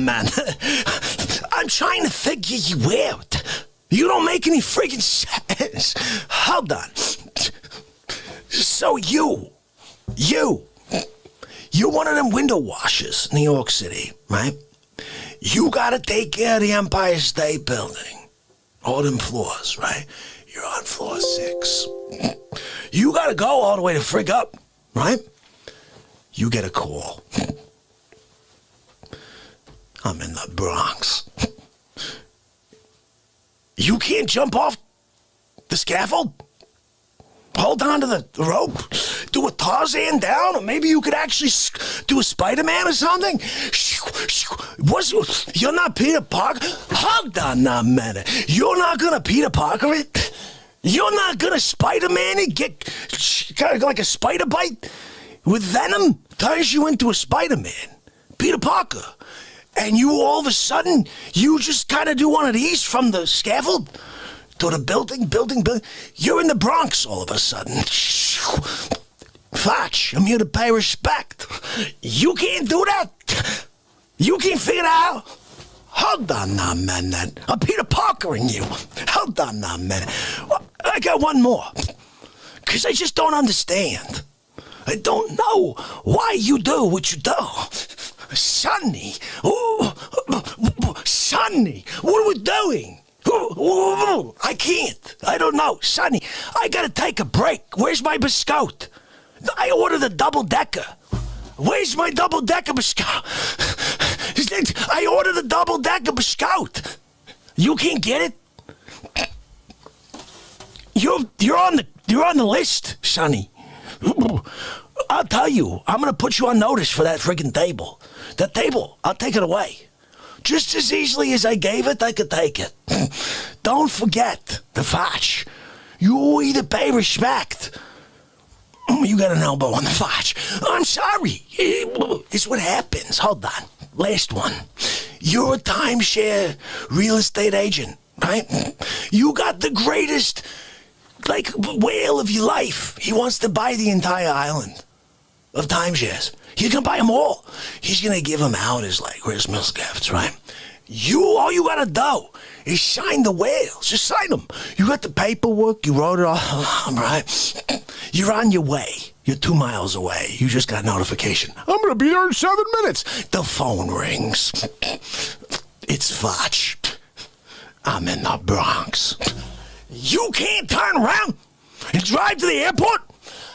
man. I'm trying to figure you out. You don't make any freaking sense. Hold on. So you're one of them window washers in New York City, right? You gotta take care of the Empire State Building. All them floors, right? You're on floor 6. You gotta go all the way to frig up, right? You get a call. I'm in the Bronx. You can't jump off the scaffold? Hold on to the rope? Do a Tarzan down? Or maybe you could actually do a Spider-Man or something? You're not Peter Parker? Hold on a minute. You're not going to Peter Parker it? You're not going to Spider-Man it? Get kind of like a spider bite with venom? Turns you into a Spider-Man. Peter Parker. And you all of a sudden, you just kind of do one of these from the scaffold to the building. You're in the Bronx all of a sudden. Facce, I'm here to pay respect. You can't do that. You can't figure it out. Hold on now, man. I'm Peter Parker in you. Hold on now, man. I got one more. Because I just don't understand. I don't know why you do what you do. Sonny, Sonny, what are we doing? I can't. I don't know. Sonny, I gotta take a break. Where's my biscotte? I ordered a double-decker. Where's my double-decker biscotte? I ordered a double-decker biscotte. You can't get it? You're on the list, Sonny. I'll tell you, I'm gonna put you on notice for that friggin' table. That table, I'll take it away. Just as easily as I gave it, I could take it. Don't forget the Facce. You either pay respect. You got an elbow on the Facce. I'm sorry. It's what happens. Hold on. Last one. You're a timeshare real estate agent, right? You got the greatest, whale of your life. He wants to buy the entire island of timeshares. He's going to buy them all. He's going to give them out as Christmas gifts, right? All you got to do is sign the whales. Just sign them. You got the paperwork. You wrote it all, right? You're on your way. You're 2 miles away. You just got notification. I'm going to be there in 7 minutes. The phone rings. It's Facce. I'm in the Bronx. You can't turn around and drive to the airport?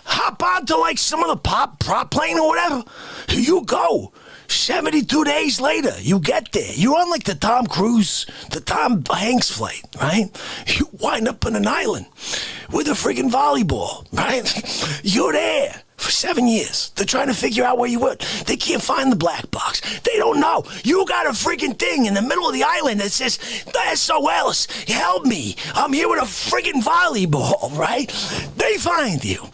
Hop onto some of the prop plane or whatever. You go. 72 days later, you get there. You're on the Tom Cruise, the Tom Hanks flight, right? You wind up on an island with a friggin' volleyball, right? You're there for 7 years. They're trying to figure out where you were. They can't find the black box. They don't know. You got a friggin' thing in the middle of the island that says, SOS, help me. I'm here with a friggin' volleyball, right? They find you.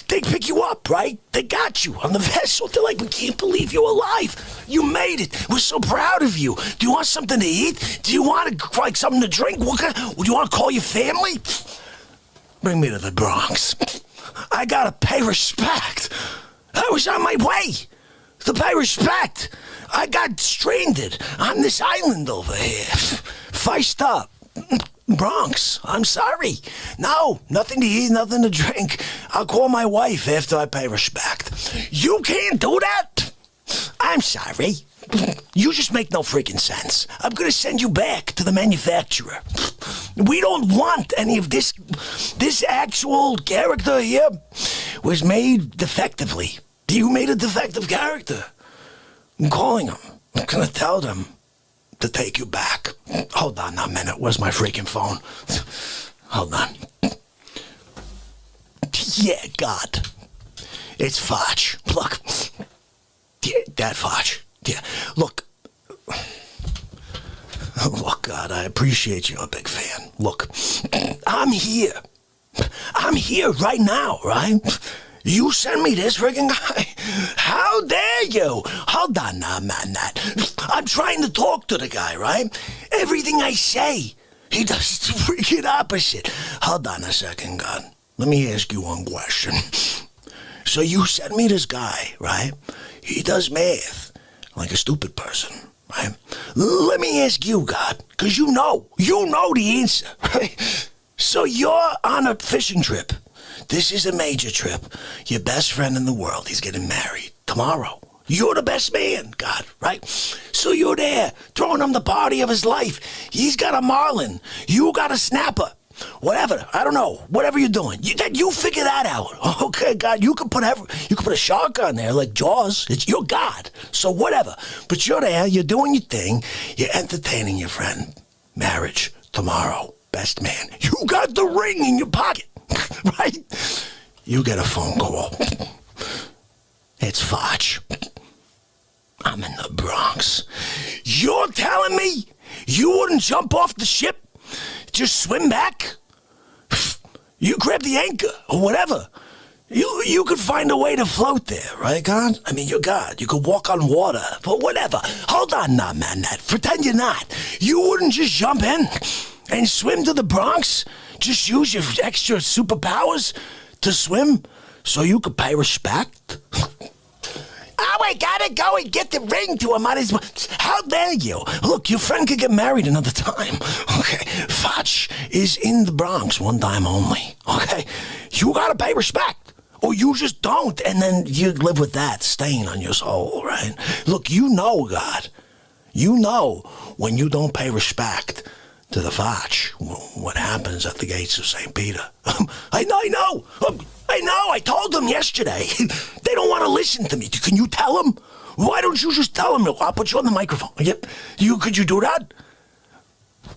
They pick you up, right? They got you on the vessel. They're like, we can't believe you're alive. You made it. We're so proud of you. Do you want something to eat? Do you want something to drink? Do you want to call your family? Bring me to the Bronx. I gotta pay respect. I was on my way to pay respect. I got stranded on this island over here. Feiced up. Bronx, I'm sorry. No, nothing to eat, nothing to drink. I'll call my wife after I pay respect. You can't do that? I'm sorry. You just make no freaking sense. I'm going to send you back to the manufacturer. We don't want any of this. This actual character here was made defectively. You made a defective character. I'm calling him. I'm going to tell them to take you back. Hold on a minute. Where's my freaking phone? Hold on. Yeah, God. It's Facce. Look. Yeah, that Facce. Yeah, look. Look, God, I appreciate you're a big fan. Look, I'm here. I'm here right now, right? You send me this friggin' guy? How dare you? Hold on now, man. I'm trying to talk to the guy, right? Everything I say, he does the freaking opposite. Hold on a second, God. Let me ask you one question. So you send me this guy, right? He does math like a stupid person. right? Let me ask you, God, because you know the answer, right? So you're on a fishing trip. This is a major trip. Your best friend in the world, he's getting married tomorrow. You're the best man, God, right? So you're there, throwing him the party of his life. He's got a marlin. You got a snapper. Whatever, I don't know. Whatever you're doing, you figure that out. Okay, God, you could put a shark on there like Jaws. You're God, so whatever. But you're there, you're doing your thing, you're entertaining your friend. Marriage tomorrow, best man. You got the ring in your pocket, right? You get a phone call. It's Facce. I'm in the Bronx. You're telling me you wouldn't jump off the ship? Just swim back? You grab the anchor or whatever. You could find a way to float there, right, God? I mean, you're God. You could walk on water, but whatever. Hold on now, man. Pretend you're not. You wouldn't just jump in and swim to the Bronx? Just use your extra superpowers to swim so you could pay respect? Oh, I gotta go and get the ring to him on his... How dare you? Look, your friend could get married another time. Okay, Facce is in the Bronx one time only. Okay, you gotta pay respect. Or you just don't, and then you live with that stain on your soul, right? Look, you know, God. You know when you don't pay respect to the Facce, what happens at the gates of St. Peter. I know. I told them yesterday. They don't want to listen to me. Can you tell them? Why don't you just tell them? I'll put you on the microphone. Yep. Could you do that?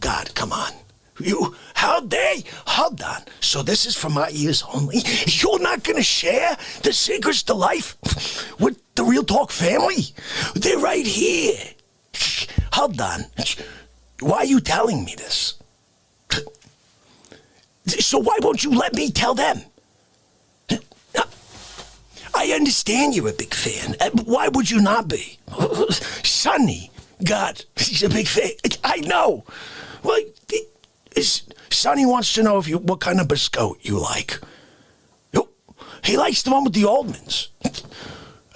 God, come on. How dare you? Hold on. So this is for my ears only? You're not going to share the secrets to life with the Real Talk family? They're right here. Hold on. Why are you telling me this? So why won't you let me tell them? I understand you're a big fan. Why would you not be? Sonny, God, he's a big fan. I know. Well, Sonny wants to know what kind of biscotti you like. He likes the one with the almonds.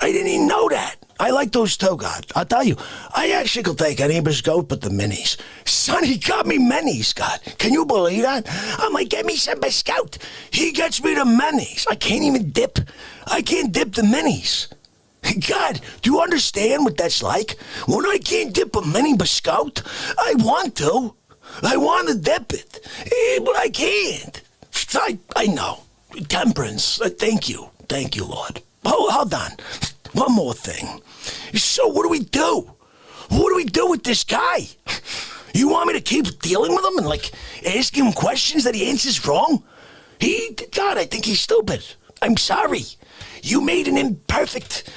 I didn't even know that. I like those too, God. I'll tell you, I actually could take any biscotti but the minis. Sonny got me minis, God. Can you believe that? I'm like, get me some biscotti. He gets me the minis. I can't even dip. I can't dip the minis. God, do you understand what that's like? When I can't dip a mini biscotti, I want to. I want to dip it, but I can't. I know. Temperance. Thank you. Thank you, Lord. Oh, hold on. One more thing. So what do we do? What do we do with this guy? You want me to keep dealing with him and, ask him questions that he answers wrong? God, I think he's stupid. I'm sorry. You made an imperfect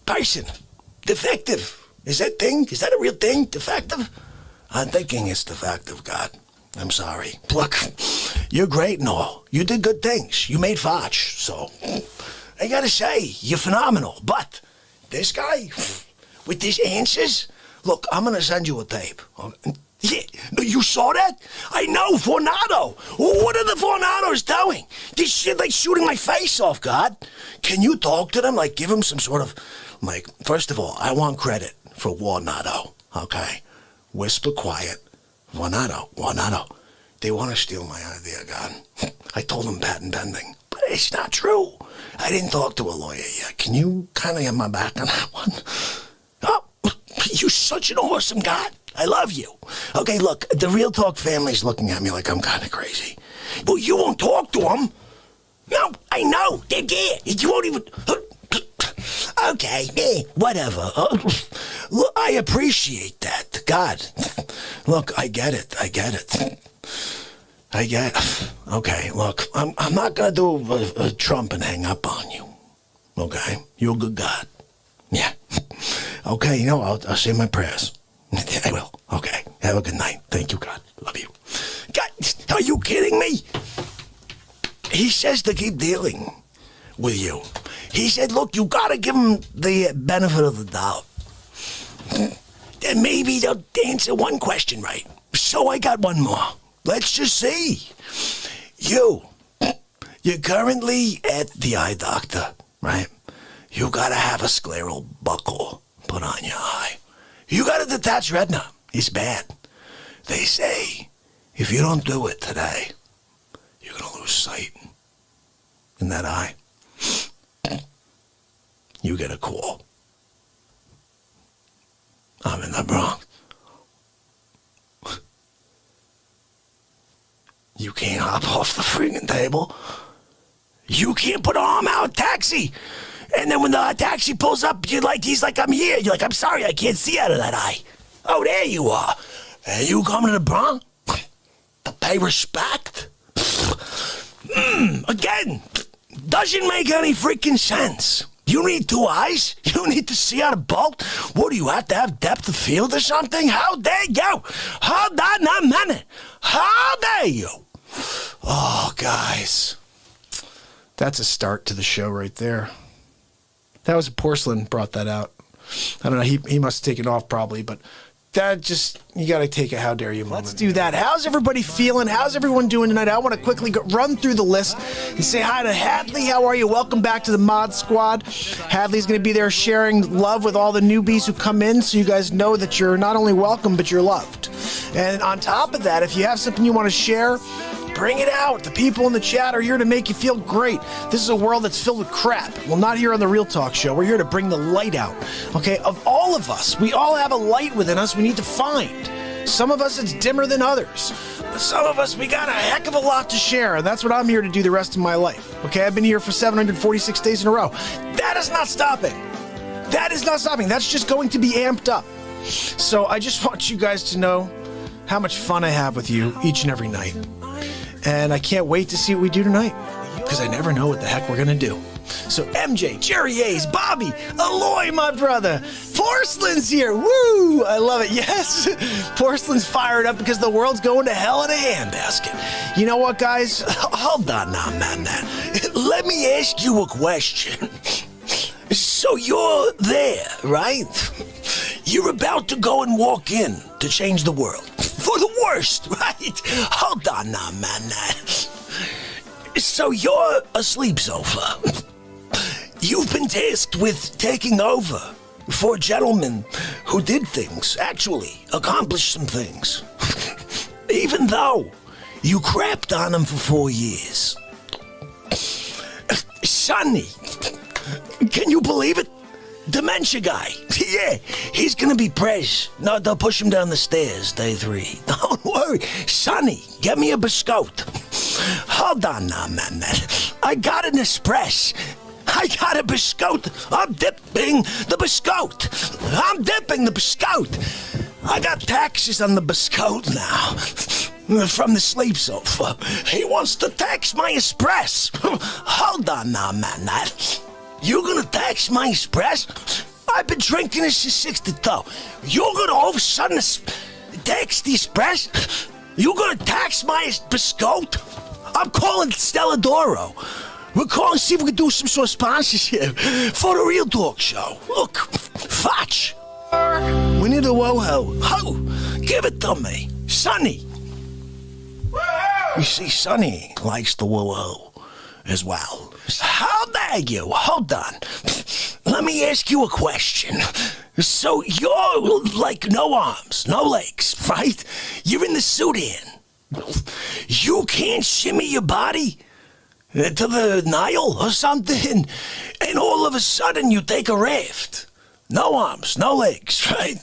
person. Defective. Is that a real thing? Defective? I'm thinking it's defective, God. I'm sorry. Look, you're great and all. You did good things. You made Facce, so... I gotta say, you're phenomenal. But this guy, with these answers, look, I'm gonna send you a tape. Yeah, you saw that? I know, Fornado. What are the Fornados doing? This shit like shooting my face off, God. Can you talk to them? Give them some sort of, first of all, I want credit for Fornado, okay? Whisper quiet. Fornado. They want to steal my idea, God. I told them patent pending. But it's not true. I didn't talk to a lawyer yet. Can you kind of get my back on that one? Oh, you're such an awesome God. I love you. Okay, look, the Real Talk family's looking at me like I'm kind of crazy. But you won't talk to them. No, I know. They're there. You won't even... Okay, whatever. Look, I appreciate that. God. Look, I get it. Okay, look, I'm not going to do a Trump and hang up on you. Okay? You're a good God. Yeah. Okay, I'll say my prayers. I will. Okay. Have a good night. Thank you, God. Love you. God, are you kidding me? He says to keep dealing with you. He said, look, you got to give him the benefit of the doubt. Then maybe they'll answer one question right. So I got one more. Let's just see. You're currently at the eye doctor, right? You gotta have a scleral buckle put on your eye. You gotta detach retina. It's bad. They say, if you don't do it today, you're gonna lose sight in that eye. You get a call. I'm in the Bronx. You can't hop off the freaking table. You can't put an arm out taxi. And then when the taxi pulls up, he's like, I'm here. You're like, I'm sorry, I can't see out of that eye. Oh, there you are. And you coming to the Bronx to pay respect? Again, doesn't make any freaking sense. You need two eyes? You need to see out of both? What, do you have to have depth of field or something? How dare you? Hold on a minute. How dare you? Oh, guys. That's a start to the show right there. That was Porcelain brought that out. I don't know. He must have taken off probably, but that just, you got to take a how dare you moment. Let's do that. How's everybody feeling? How's everyone doing tonight? I want to quickly run through the list and say hi to Hadley. How are you? Welcome back to the Mod Squad. Hadley's going to be there sharing love with all the newbies who come in, so you guys know that you're not only welcome, but you're loved. And on top of that, if you have something you want to share, bring it out. The people in the chat are here to make you feel great. This is a world that's filled with crap. Well, not here on the Real Talk Show. We're here to bring the light out. Okay, of all of us, we all have a light within us we need to find. Some of us, it's dimmer than others. But some of us, we got a heck of a lot to share, and that's what I'm here to do the rest of my life. Okay, I've been here for 746 days in a row. That is not stopping. That is not stopping. That's just going to be amped up. So I just want you guys to know how much fun I have with you each and every night. And I can't wait to see what we do tonight, because I never know what the heck we're going to do. So MJ, Jerry Hayes, Bobby, Aloy, my brother, Porcelain's here. Woo! I love it. Yes, Porcelain's fired up because the world's going to hell in a handbasket. You know what, guys? Hold on now, man. Let me ask you a question. So you're there, right? You're about to go and walk in to change the world. For the worst, right? Hold on now, man. So you're asleep so far. You've been tasked with taking over for a gentleman who did things, actually accomplished some things. Even though you crapped on him for 4 years. Sonny, can you believe it? Dementia guy. Yeah, he's gonna be prez. No, they'll push him down the stairs, day 3. Don't worry. Sonny, get me a biscotte. Hold on now, man. I got an espresso. I got a biscotte. I'm dipping the biscotte. I'm dipping the biscotte. I got taxes on the biscotte now. From the sleep sofa. He wants to tax my espresso. Hold on now, man. You're gonna tax my espresso? I've been drinking this since 62. You're gonna all of a sudden tax the espresso? You're gonna tax my biscotte? I'm calling Stella Doro. We're calling to see if we can do some sort of sponsorship for the Real Talk Show. Look, Facce. We need a whoa-ho. Ho! Give it to me. Sonny. You see, Sonny likes the whoa-ho as well. How dare you? Hold on. Let me ask you a question. So you're like no arms, no legs, right? You're in the Sudan. You can't shimmy your body to the Nile or something, and all of a sudden you take a raft. No arms, no legs, right?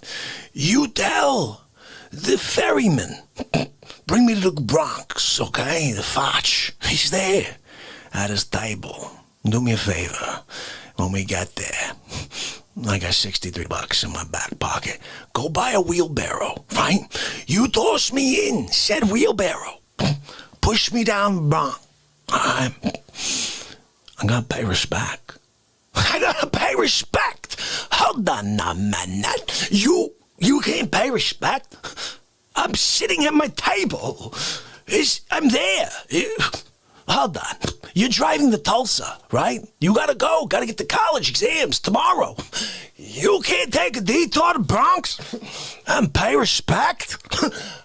You tell the ferryman, bring me to the Bronx, okay? The Facce, he's there at his table. Do me a favor. When we get there, I got $63 in my back pocket. Go buy a wheelbarrow, right? You toss me in said wheelbarrow. Push me down the Bronx. I'm gonna pay respect. I gotta pay respect. Hold on now, man. You can't pay respect. I'm sitting at my table. I'm there. Hold on. You're driving to Tulsa, right? You gotta go. Gotta get to college exams tomorrow. You can't take a detour to Bronx and pay respect?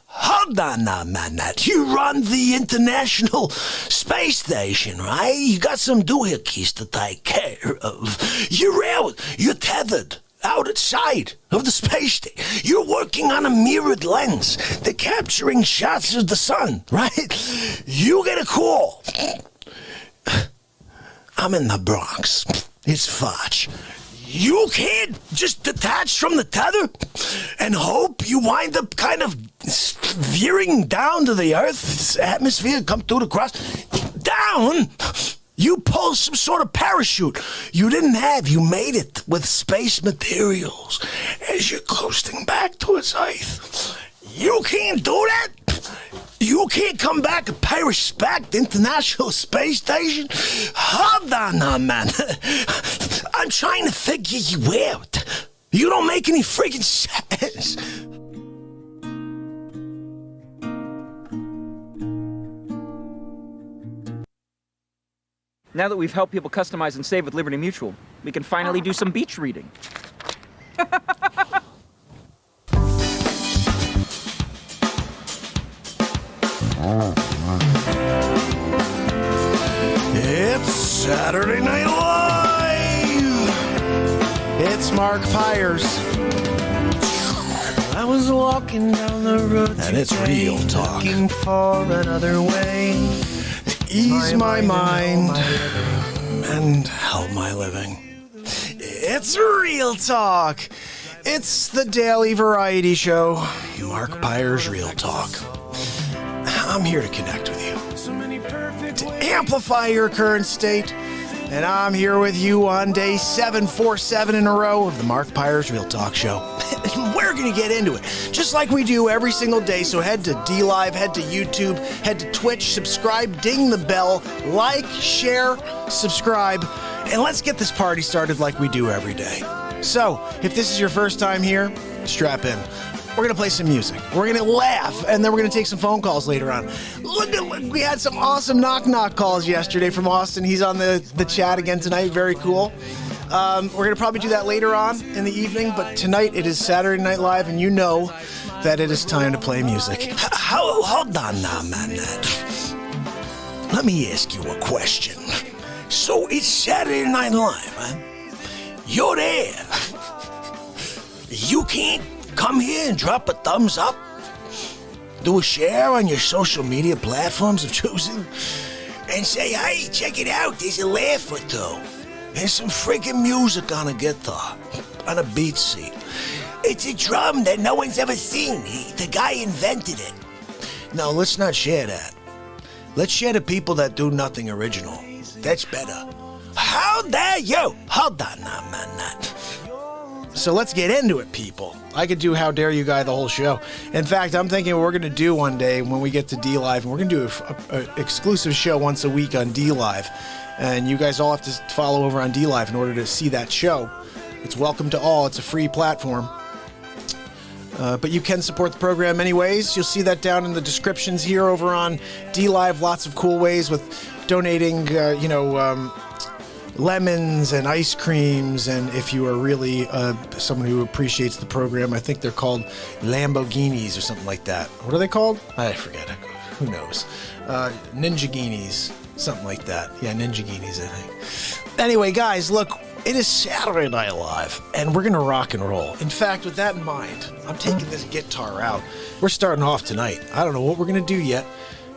Hold on now, man. You run the International Space Station, right? You got some doohickeys to take care of. You're out. You're tethered. outside of the space station. You're working on a mirrored lens. They're capturing shots of the sun, right? You get a call. I'm in the Bronx. It's Facce. You can't just detach from the tether and hope you wind up kind of veering down to the Earth's atmosphere, come through the crust. Down! You pull some sort of parachute you didn't have. You made it with space materials as you're coasting back towards Earth. You can't do that. You can't come back at Pires back to International Space Station. Hold on now, man. I'm trying to figure you out. You don't make any freaking sense. Now that we've helped people customize and save with Liberty Mutual, we can finally do some beach reading. It's Saturday Night Live. It's Mark Pires. I was walking down the road And it's today, real talk. looking for another way. Ease my mind And help my living. It's real talk. It's the daily variety show. Mark Pires Real Talk. I'm here to connect with you. To amplify your current state. And I'm here with you on day 747 in a row of the Mark Pires Real Talk Show. We're going to get into it, just like we do every single day. So head to DLive, head to YouTube, head to Twitch, subscribe, ding the bell, like, share, subscribe, and let's get this party started like we do every day. So, if this is your first time here, strap in. We're going to play some music. We're going to laugh, and then we're going to take some phone calls later on. Look, we had some awesome knock-knock calls yesterday from Austin. He's on the chat again tonight. Very cool. We're going to probably do that later on in the evening, but tonight it is Saturday Night Live, and you know that it is time to play music. Hold on now, man. Let me ask you a question. So it's Saturday Night Live, man. You're there. You can't come here and drop a thumbs up? Do a share on your social media platforms of choosing? And say, hey, check it out, there's a laugh or two. And some freaking music on a guitar. On a beat seat. It's a drum that no one's ever seen. The guy invented it. No, let's not share that. Let's share the people that do nothing original. That's better. How dare you? Hold on now, man. So let's get into it, people. I could do How Dare You Guy the whole show. In fact, I'm thinking what we're going to do one day when we get to DLive, and we're going to do an exclusive show once a week on DLive. And you guys all have to follow over on DLive in order to see that show. It's welcome to all. It's a free platform. But you can support the program anyways. You'll see that down in the descriptions here over on DLive. Lots of cool ways with donating, lemons and ice creams, and if you are really someone who appreciates the program, I think they're called Lamborghinis or something like that. What are they called? I forget. Who knows? Ninjaginis, something like that. Yeah, Ninjaginis, I think. Anyway, guys, look, it is Saturday Night Live, and we're going to rock and roll. In fact, with that in mind, I'm taking this guitar out. We're starting off tonight. I don't know what we're going to do yet,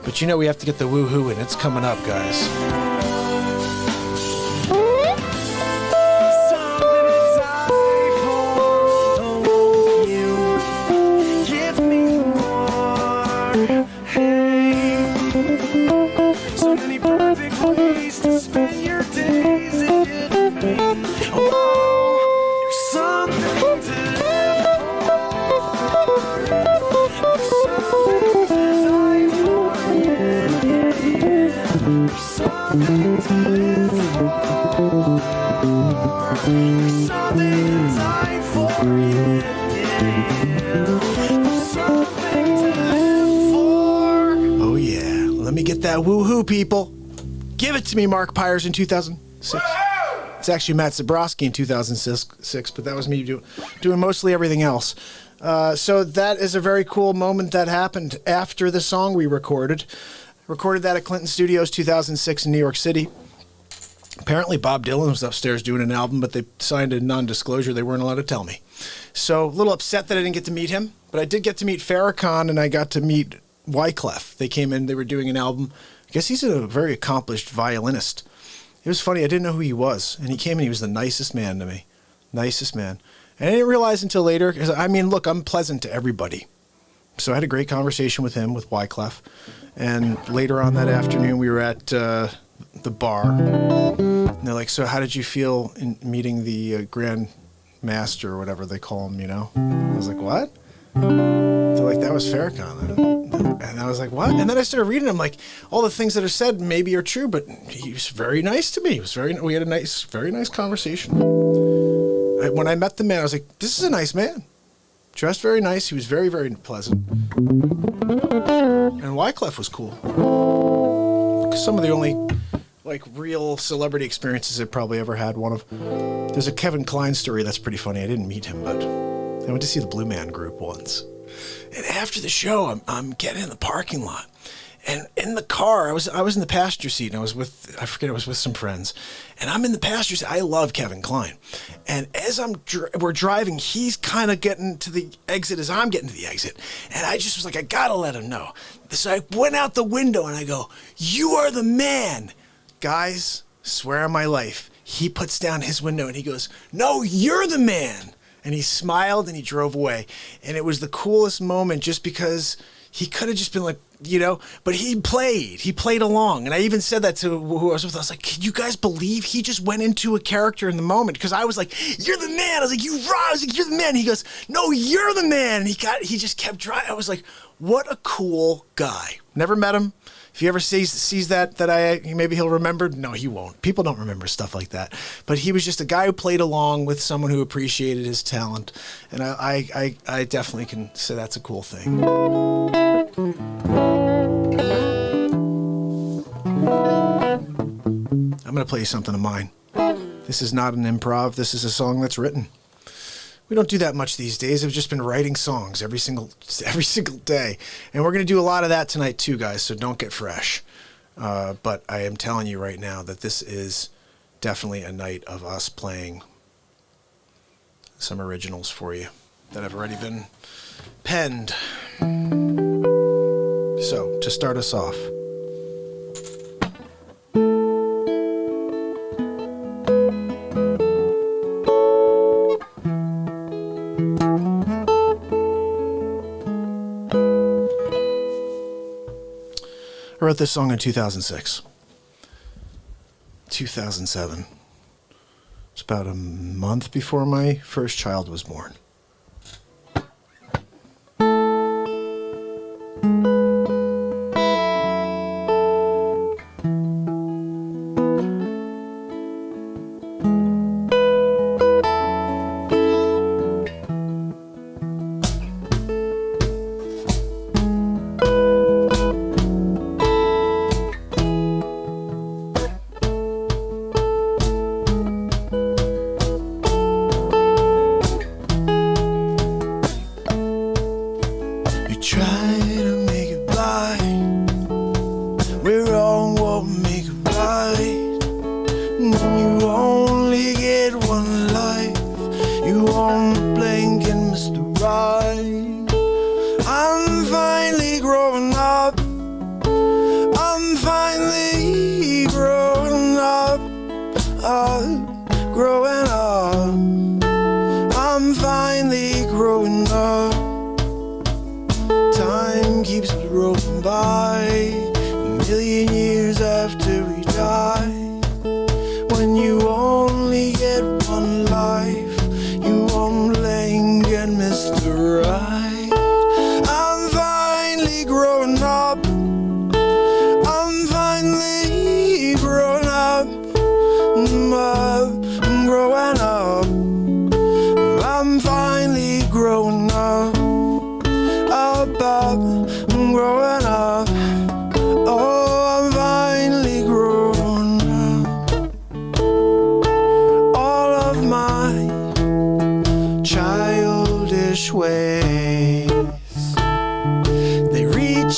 but you know we have to get the woohoo, and it's coming up, guys. Oh yeah, let me get that woohoo, people. Give it to me, Mark Pires in 2006. It's actually Matt Zabrowski in 2006, but that was me doing mostly everything else. So that is a very cool moment that happened after the song we recorded. Recorded that at Clinton Studios 2006 in New York City. Apparently Bob Dylan was upstairs doing an album, but they signed a non-disclosure. They weren't allowed to tell me. So a little upset that I didn't get to meet him, but I did get to meet Farrakhan, and I got to meet Wyclef. They came in, they were doing an album. I guess he's a very accomplished violinist. It was funny, I didn't know who he was, and he came in, he was the nicest man to me. Nicest man. And I didn't realize until later, because I mean, look, I'm pleasant to everybody. So I had a great conversation with him, with Wyclef. And later on that afternoon, we were at the bar. And they're like, so how did you feel in meeting the Grand Master or whatever they call him, you know? I was like, what? They're like, that was Farrakhan. And I was like, what? And then I started reading them, like, all the things that are said maybe are true, but he was very nice to me. We had a very nice conversation. When I met the man, I was like, this is a nice man. Dressed very nice. He was very, very pleasant. And Wyclef was cool. Some of the only, like, real celebrity experiences I've probably ever had. There's a Kevin Kline story that's pretty funny. I didn't meet him, but I went to see the Blue Man Group once. And after the show, I'm getting in the parking lot. And in the car, I was in the passenger seat, and I was with some friends. And I'm in the passenger seat. I love Kevin Kline. And as we're driving, he's kind of getting to the exit as I'm getting to the exit. And I just was like, I got to let him know. So I went out the window, and I go, you are the man. Guys, swear on my life. He puts down his window, and he goes, no, you're the man. And he smiled, and he drove away. And it was the coolest moment just because he could have just been like, you know, but he played along. And I even said that to who I was with. I was like, can you guys believe he just went into a character in the moment? Because I was like, you're the man. I was like, you rock. I was like, you're the man. And he goes, no, you're the man. And he just kept driving. I was like, what a cool guy. Never met him. If he ever sees that maybe he'll remember. No, he won't. People don't remember stuff like that. But he was just a guy who played along with someone who appreciated his talent. And I definitely can say that's a cool thing. I'm going to play you something of mine. This is not an improv. This is a song that's written. We don't do that much these days. I've just been writing songs every single day. And we're going to do a lot of that tonight too, guys, so don't get fresh. But I am telling you right now that this is definitely a night of us playing some originals for you that have already been penned. So, to start us off, I wrote this song in 2006. 2007. It's about a month before my first child was born.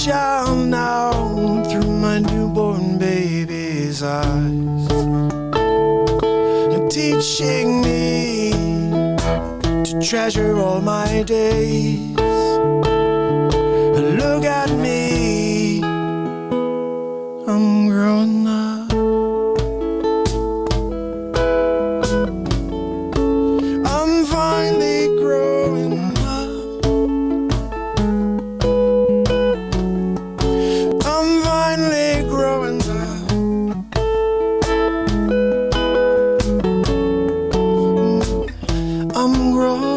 Out now through my newborn baby's eyes. teaching me to treasure all my days. Look at me, I'm growing up. I'm finally growing up. I'm finally growing up. I'm growing.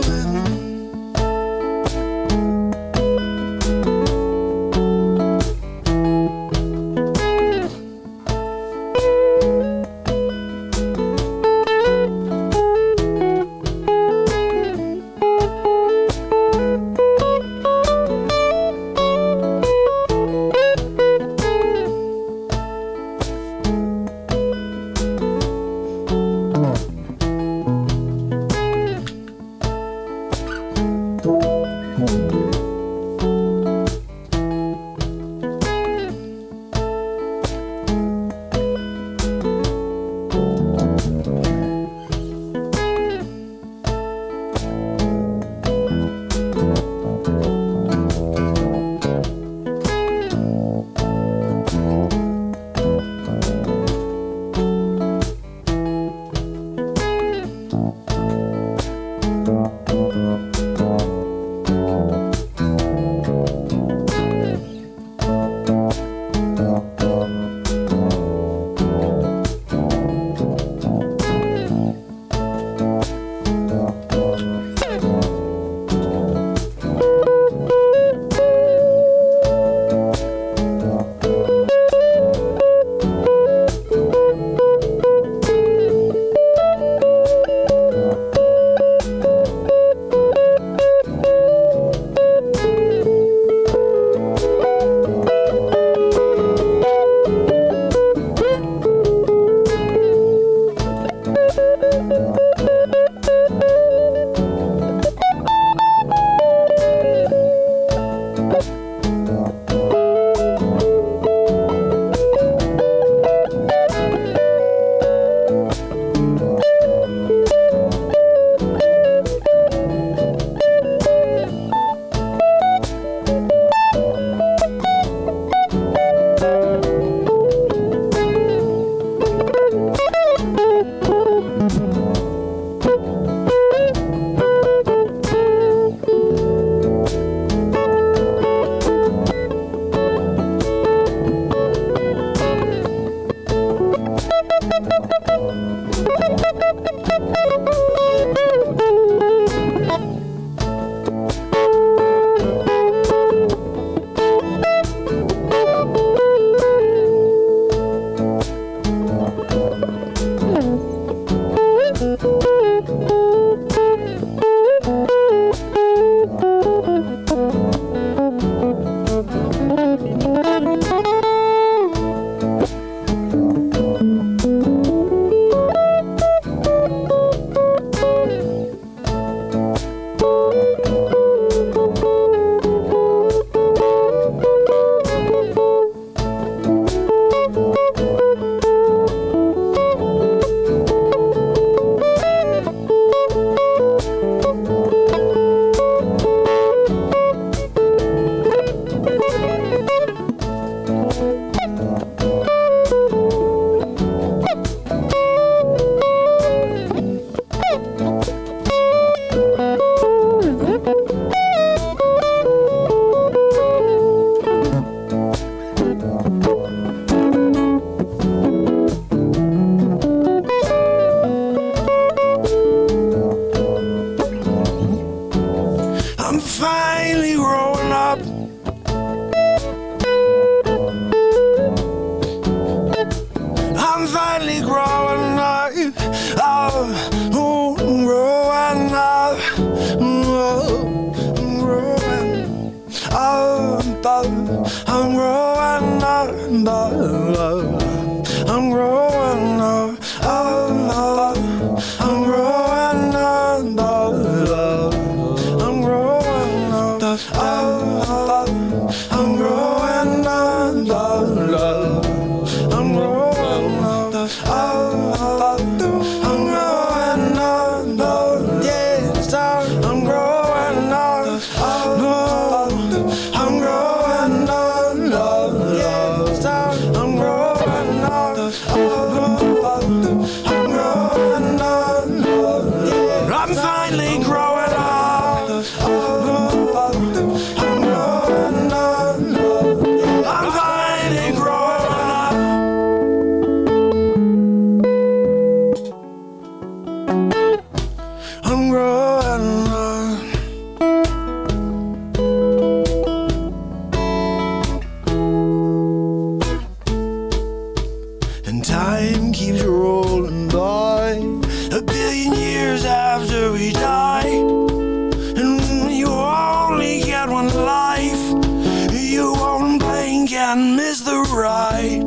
is the right.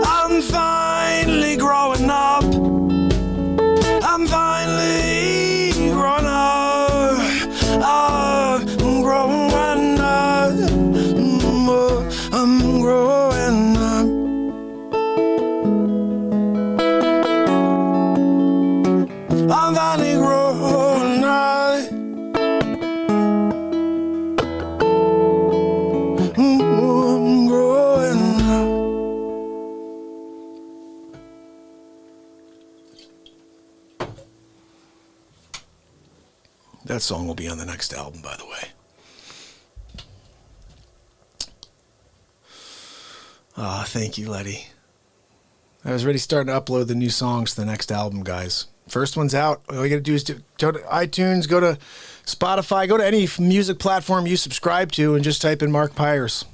I'm finally growing up. I'm finally grown up. I'm growing up. I'm growing up. I'm finally growing up. I'm growing up. That song will be on the next album, by the way. Ah, thank you, Letty. I was already starting to upload the new songs to the next album, guys. First one's out. All you got to do is go to iTunes, go to Spotify, go to any music platform you subscribe to, and just type in Mark Pires.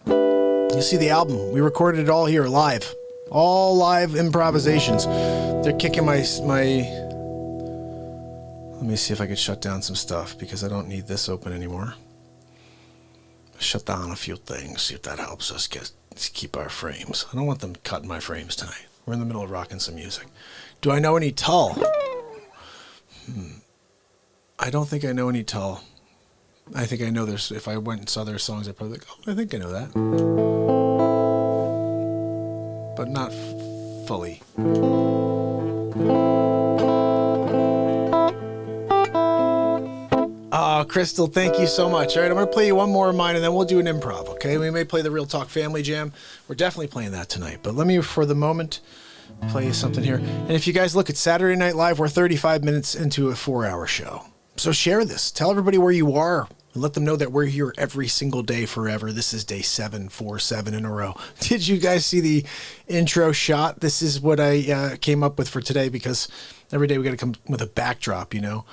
You see the album. We recorded it all here live. All live improvisations. They're kicking my... Let me see if I could shut down some stuff because I don't need this open anymore. Shut down a few things, see if that helps us keep our frames. I don't want them cutting my frames tonight. We're in the middle of rocking some music. Do I know any Tull? I don't think I know any Tull. I think I know there's, if I went and saw their songs, I'd probably like, oh, I think I know that. But not fully. Crystal, thank you so much. All right, I'm going to play you one more of mine, and then we'll do an improv, okay? We may play the Real Talk Family Jam. We're definitely playing that tonight. But let me, for the moment, play you something here. And if you guys look at Saturday Night Live, we're 35 minutes into a 4-hour show. So share this. Tell everybody where you are. And let them know that we're here every single day forever. This is day 747 in a row. Did you guys see the intro shot? This is what I came up with for today because every day we got to come with a backdrop, you know.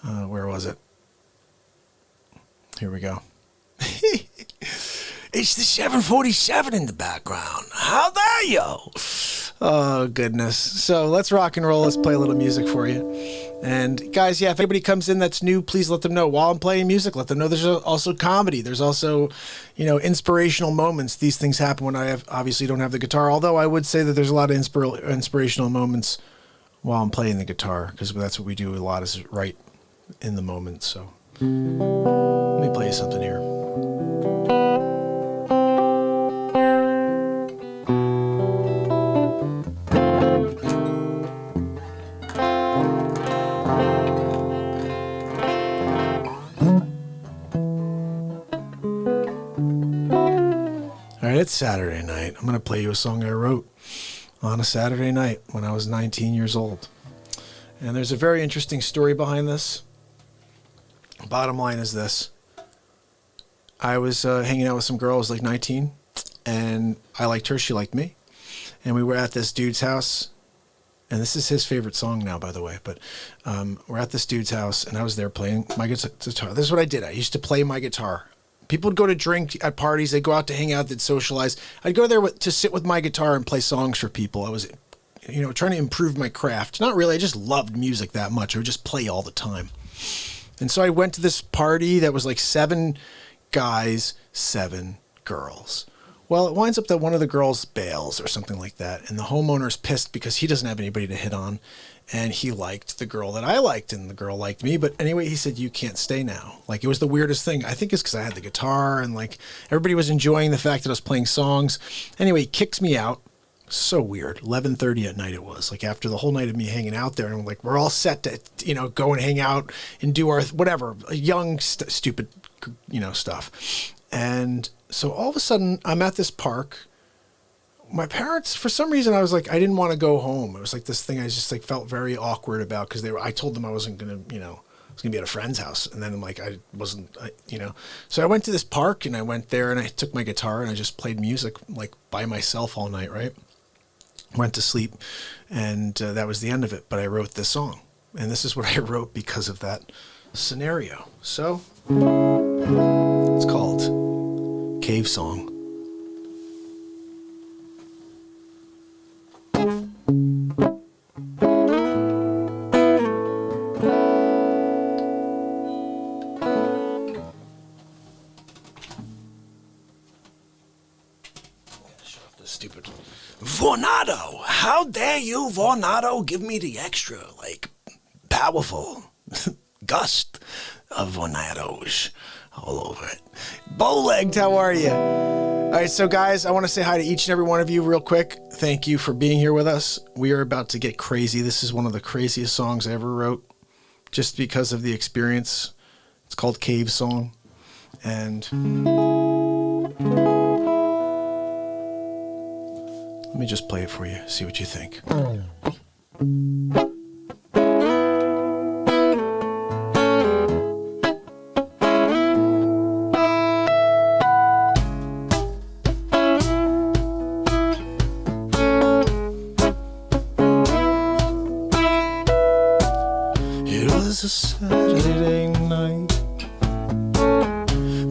Where was it? Here we go. It's the 747 in the background. How dare you? Oh, goodness. So let's rock and roll. Let's play a little music for you. And guys, yeah, if anybody comes in that's new, please let them know. While I'm playing music, let them know there's also comedy. There's also, you know, inspirational moments. These things happen when I obviously don't have the guitar, although I would say that there's a lot of inspirational moments while I'm playing the guitar, because that's what we do a lot, is write in the moment. So let me play you something here. All right, it's Saturday night. I'm going to play you a song I wrote on a Saturday night when I was 19 years old. And there's a very interesting story behind this. Bottom line is this. I was hanging out with some girl. I was like 19, and I liked her. She liked me. And we were at this dude's house. And this is his favorite song now, by the way. But we're at this dude's house, and I was there playing my guitar. This is what I did. I used to play my guitar. People would go to drink at parties. They'd go out to hang out. They'd socialize. I'd go there to sit with my guitar and play songs for people. I was, you know, trying to improve my craft. Not really. I just loved music that much. I would just play all the time. And so I went to this party that was like 7 guys, 7 girls. Well, it winds up that one of the girls bails or something like that. And the homeowner's pissed because he doesn't have anybody to hit on. And he liked the girl that I liked, and the girl liked me. But anyway, he said, you can't stay now. Like, it was the weirdest thing. I think it's because I had the guitar, and like everybody was enjoying the fact that I was playing songs. Anyway, he kicks me out. So weird. 11:30 at night it was. Like, after the whole night of me hanging out there, and I'm like, we're all set to, you know, go and hang out and do our whatever, young, stupid, you know, stuff. And so all of a sudden, I'm at this park. My parents, for some reason, I was like, I didn't want to go home. It was like this thing I just like felt very awkward about, because I told them I wasn't going to, you know, I was going to be at a friend's house. And then I'm like, you know. So I went to this park, and I went there, and I took my guitar, and I just played music like by myself all night, right? Went to sleep, and that was the end of it. But I wrote this song, and this is what I wrote because of that scenario. So it's called Cave Song. stupid. Vornado. How dare you, Vornado, give me the extra, like, powerful gust of Vornados all over it. Bowlegged, how are you? All right, so guys, I want to say hi to each and every one of you real quick. Thank you for being here with us. We are about to get crazy. This is one of the craziest songs I ever wrote, just because of the experience. It's called Cave Song. And let me just play it for you, see what you think. It was a Saturday night.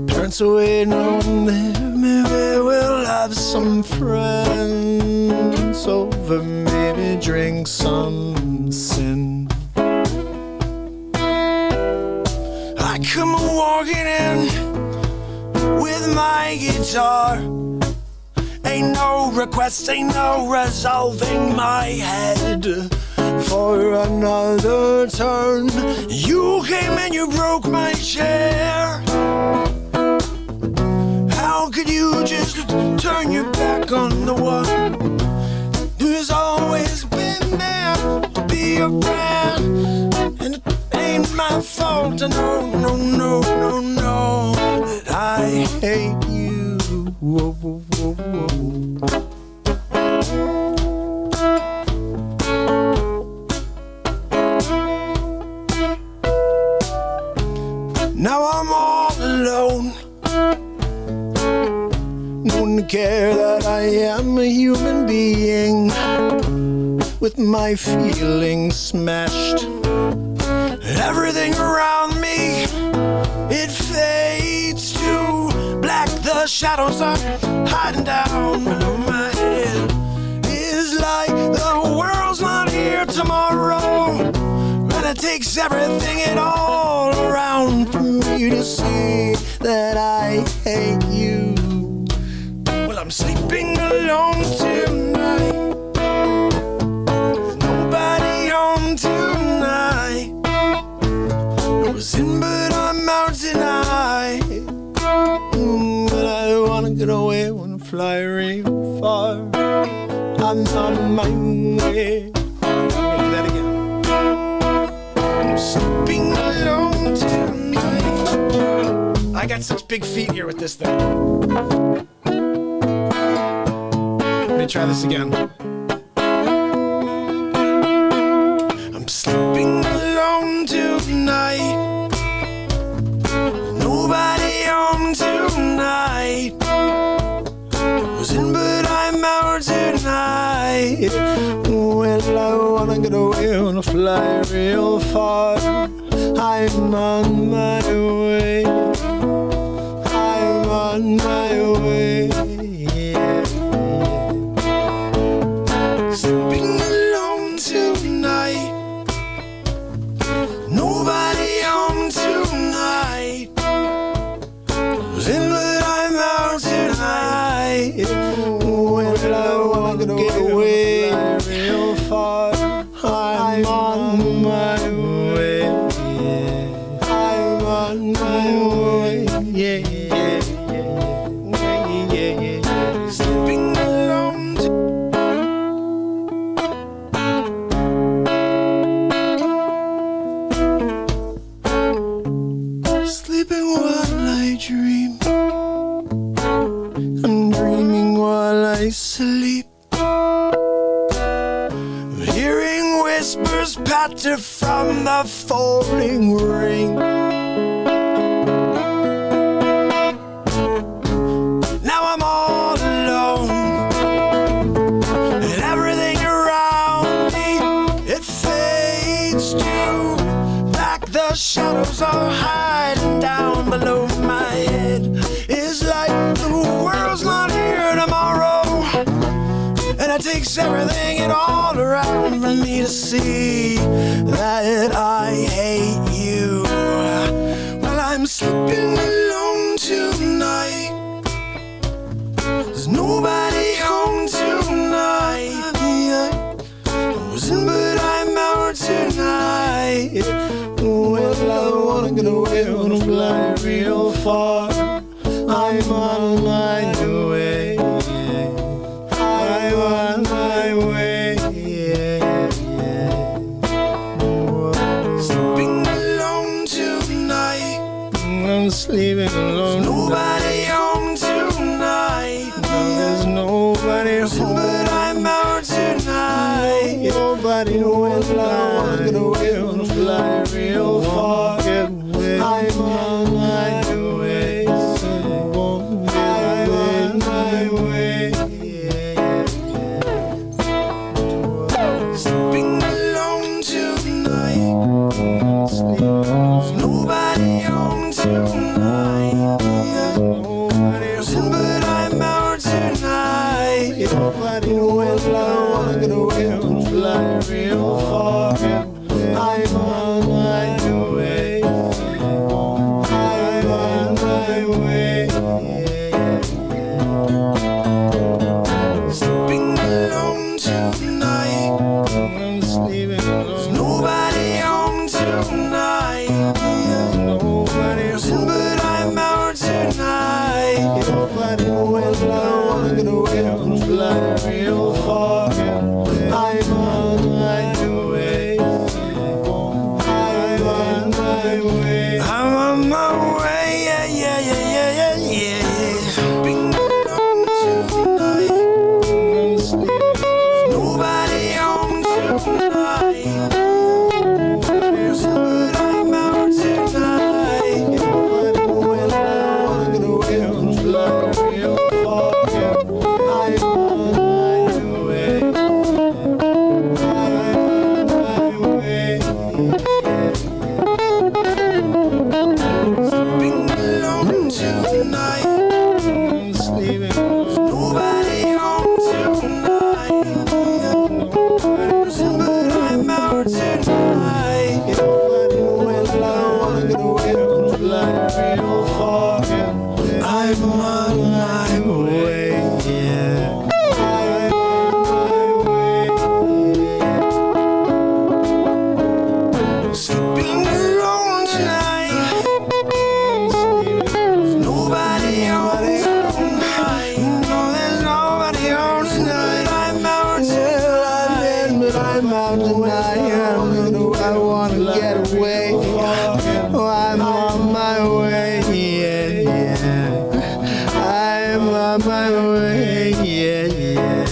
Parents are waiting on them. Maybe we'll have some friends over, maybe drink some sin. I come walking in with my guitar. Ain't no request, ain't no resolving my head for another turn. You came and you broke my chair. How could you just turn your back on the one who's always been there to be a friend? And it ain't my fault, no, no, no, no, no, that I hate you. Whoa, whoa, whoa, whoa. Now I'm all alone. No one to care that I am a human being with my feelings smashed. Everything around me, it fades to black. The shadows are hiding down below my head. It's like the world's not here tomorrow, and it takes everything and all around for me to see that I hate you. Well, I'm sleeping alone tonight. There's nobody home tonight. I was in, but I'm out tonight. But I wanna get away, wanna fly real far. I'm on my way. Make that again. I'm sleeping alone tonight. I got such big feet here with this thing. Let me try this again. I'm sleeping alone tonight. Nobody home tonight. Was in, but I'm out tonight. Well, I wanna get away, wanna fly real far. I'm on my way. I'm on my way. Yeah. Sleeping alone tonight. Nobody home tonight. Was in, but I'm out tonight. Well, I wanna get away real far. I'm on my way. I'm on my way. Yeah, yeah, yeah, yeah, yeah. Sleeping alone. Sleeping while I dream. I'm dreaming while I sleep. Hearing whispers patter from the falling rain. Now I'm all alone, and everything around me, it fades to black. The shadows are hiding down below my head. It's like the world's not here tomorrow, and it takes everything and all around for me to see that I hate you. Well, I'm sleeping alone tonight. There's nobody home far. I'm on my way. I'm on my way. Sleeping alone tonight. I'm sleeping alone. Nobody home tonight. There's nobody home. But I'm out tonight. Nobody knows I'm gonna fly real far. I'm on my way. I'm on my way. Sleeping alone tonight. Nobody home tonight. But I'm out tonight. Nobody knows I'm gonna fly real far. I'm on my way. I'm on my way. Sleeping alone tonight. I'm sleeping alone. Nobody home tonight. Nobody But I'm out tonight. Nobody knows I'm gonna fly real far. I'm on my way. I'm on my way. I'm on my way. Yeah, yeah, yeah, yeah, yeah, yeah. Sleeping alone tonight. I'm sleeping. Nobody home tonight. But I'm out tonight. Nobody knows I'm gonna fly real far. I'm on my way. I'm on my way. Sleeping alone tonight. I'm sleeping. Nobody home tonight. But I'm out tonight. Nobody knows I'm gonna fly real far. I'm on my way. Yeah. I'm on my way. Sleeping alone tonight. Nobody home tonight. No, there's nobody home tonight. I'm out tonight. But I'm out tonight. I wanna get away. Oh, I'm on my way. Yeah, yeah. I'm on my way. Yeah, yeah.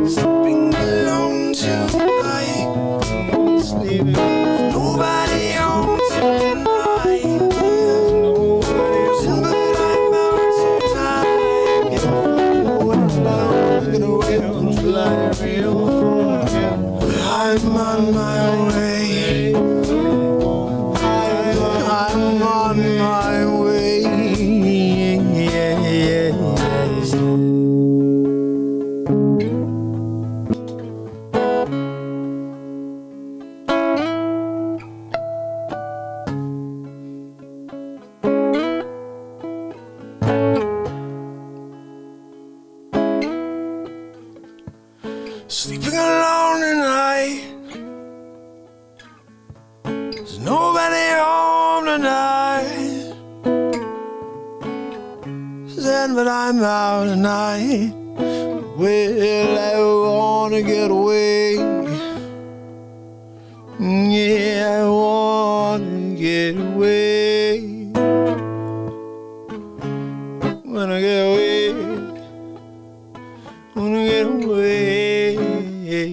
Sleeping alone tonight. Sleeping. Nobody home tonight. But I'm out tonight. Fly real far. I'm on my way. I'm on my way. Yeah, yeah, yeah. Sleeping alone tonight. There's nobody home tonight. Said, but I'm out tonight. Well, I wanna get away. Yeah, I wanna get away. Wanna get away. Wanna get away. Yeah.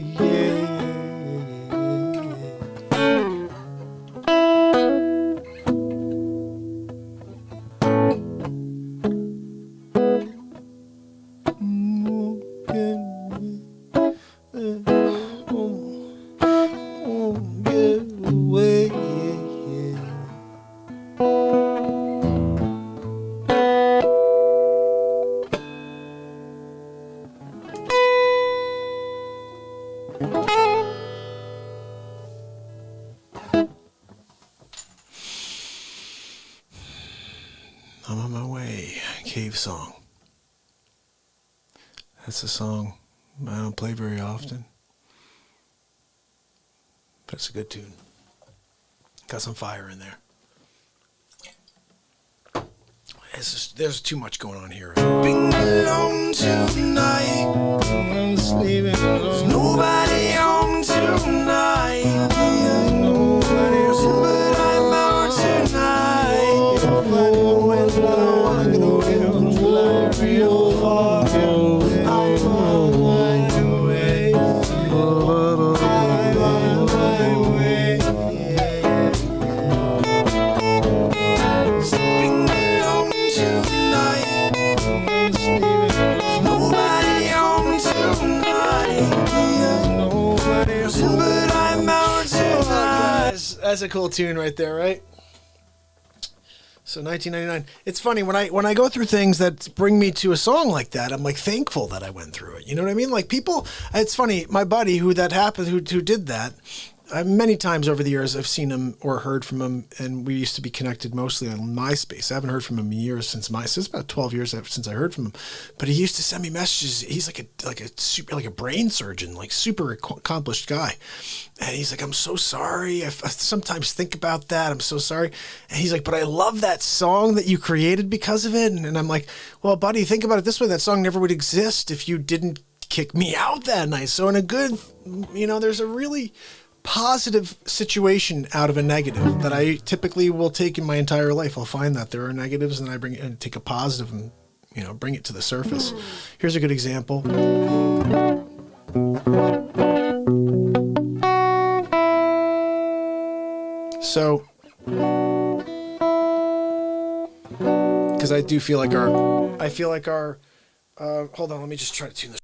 I'm on my way. Cave song. That's a song I don't play very often. But it's a good tune. Got some fire in there. there's too much going on here. Being alone tonight. I'm sleeping alone. Nobody home tonight. Nobody's in, but I'm out tonight. Nobody wanna get away from life real far away. I'm on my way. I'm on my way. Sleeping alone tonight. Nobody home tonight. Nobody's in, but I'm out tonight. That's a cool tune right there, right? So 1999. It's funny when I go through things that bring me to a song like that, I'm like thankful that I went through it. You know what I mean? Like people, it's funny. My buddy who did that, many times over the years I've seen him or heard from him, and we used to be connected mostly on MySpace. I haven't heard from him in years since about 12 years since I heard from him. But he used to send me messages. He's like a brain surgeon, like super accomplished guy. And he's like, I'm so sorry. I sometimes think about that. I'm so sorry. And he's like, but I love that song that you created because of it. And I'm like, well, buddy, think about it this way. That song never would exist if you didn't kick me out that night. So in a good, there's a really positive situation out of a negative that I typically will take in my entire life. I'll find that there are negatives and I take a positive and, bring it to the surface. Here's a good example. So, because I do feel like our, hold on, let me just try to tune this.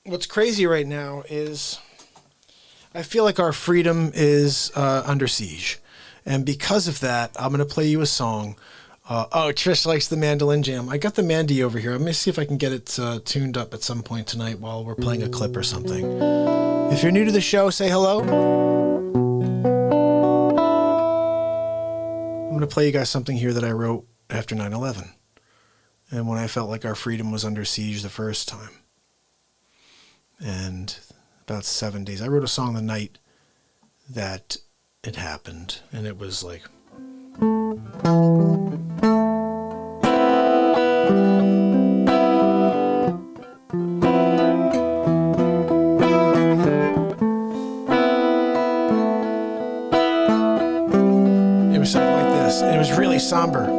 What's crazy right now is I feel like our freedom is under siege. And because of that, I'm going to play you a song. Trish likes the mandolin jam. I got the Mandy over here. Let me see if I can get it tuned up at some point tonight while we're playing a clip or something. If you're new to the show, say hello. I'm going to play you guys something here that I wrote after 9/11. And when I felt like our freedom was under siege the first time. And about 7 days. I wrote a song the night that it happened, and it was like... It was something like this, and it was really somber.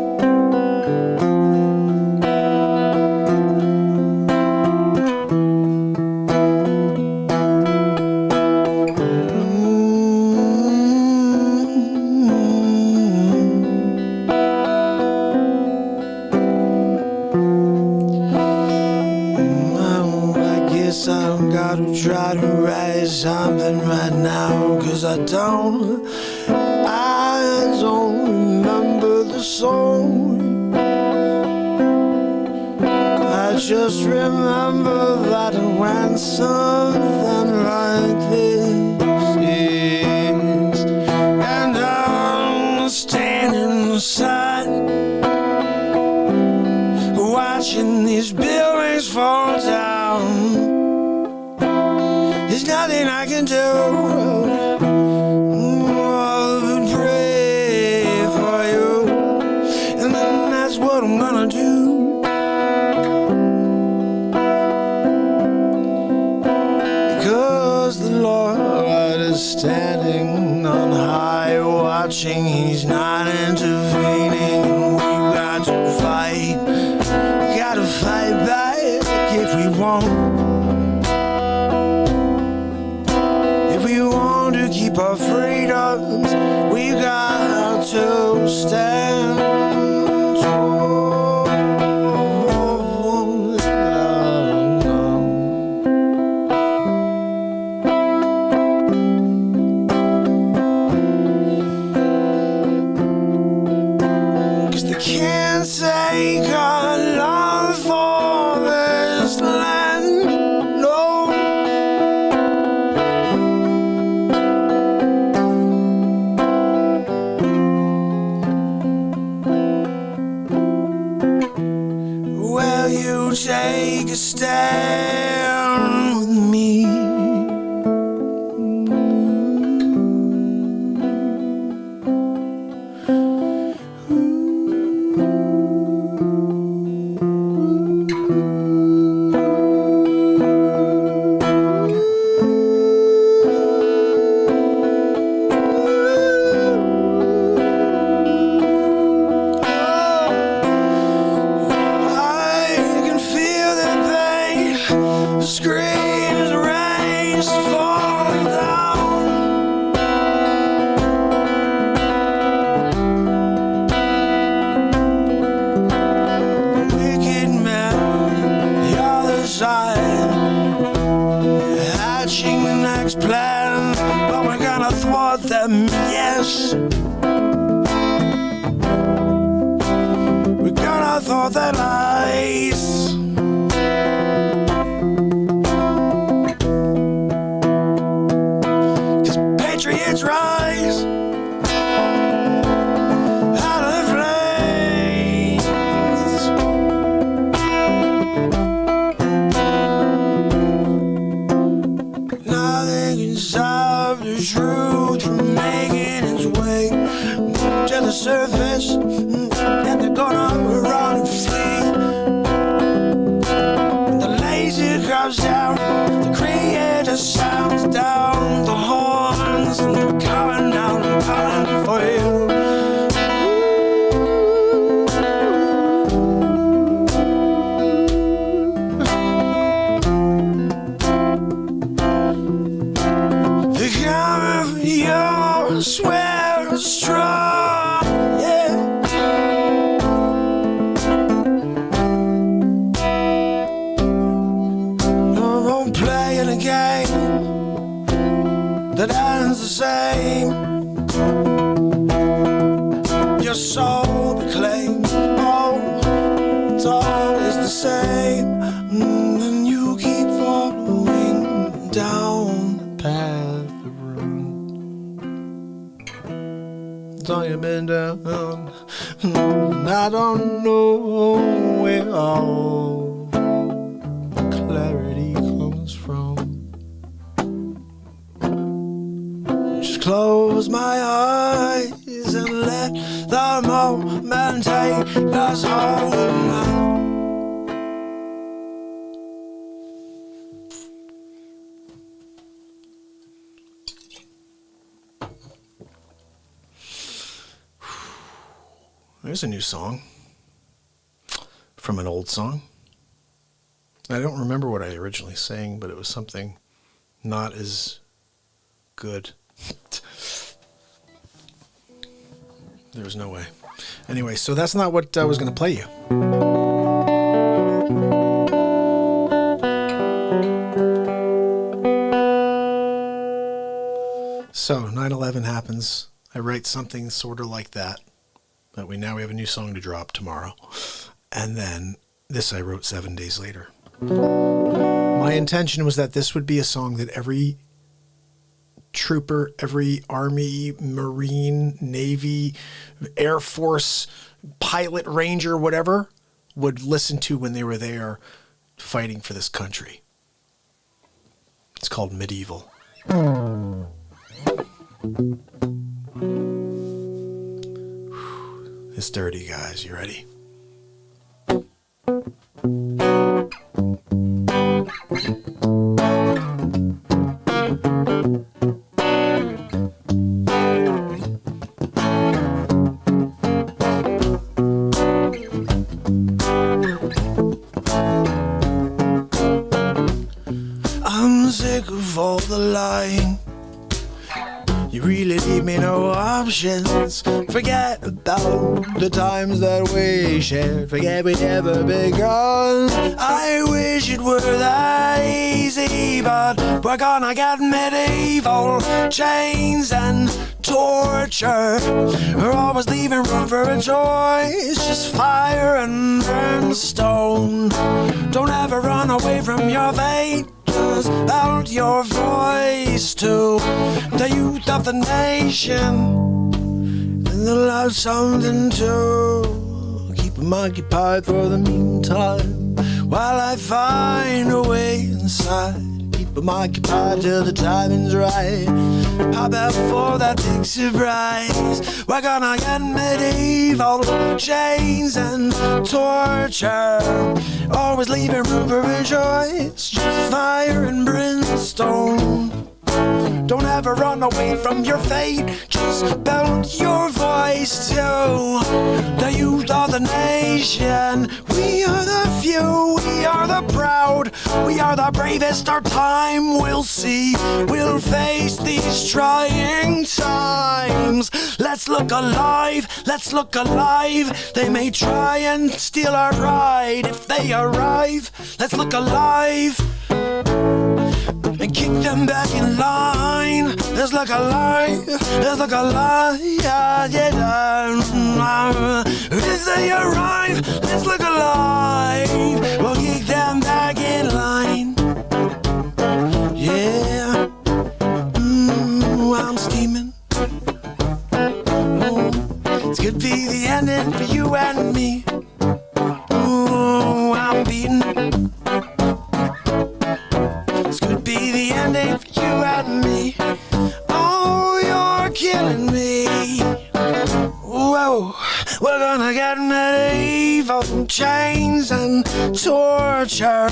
Try to write something right now, 'cause I don't remember the song. I just remember that it went something like this. And I'm standing aside, watching these buildings fall down. There's nothing I can do but pray for you, and then that's what I'm gonna do. Because the Lord is standing on high, watching, He's not intervening, and we've got to fight. We gotta fight back if we want. Keep our freedoms, we got to stand tall. 'Cause they can't take our love for this land, no. you take a stand with me? Screams, rain falling down. Wicked men, the other side, hatching the next plan, but we're gonna thwart them, yes. We're gonna thwart their lies. Patriots rise out of the flames. Nothing can stop the truth from making its way to the surface, and they're gonna run and flee. When the laser comes down, the creator sounds down the horns, and they're coming down and coming for you. They're coming for you, I swear it's strong, yeah. No, won't play in a game that ends the same. Your soul be claimed. Oh, it's always the same. And you keep following down the path of ruin. It's all you've been down. And I don't know where all clarity comes from. Just close my eyes and let the moment take us home. There's a new song from an old song. I don't remember what I originally sang, but it was something not as good. There was no way. Anyway, so that's not what I was going to play you. So 9/11 happens. I write something sort of like that. But we have a new song to drop tomorrow. And then this I wrote 7 days later. My intention was that this would be a song that every trooper, every Army, Marine, Navy, Air Force, pilot, ranger, whatever, would listen to when they were there fighting for this country. It's called Medieval. It's dirty, guys. You ready? I'm sick of all the lying. You really leave me no options. Forget about the times that we shared. Forget we never begun. I wish it were that easy, but we're gonna get medieval. Chains and torture. We're always leaving room for a choice. Just fire and brimstone. Don't ever run away from your fate. Just out your voice to the youth of the nation. And they'll have something to keep them occupied for the meantime. while I find a way inside. Keep 'em occupied till the timing's right. Pop out for that big surprise. We're gonna get medieval, chains and torture. Always leaving room for rejoice, just fire and brimstone. Don't ever run away from your fate, just belt your voice to the youth of the nation. We are the few, we are the proud, we are the bravest. Our time we'll see, we'll face these trying times. Let's look alive, let's look alive. They may try and steal our pride. If they arrive, let's look alive and kick them back in line. Let's look alive, let's look alive, yeah. If they arrive, let's look alive. We'll kick them back in line. Yeah, I'm steaming. This could be the ending for you and me. I'm beating. This could be the ending for you and me. Oh, you're killing me. Whoa, we're gonna get medieval, chains and torture.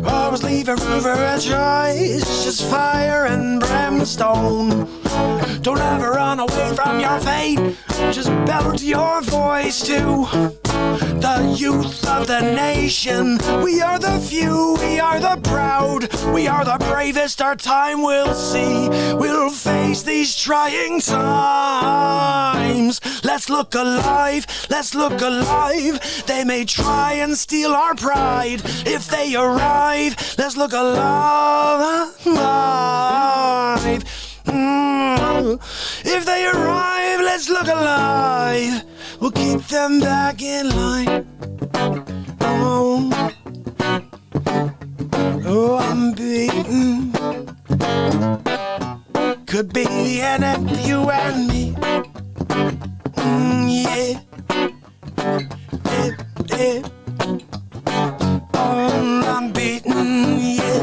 Always leaving room for a choice, just fire and brimstone. Don't ever run away from your fate, just belt your voice to the youth of the nation. We are the few, we are the proud, we are the bravest. Our time we'll see, we'll face these trying times. Let's look alive, let's look alive. They may try and steal our pride. If they arrive, let's look alive. If they arrive, let's look alive. We'll keep them back in line. Oh, I'm beaten. Could be the end of you and me. Yeah. Oh, I'm beaten. Yeah.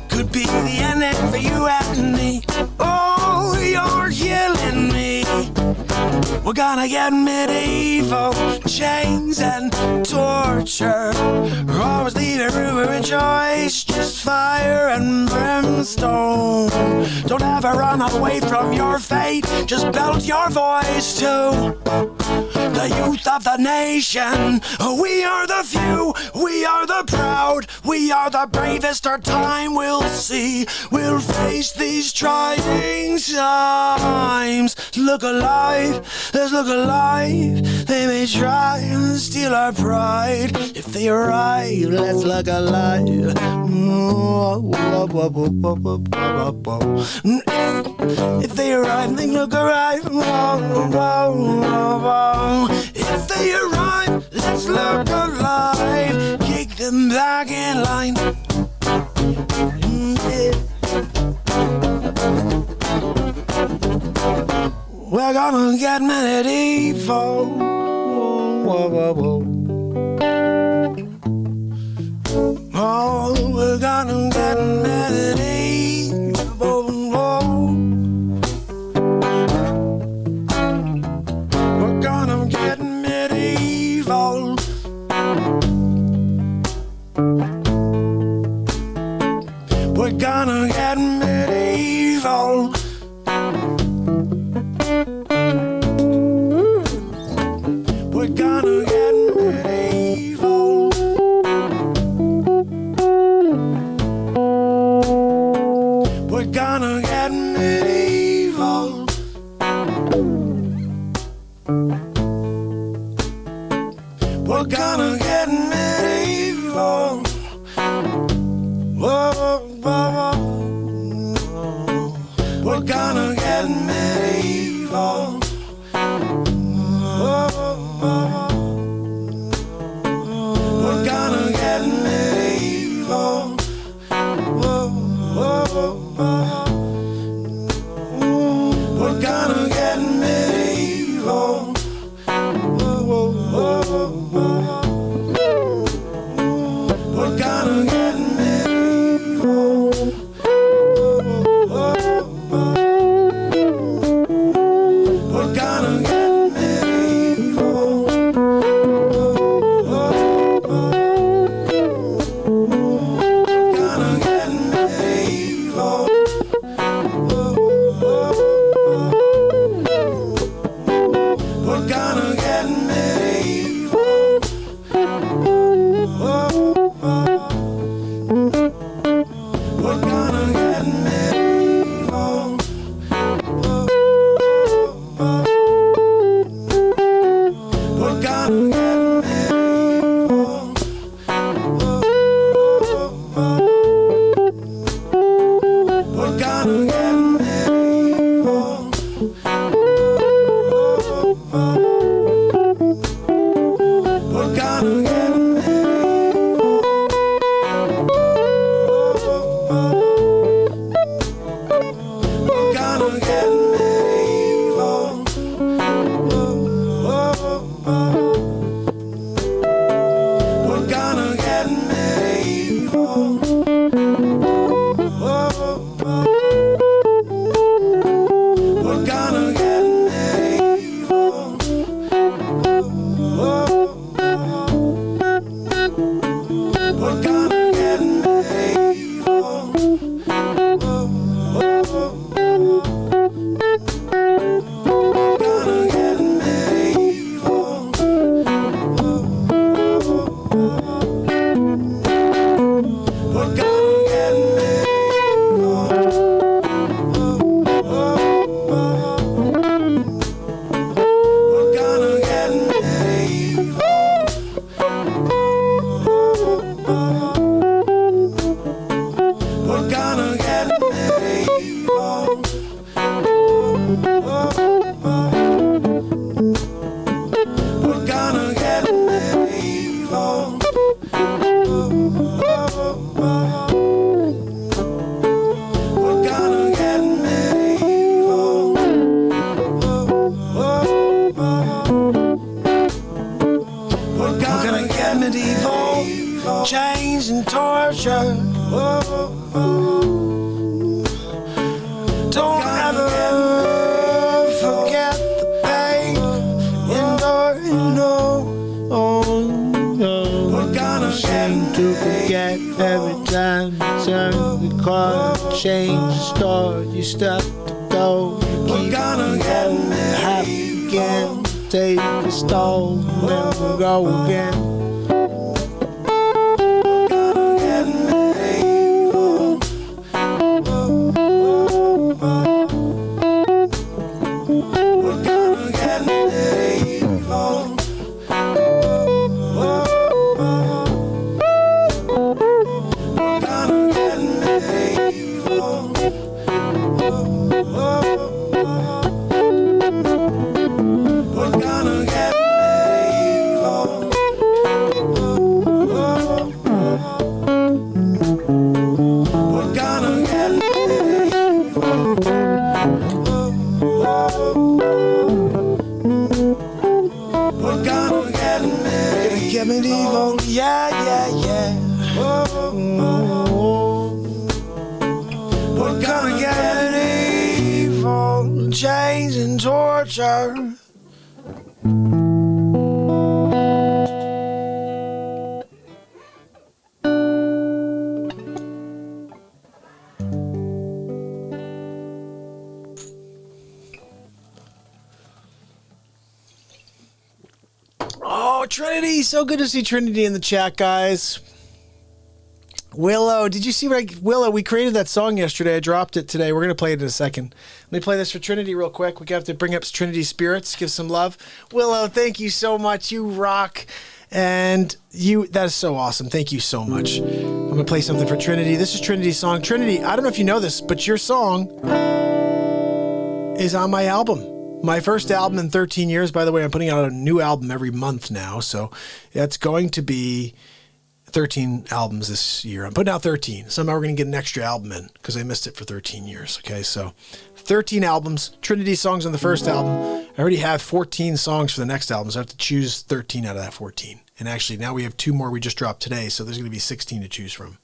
Could be the end for you and me. Oh, you're killing me. We're gonna get medieval, chains and torture. We're always leaving room to rejoice, just fire and brimstone. Don't ever run away from your fate, just belt your voice to the youth of the nation. We are the few, we are the proud, we are the bravest. Our time we'll see, we'll face these trying times. Look alive, let's look alive. They may try and steal our pride. If they arrive, let's look alive. If they arrive, they look alive. If they arrive, let's look alive. Kick them back in line. We're gonna get medieval. Oh, we're gonna get medieval. We're gonna get medieval. We're gonna get medieval. We're gonna get medieval. We're gonna get medieval. We're gonna get medieval. Whoa, whoa, whoa. We're gonna get medieval. Whoa, whoa. We're gonna get medieval. Whoa, whoa, whoa. We're gonna get medieval. Whoa, whoa, whoa, whoa. chains and torture. Don't ever forget the pain and we're gonna seem to forget every time you turn the corner, change the store, you stop to go, you keep getting happy again, take the stall, then we'll go again. chains and torture. Oh, Trinity. So good to see Trinity in the chat, guys. Willow, did you see Willow, we created that song yesterday. I dropped it today. We're going to play it in a second. Let me play this for Trinity real quick. We have to bring up Trinity spirits, give some love. Willow, thank you so much. You rock. And that is so awesome. Thank you so much. I'm going to play something for Trinity. This is Trinity's song. Trinity, I don't know if you know this, but your song is on my album. My first album in 13 years. By the way, I'm putting out a new album every month now. So that's going to be 13 albums this year. I'm putting out 13. Somehow we're going to get an extra album in because I missed it for 13 years. Okay, so 13 albums. Trinity songs on the first album. I already have 14 songs for the next album, so I have to choose 13 out of that 14. And actually, now we have 2 more we just dropped today, so there's going to be 16 to choose from.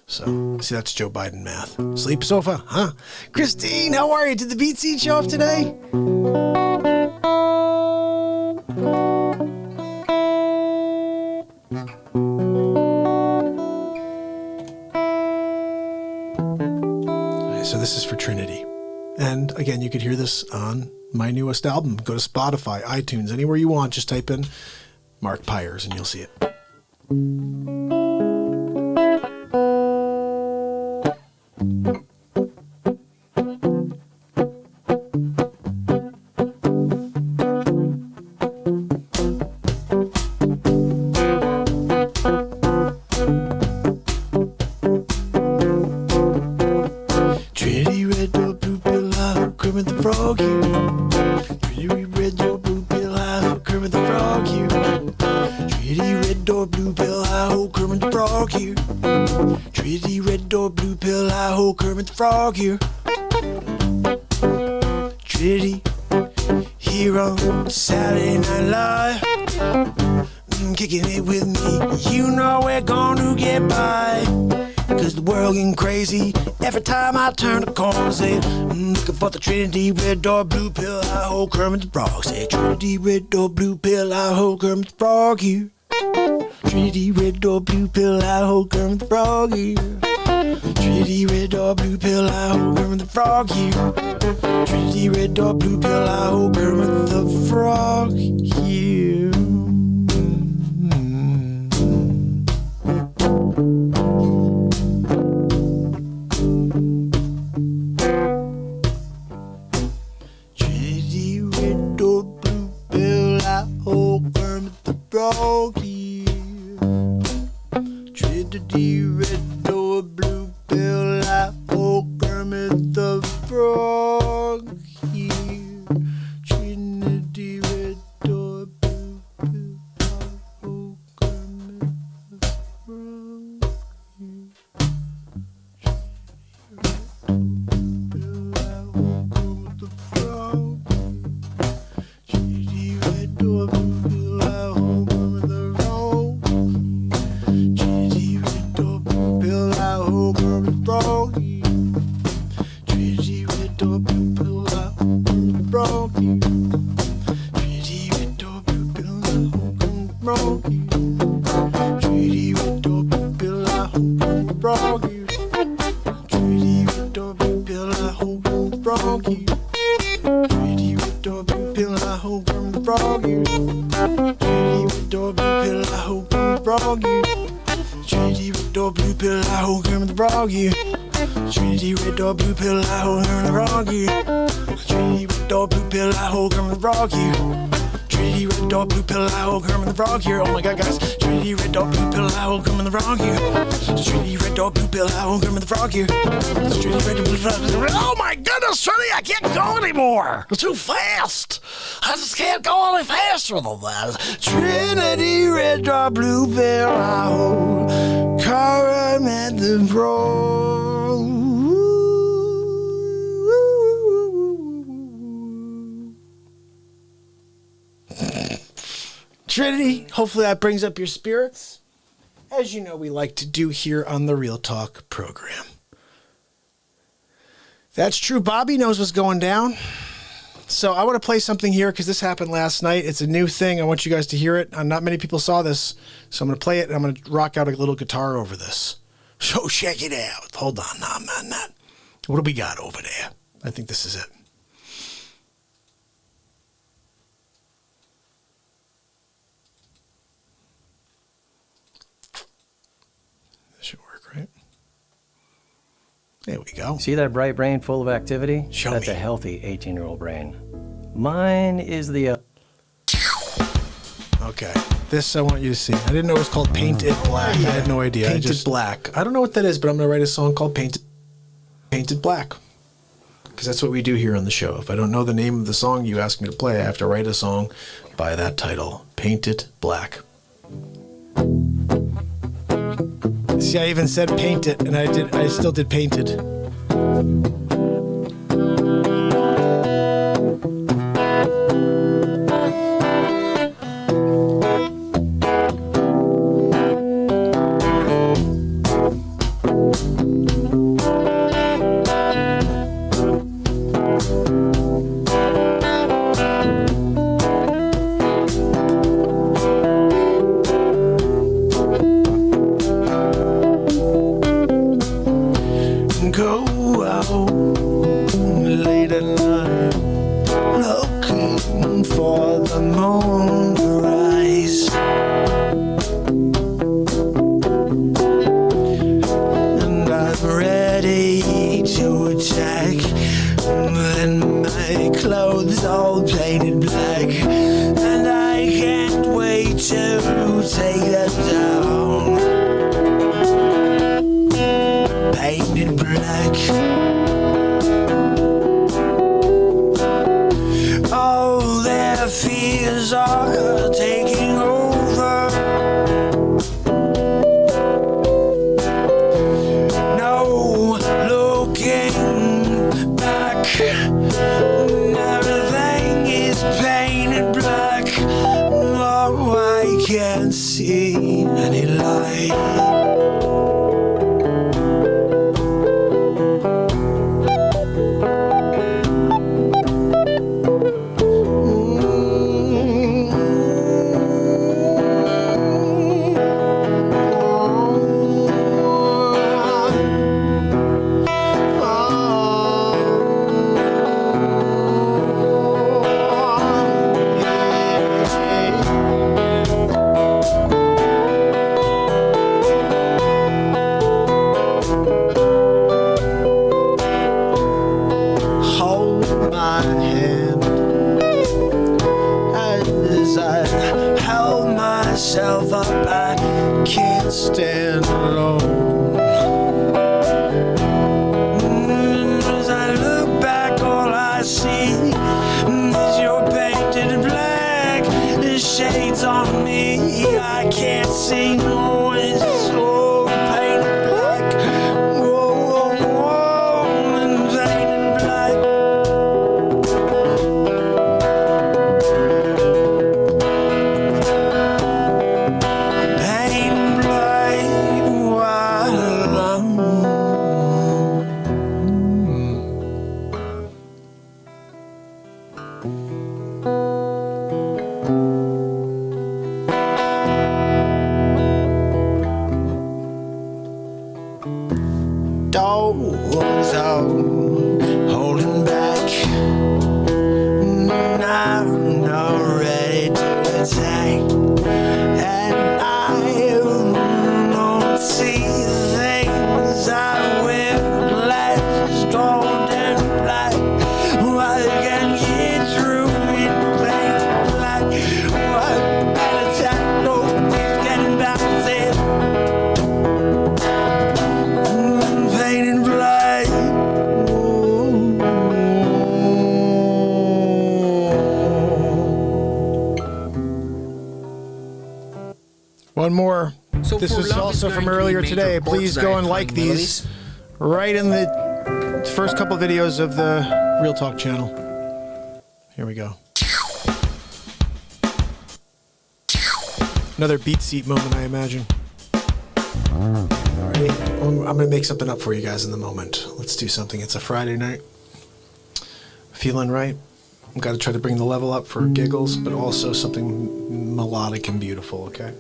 So, see, that's Joe Biden math. Sleep sofa, huh? Christine, how are you? Did the beat seat show up today? So this is for Trinity. And again, you could hear this on my newest album. Go to Spotify, iTunes, anywhere you want. Just type in Mark Pires and you'll see it. Trinity red door, blue pill, hi-ho, Kermit the Frog here. Trinity red door, blue pill, hi-ho, Kermit the Frog here. Trinity here on Saturday Night Live. Kicking it with me, you know we're gonna get by. Cause the world getting crazy every time I turn a corner. Say, looking for the Trinity red door, blue pill, hi-ho, Kermit the Frog. Say, Trinity red door, blue pill, hi-ho, Kermit the Frog here. Trinity red door, blue pill, hi-ho, Kermit the Frog here. Trinity red door, blue pill, hi-ho, Kermit the Frog here. Trinity red door, blue pill, hi-ho, Kermit the Frog here. Trinity red door, blue pill, hi-ho, Kermit the Frog here. Trinity red door, blue pill, hi-ho, Kermit the Frog here. Trinity red door, blue pill, hi-ho, Kermit the Frog here. Trinity red door, blue pill, hi-ho, Kermit the Frog. Trinity red door, blue pill, hi-ho, Kermit the Frog here. Trinity red door, blue pill, hi-ho, Kermit the Frog here. Trinity red door, blue pill, hi-ho, Kermit the Frog here. Trinity red door, blue pill, hi-ho, Kermit the Frog here. Trinity red door, blue pill, hi-ho, Kermit the Frog here. Trinity red door, blue pill, hi-ho, Kermit the Frog here. Trinity red door, blue pill, hi-ho, Kermit the Frog here. Trinity red door, blue pill, hi-ho, Kermit the Frog here. Trinity red door, blue pill, hi-ho, Kermit the Frog here. Trinity red door, blue pill, hi-ho, Kermit the Frog here. Trinity red door, blue pill, hi-ho, Kermit the Frog here. Oh my God, guys! Trinity red door, blue pill, hi-ho, Kermit the Frog here. Trinity red door, blue pill, hi-ho, Kermit the Frog here. Trinity red door, blue pill. Oh my goodness, Trinity, I can't go anymore. It's too fast. I just can't go any faster than that. Trinity red door, blue pill, hi-ho, Kermit the Frog. Trinity, hopefully that brings up your spirits, as you know we like to do here on the Real Talk program. That's true. Bobby knows what's going down. So I want to play something here because this happened last night. It's a new thing. I want you guys to hear it. Not many people saw this, so I'm going to play it, and I'm going to rock out a little guitar over this. So check it out. Hold on. No, I'm not. What do we got over there? I think this is it. There we go. See that bright brain full of activity? Show That's me. a healthy 18-year-old brain. Mine is the... Okay. This I want you to see. I didn't know it was called Painted Black. I had no idea. Painted Black. I don't know what that is, but I'm going to write a song called Painted Black. Because that's what we do here on the show. If I don't know the name of the song you ask me to play, I have to write a song by that title. Painted Black. See, I even said paint it, and I still did painted. Go out late at night, looking for the moon to rise. And I'm ready to attack, and my clothes all painted black, and I can't wait to take them down. Painted black. All their fears are taking over. can't see any light. Stand alone. As I look back, all I see is your painted black. The shades on me, I can't see no. It's so painted black. Whoa, whoa, and painted black. Dogs out, holding back. Now I'm not ready to attack, and I don't see things I wear. Glasses gold and black. I can get through it, painted black. What better time? Nobody's getting back there. Painted black. One more. So This for was Love also is from going to earlier be today. major Please go and courtside like playing these right in the first couple videos of the Real Talk channel. Here we go. Another beat seat moment, I imagine. Alright, I'm going to make something up for you guys in the moment. Let's do something. It's a Friday night. Feeling right. I've got to try to bring the level up for giggles, but also something melodic and beautiful, okay?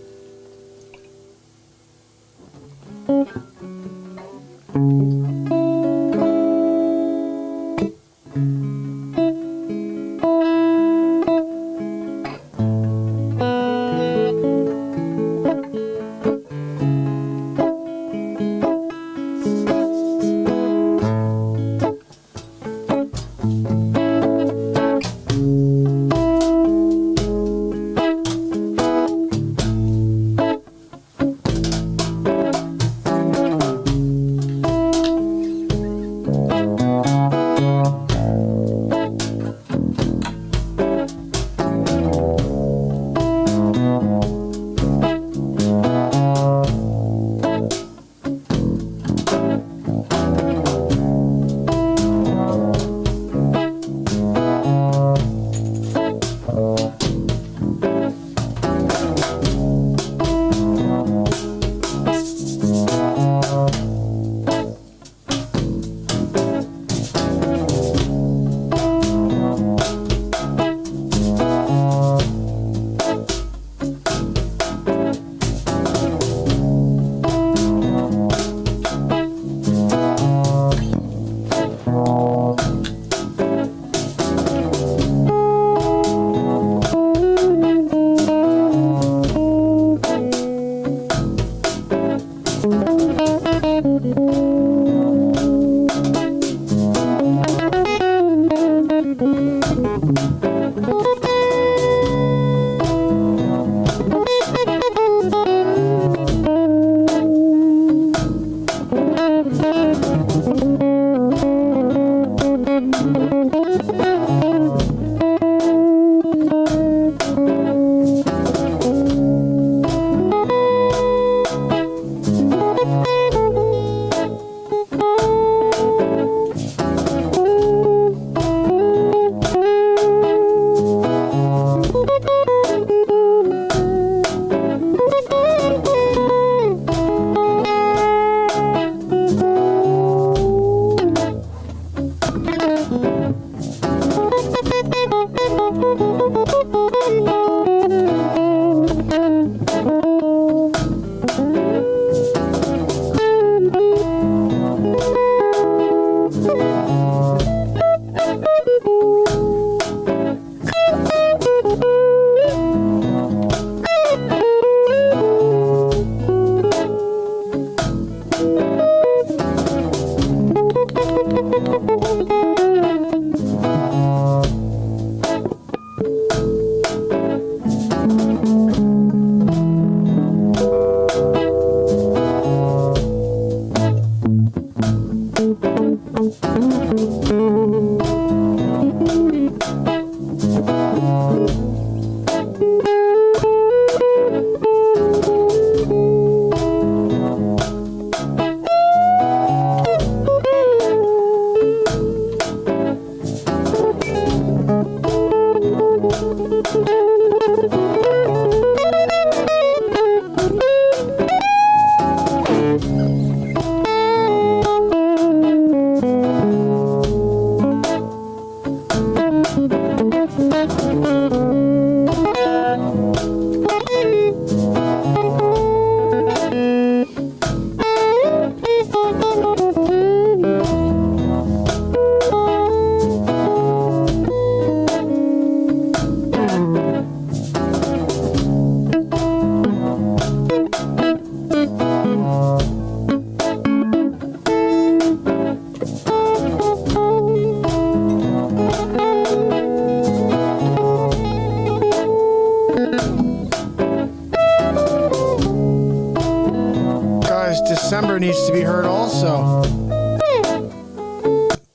guys, December needs to be heard also.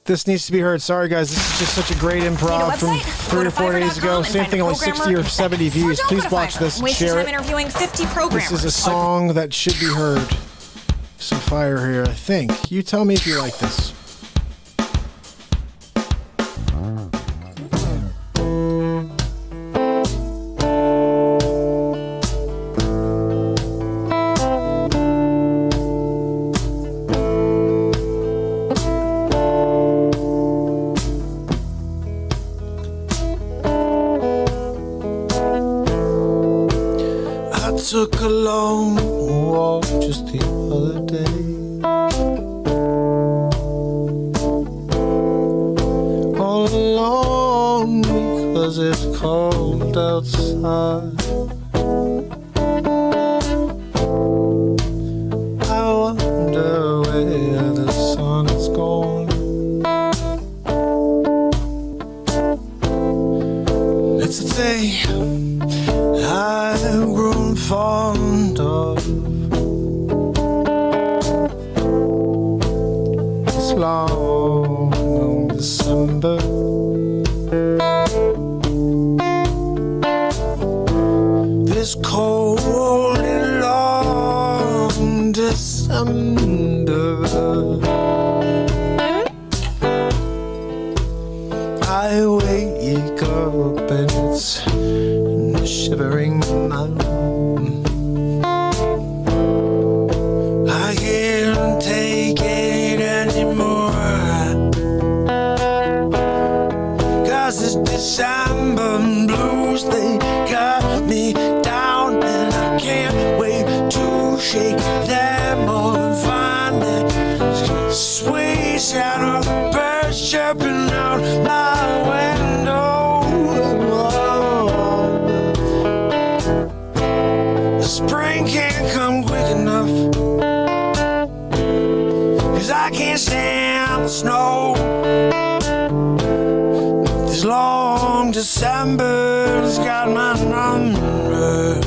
This needs to be heard. Sorry, guys. This is just such a great improv from 3 or 4 days ago. Same thing, only 60 or 70 views. Please watch this and share it. Interviewing 50 programmers. This is a song that should be heard. Some fire here, I think. You tell me if you like this. Took a long walk just the other day. All alone because it's cold outside. I wonder where the sun is gone. It's a thing I've grown fond of. This long December, this cold and long December, I wake up and it's shivering in my room. I can't take it anymore, 'cause this December blues, they got me down, and I can't wait to shake them off and find that sweet sound of the birds chirping out my window. Spring can't come quick enough, 'cause I can't stand the snow. This long December's got my number.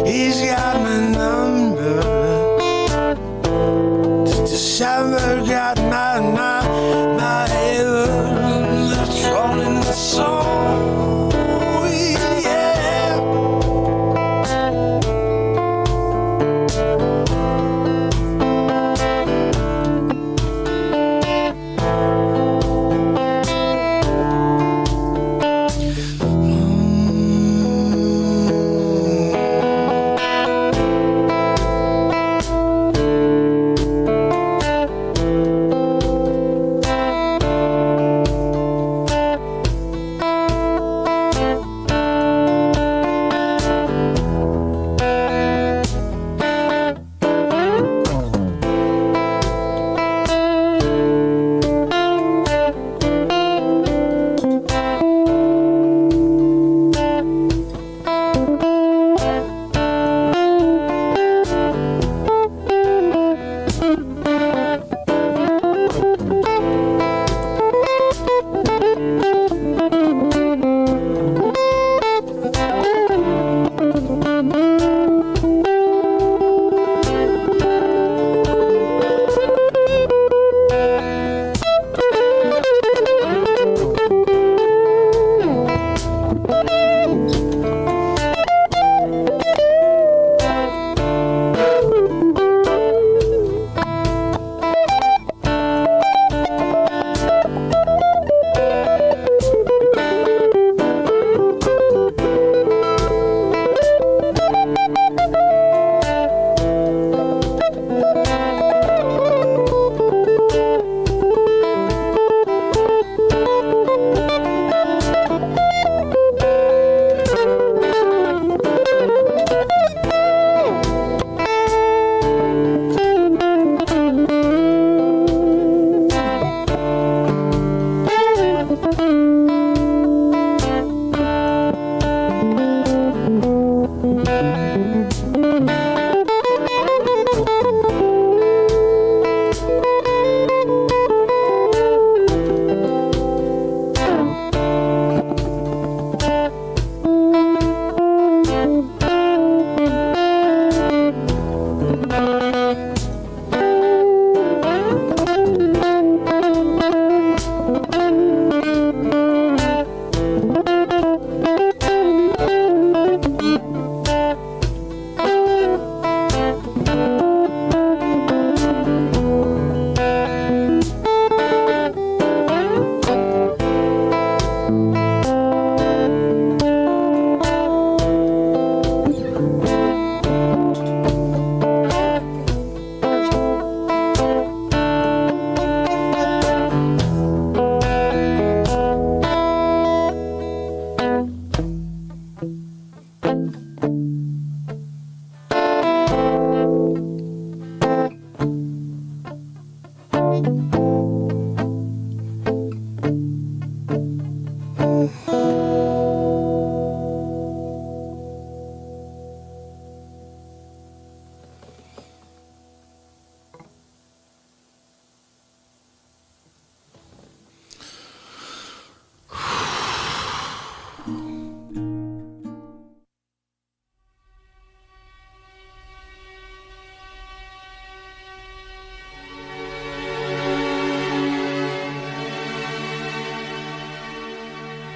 He's got my number. December got my head that's rolling the soul, yeah.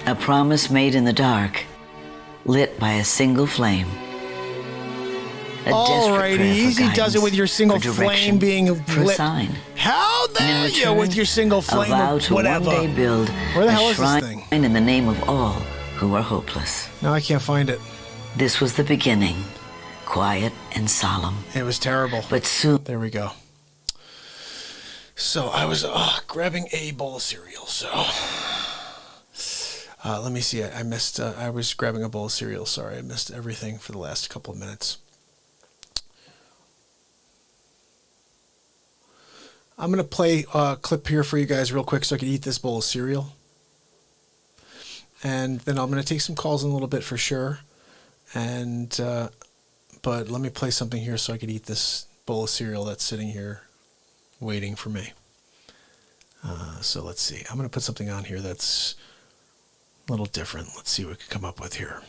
A promise made in the dark, lit by a single flame. A desperate prayer for easy does it with guidance, your single for flame direction, being for a lit. sign. How And dare in you return, with your single flame a vow or to whatever? one day build Where the hell a is this shrine thing? in the name of all who are hopeless. No, I can't find it. This was the beginning, quiet and solemn. It was terrible. But soon, There we go. So I was grabbing a bowl of cereal. So let me see. I missed. I was grabbing a bowl of cereal. Sorry, I missed everything for the last couple of minutes. I'm gonna play a clip here for you guys real quick so I can eat this bowl of cereal, and then I'm gonna take some calls in a little bit for sure. And but let me play something here so I could eat this bowl of cereal that's sitting here waiting for me. So let's see. I'm going to put something on here that's a little different. Let's see what we can come up with here.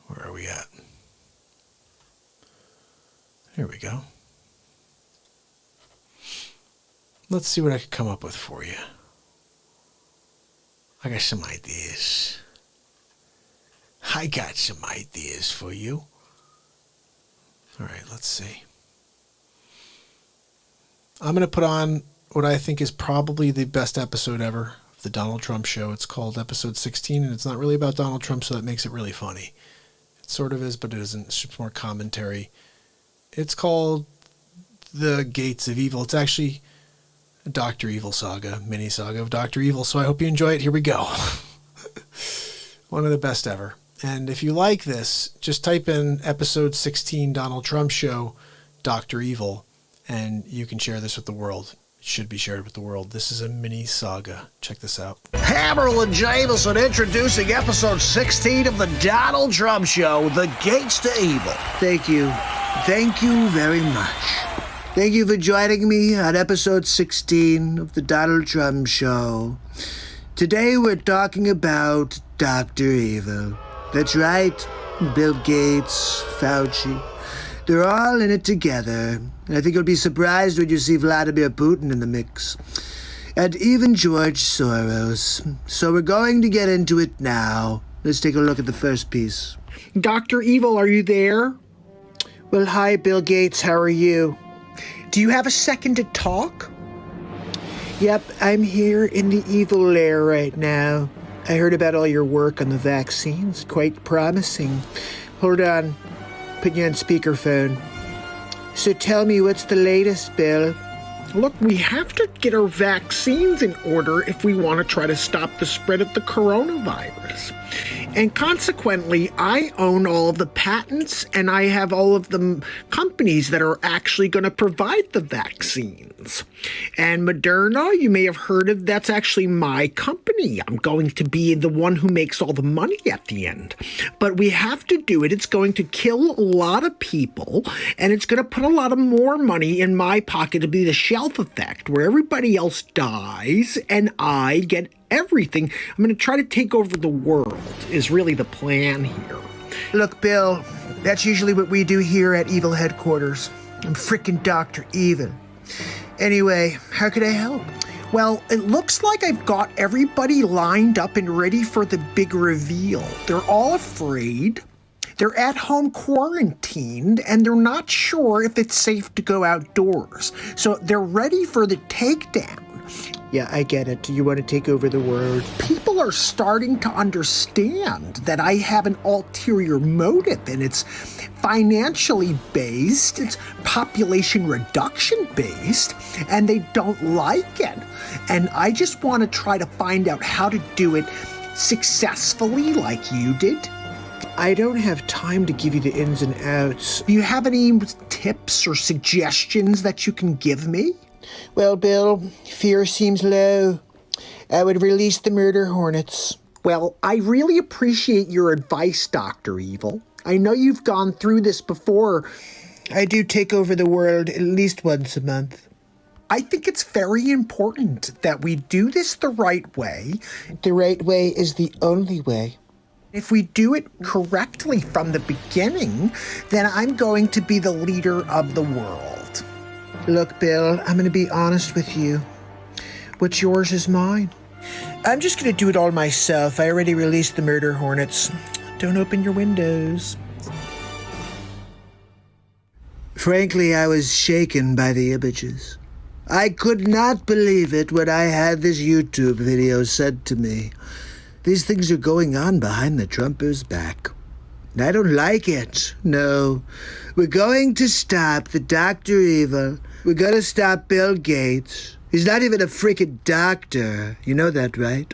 Where are we at? Here we go. Let's see what I can come up with for you. I got some ideas. I got some ideas for you. All right, let's see. I'm going to put on what I think is probably the best episode ever of the Donald Trump show. It's called episode 16, and it's not really about Donald Trump, so that makes it really funny. It sort of is, but it isn't. It's just more commentary. It's called The Gates of Evil. It's actually a Dr. Evil saga, mini saga of Dr. Evil, so I hope you enjoy it. Here we go. One of the best ever. And if you like this, just type in episode 16 Donald Trump show, Dr. Evil, and you can share this with the world. It should be shared with the world. This is a mini saga. Check this out. Hammerlin Jamison introducing episode 16 of the Donald Trump Show, The Gates to Evil. Thank you. Thank you very much. Thank you for joining me on episode 16 of the Donald Trump Show. Today we're talking about Dr. Evil. That's right. Bill Gates, Fauci. They're all in it together. And I think you'll be surprised when you see Vladimir Putin in the mix. And even George Soros. So we're going to get into it now. Let's take a look at the first piece. Dr. Evil, are you there? Well, hi, Bill Gates. How are you? Do you have a second to talk? Yep, I'm here in the evil lair right now. I heard about all your work on the vaccines. Quite promising. Hold on. Put you on speakerphone. So tell me, what's the latest, Bill? Look, we have to get our vaccines in order if we want to try to stop the spread of the coronavirus. And consequently, I own all of the patents and I have all of the companies that are actually going to provide the vaccines. And Moderna, you may have heard of, that's actually my company. I'm going to be the one who makes all the money at the end. But we have to do it. It's going to kill a lot of people and it's going to put a lot of more money in my pocket to be the shelf effect where everybody else dies and I get everything. I'm going to try to take over the world is really the plan here. Look, Bill, that's usually what we do here at Evil Headquarters. I'm frickin' Dr. Evil. Anyway, how could I help? Well, it looks like I've got everybody lined up and ready for the big reveal. They're all afraid. They're at home quarantined, and they're not sure if it's safe to go outdoors. So they're ready for the takedown. Yeah, I get it. You want to take over the world. People are starting to understand that I have an ulterior motive, and it's financially based, it's population reduction based, and they don't like it. And I just want to try to find out how to do it successfully like you did. I don't have time to give you the ins and outs. Do you have any tips or suggestions that you can give me? Well, Bill, fear seems low. I would release the murder hornets. Well, I really appreciate your advice, Dr. Evil. I know you've gone through this before. I do take over the world at least once a month. I think it's very important that we do this the right way. The right way is the only way. If we do it correctly from the beginning, then I'm going to be the leader of the world. Look, Bill, I'm going to be honest with you. What's yours is mine. I'm just gonna do it all myself. I already released the murder hornets. Don't open your windows. Frankly, I was shaken by the images. I could not believe it when I had this YouTube video sent to me. These things are going on behind the Trumpers' back. I don't like it. No. We're going to stop the Dr. Evil. We're going to stop Bill Gates. He's not even a freaking doctor. You know that, right?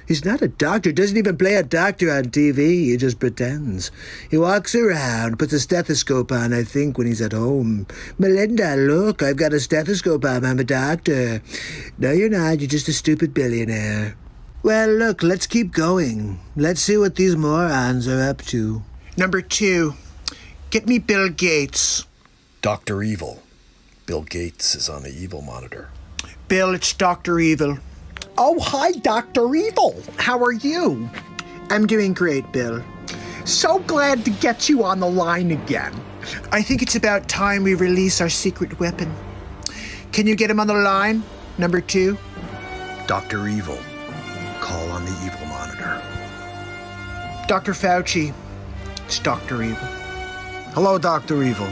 He's not a doctor. Doesn't even play a doctor on TV. He just pretends. He walks around, puts a stethoscope on, I think, when he's at home. Melinda, look, I've got a stethoscope on. I'm a doctor. No, you're not. You're just a stupid billionaire. Well, look, let's keep going. Let's see what these morons are up to. Number 2, get me Bill Gates. Dr. Evil. Bill Gates is on the evil monitor. Bill, it's Dr. Evil. Oh, hi, Dr. Evil. How are you? I'm doing great, Bill. So glad to get you on the line again. I think it's about time we release our secret weapon. Can you get him on the line, number 2? Dr. Evil. Call on the evil monitor. Dr. Fauci, it's Dr. Evil. Hello, Dr. Evil.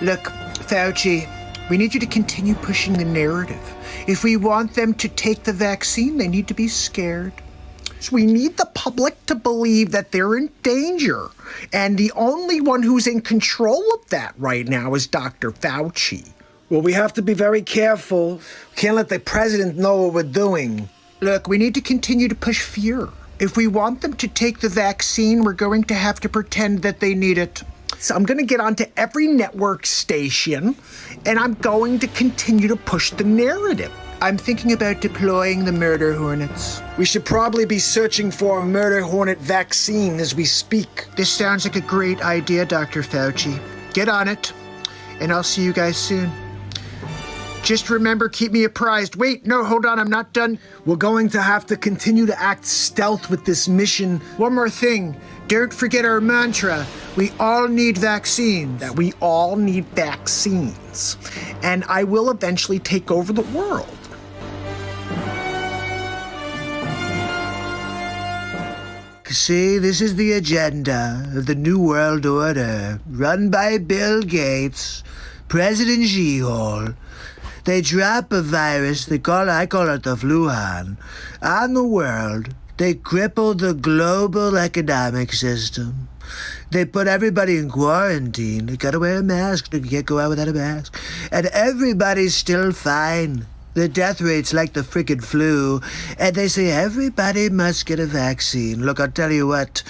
Look, Fauci, we need you to continue pushing the narrative. If we want them to take the vaccine, they need to be scared. So we need the public to believe that they're in danger. And the only one who's in control of that right now is Dr. Fauci. Well, we have to be very careful. We can't let the president know what we're doing. Look, we need to continue to push fear. If we want them to take the vaccine, we're going to have to pretend that they need it. So I'm going to get onto every network station, and I'm going to continue to push the narrative. I'm thinking about deploying the murder hornets. We should probably be searching for a murder hornet vaccine as we speak. This sounds like a great idea, Dr. Fauci. Get on it, and I'll see you guys soon. Just remember, keep me apprised. Wait, no, hold on, I'm not done. We're going to have to continue to act stealth with this mission. One more thing. Don't forget our mantra. We all need vaccines. That we all need vaccines. And I will eventually take over the world. See, this is the agenda of the New World Order, run by Bill Gates, President She-Hole. They drop a virus, I call it the Fluhan, on the world. They cripple the global economic system. They put everybody in quarantine. They gotta wear a mask. You can't go out without a mask. And everybody's still fine. The death rate's like the frickin' flu. And they say everybody must get a vaccine. Look, I'll tell you what.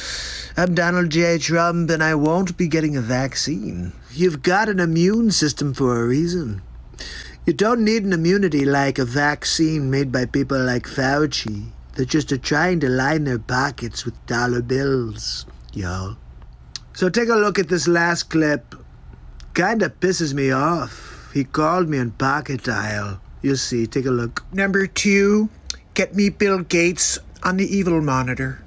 I'm Donald J. Trump, and I won't be getting a vaccine. You've got an immune system for a reason. You don't need an immunity like a vaccine made by people like Fauci that just are trying to line their pockets with dollar bills, y'all. So take a look at this last clip. Kinda pisses me off. He called me on pocket dial. You'll see, take a look. Number 2, get me Bill Gates on the evil monitor.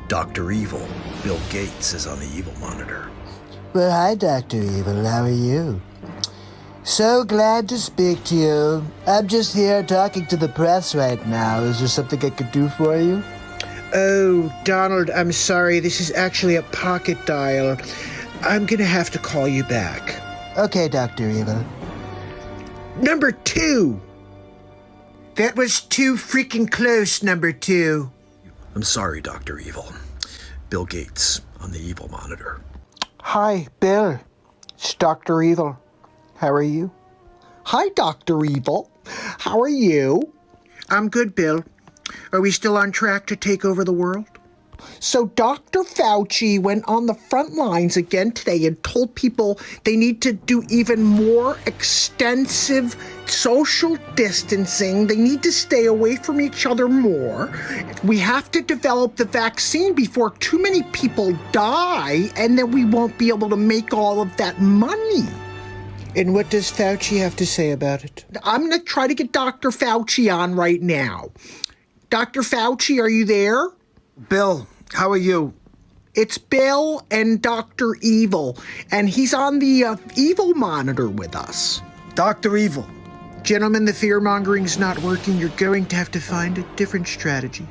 Dr. Evil. Bill Gates is on the evil monitor. Well, hi, Dr. Evil. How are you? So glad to speak to you. I'm just here talking to the press right now. Is there something I could do for you? Oh, Donald, I'm sorry. This is actually a pocket dial. I'm gonna have to call you back. Okay, Dr. Evil. Number 2! That was too freaking close, number 2. I'm sorry, Dr. Evil. Bill Gates on the evil monitor. Hi, Bill. It's Dr. Evil. How are you? Hi, Dr. Evil. How are you? I'm good, Bill. Are we still on track to take over the world? So Dr. Fauci went on the front lines again today and told people they need to do even more extensive social distancing. They need to stay away from each other more. We have to develop the vaccine before too many people die, and then we won't be able to make all of that money. And what does Fauci have to say about it? I'm going to try to get Dr. Fauci on right now. Dr. Fauci, are you there? Bill, how are you? It's Bill and Dr. Evil, and he's on the evil monitor with us. Dr. Evil, Gentlemen, the fear-mongering's not working. You're going to have to find a different strategy.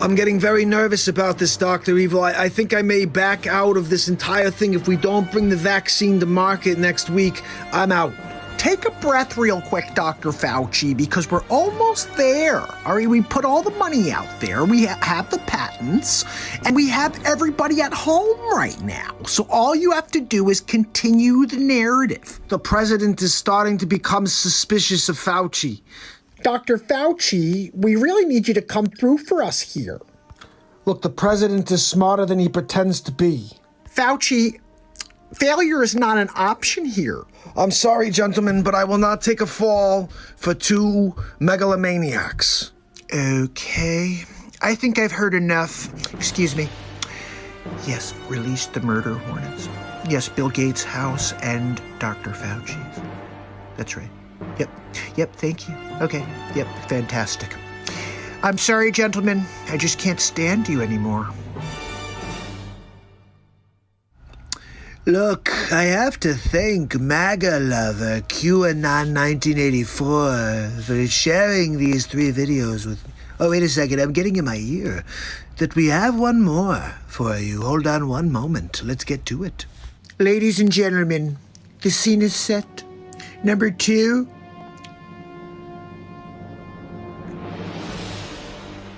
I'm getting very nervous about this, Dr. Evil. I think I may back out of this entire thing if we don't bring the vaccine to market next week. I'm out. Take a breath real quick, Dr. Fauci, because we're almost there. All right, we put all the money out there. We have the patents, and we have everybody at home right now. So all you have to do is continue the narrative. The president is starting to become suspicious of Fauci. Dr. Fauci, we really need you to come through for us here. Look, the president is smarter than he pretends to be. Fauci, failure is not an option here. I'm sorry, gentlemen, but I will not take a fall for two megalomaniacs. Okay, I think I've heard enough. Excuse me. Yes, release the murder hornets. Yes, Bill Gates' house and Dr. Fauci's. That's right. Yep, thank you. Okay, yep, fantastic. I'm sorry, gentlemen. I just can't stand you anymore. Look, I have to thank MAGA lover QAnon 1984 for sharing these 3 videos with me. Oh, wait a second, I'm getting in my ear that we have one more for you. Hold on one moment. Let's get to it. Ladies and gentlemen, the scene is set. Number 2.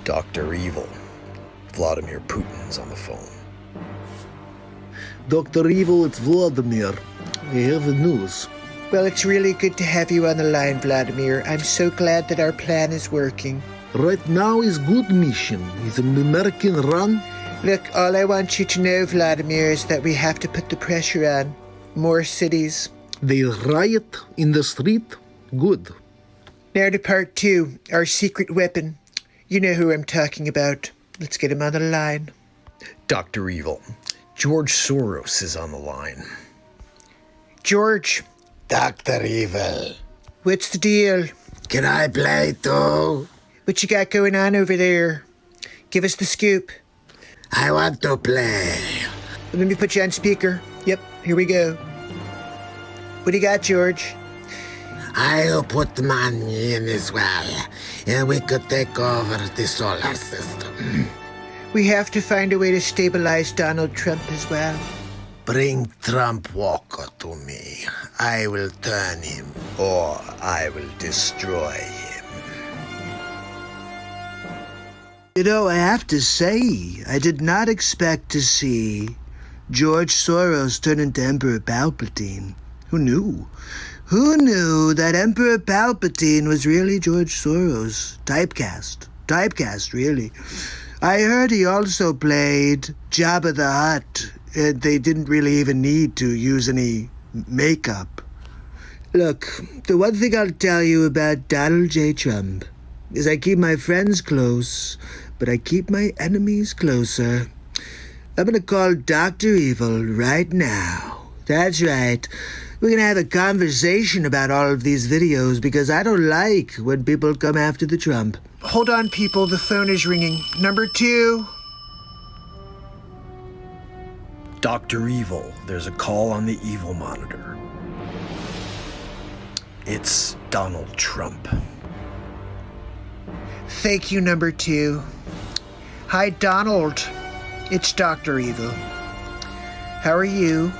Dr. Evil. Vladimir Putin's on the phone. Dr. Evil, it's Vladimir. We have the news. Well, it's really good to have you on the line, Vladimir. I'm so glad that our plan is working. Right now is good mission. Is an American run. Look, all I want you to know, Vladimir, is that we have to put the pressure on. More cities. They riot in the street. Good. Now to part 2, our secret weapon. You know who I'm talking about. Let's get him on the line. Dr. Evil. George Soros is on the line. George. Dr. Evil. What's the deal? Can I play too? What you got going on over there? Give us the scoop. I want to play. Let me put you on speaker. Yep, here we go. What do you got, George? I'll put money in as well, and we could take over the solar system. We have to find a way to stabilize Donald Trump as well. Bring Trump Walker to me. I will turn him, or I will destroy him. You know, I have to say, I did not expect to see George Soros turn into Emperor Palpatine. Who knew? Who knew that Emperor Palpatine was really George Soros? Typecast, really. I heard he also played Jabba the Hutt. They didn't really even need to use any makeup. Look, the one thing I'll tell you about Donald J. Trump is I keep my friends close, but I keep my enemies closer. I'm gonna call Dr. Evil right now. That's right. We're gonna have a conversation about all of these videos because I don't like when people come after the Trump. Hold on, people. The phone is ringing. Number 2. Dr. Evil, there's a call on the Evil monitor. It's Donald Trump. Thank you, number 2. Hi, Donald. It's Dr. Evil. How are you?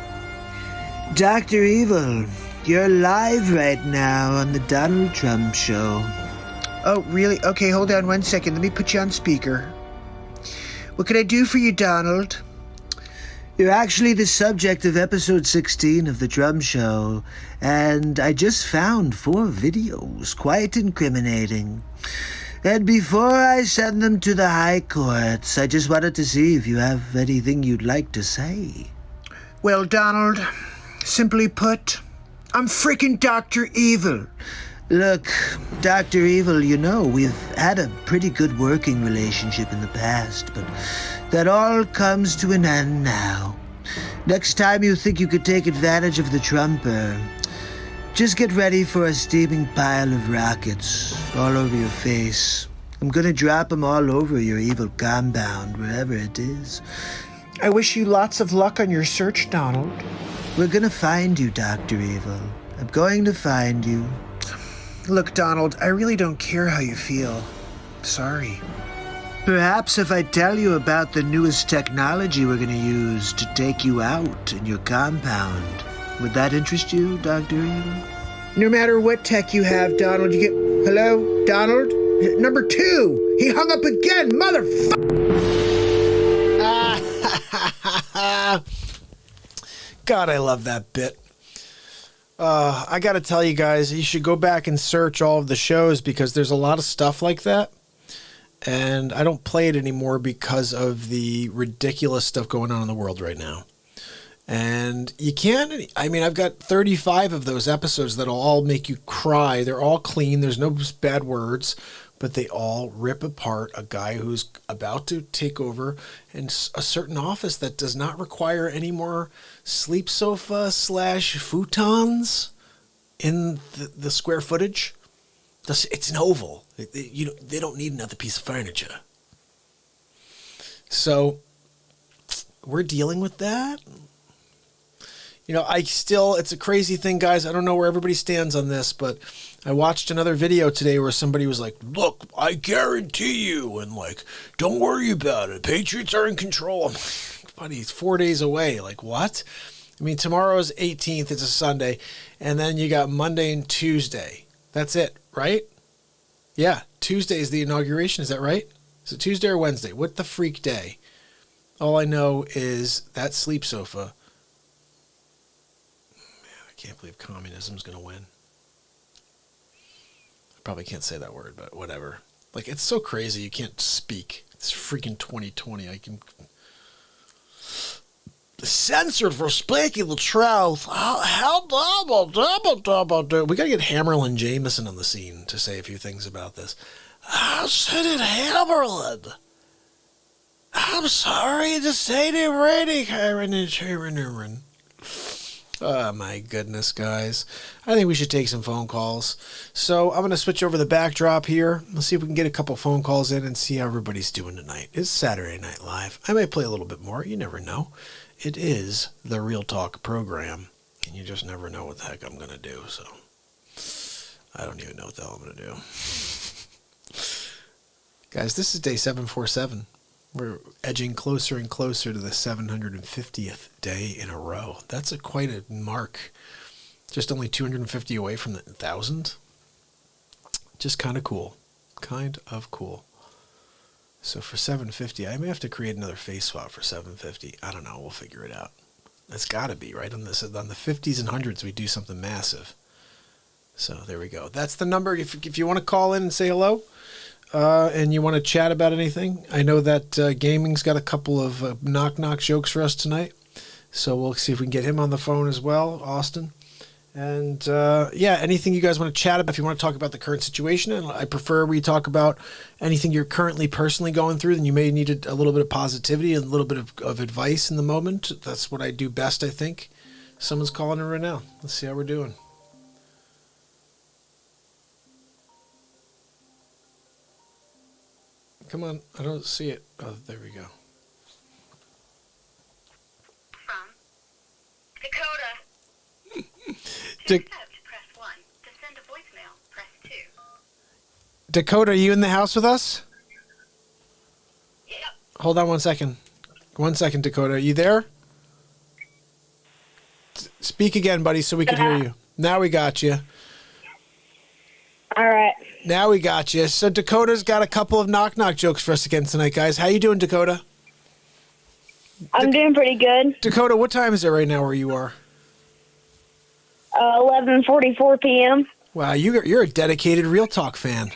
Dr. Evil, you're live right now on the Donald Trump show. Oh, really? Okay, hold on one second. Let me put you on speaker. What can I do for you, Donald? You're actually the subject of episode 16 of the Trump show, and I just found 4 videos, quite incriminating. And before I send them to the high courts, I just wanted to see if you have anything you'd like to say. Well, Donald, simply put, I'm freaking Dr. Evil. Look, Dr. Evil, you know, we've had a pretty good working relationship in the past, but that all comes to an end now. Next time you think you could take advantage of the Trumper, just get ready for a steaming pile of rockets all over your face. I'm gonna drop them all over your evil compound, wherever it is. I wish you lots of luck on your search, Donald. We're gonna find you, Dr. Evil. I'm going to find you. Look, Donald, I really don't care how you feel. Sorry. Perhaps if I tell you about the newest technology we're going to use to take you out in your compound, would that interest you, Dr. Evil? No matter what tech you have, Donald, you get... Hello? Donald? Number 2! He hung up again, God, I love that bit. I got to tell you guys, you should go back and search all of the shows because there's a lot of stuff like that. And I don't play it anymore because of the ridiculous stuff going on in the world right now. And you can't, I mean, I've got 35 of those episodes that'll all make you cry. They're all clean. There's no bad words, but they all rip apart a guy who's about to take over in a certain office that does not require any more sleep sofa / futons in the square footage. It's an oval. They don't need another piece of furniture. So we're dealing with that. It's a crazy thing, guys. I don't know where everybody stands on this, but I watched another video today where somebody was like, look, I guarantee you, and like, don't worry about it. Patriots are in control. I'm like, buddy, it's 4 days away. Like, what? I mean, tomorrow's 18th. It's a Sunday. And then you got Monday and Tuesday. That's it, right? Yeah, Tuesday is the inauguration. Is that right? Is it Tuesday or Wednesday? What the freak day? All I know is that sleep sofa. Man, I can't believe communism's going to win. I probably can't say that word, but whatever. Like, it's so crazy you can't speak. It's freaking 2020. I can... Censored for speaking the truth. How double. We got to get Hammerlin and Jamison on the scene to say a few things about this. I said it, Hammerlin. I'm sorry to say to Rady. Oh, my goodness, guys. I think we should take some phone calls. So I'm going to switch over the backdrop here. Let's see if we can get a couple phone calls in and see how everybody's doing tonight. It's Saturday Night Live. I may play a little bit more. You never know. It is the Real Talk program, and you just never know what the heck I'm going to do, so I don't even know what the hell I'm going to do. Guys, this is day 747. We're edging closer and closer to the 750th day in a row. That's quite a mark. Just only 250 away from the 1,000. Just kind of cool. Kind of cool. So for 750, I may have to create another face swap for 750. I don't know. We'll figure it out. It's got to be, right? On the 50s and 100s, we do something massive. So there we go. That's the number. If you want to call in and say hello, and you want to chat about anything, I know that Gaming's got a couple of knock-knock jokes for us tonight. So we'll see if we can get him on the phone as well, Austin. And, anything you guys want to chat about, if you want to talk about the current situation, and I prefer we talk about anything you're currently personally going through, then you may need a little bit of positivity and a little bit of advice in the moment. That's what I do best, I think. Someone's calling in right now. Let's see how we're doing. Come on, I don't see it. Oh, there we go. From Dakota. Press 1. To send a voicemail, press 2. Dakota, are you in the house with us? Yep. Hold on 1 second. 1 second, Dakota. Are you there? Speak again, buddy, so we can hear you. Now we got you. All right. Now we got you. So Dakota's got a couple of knock-knock jokes for us again tonight, guys. How you doing, Dakota? I'm doing pretty good. Dakota, what time is it right now where you are? 11:44 p.m. Wow, you're a dedicated Real Talk fan.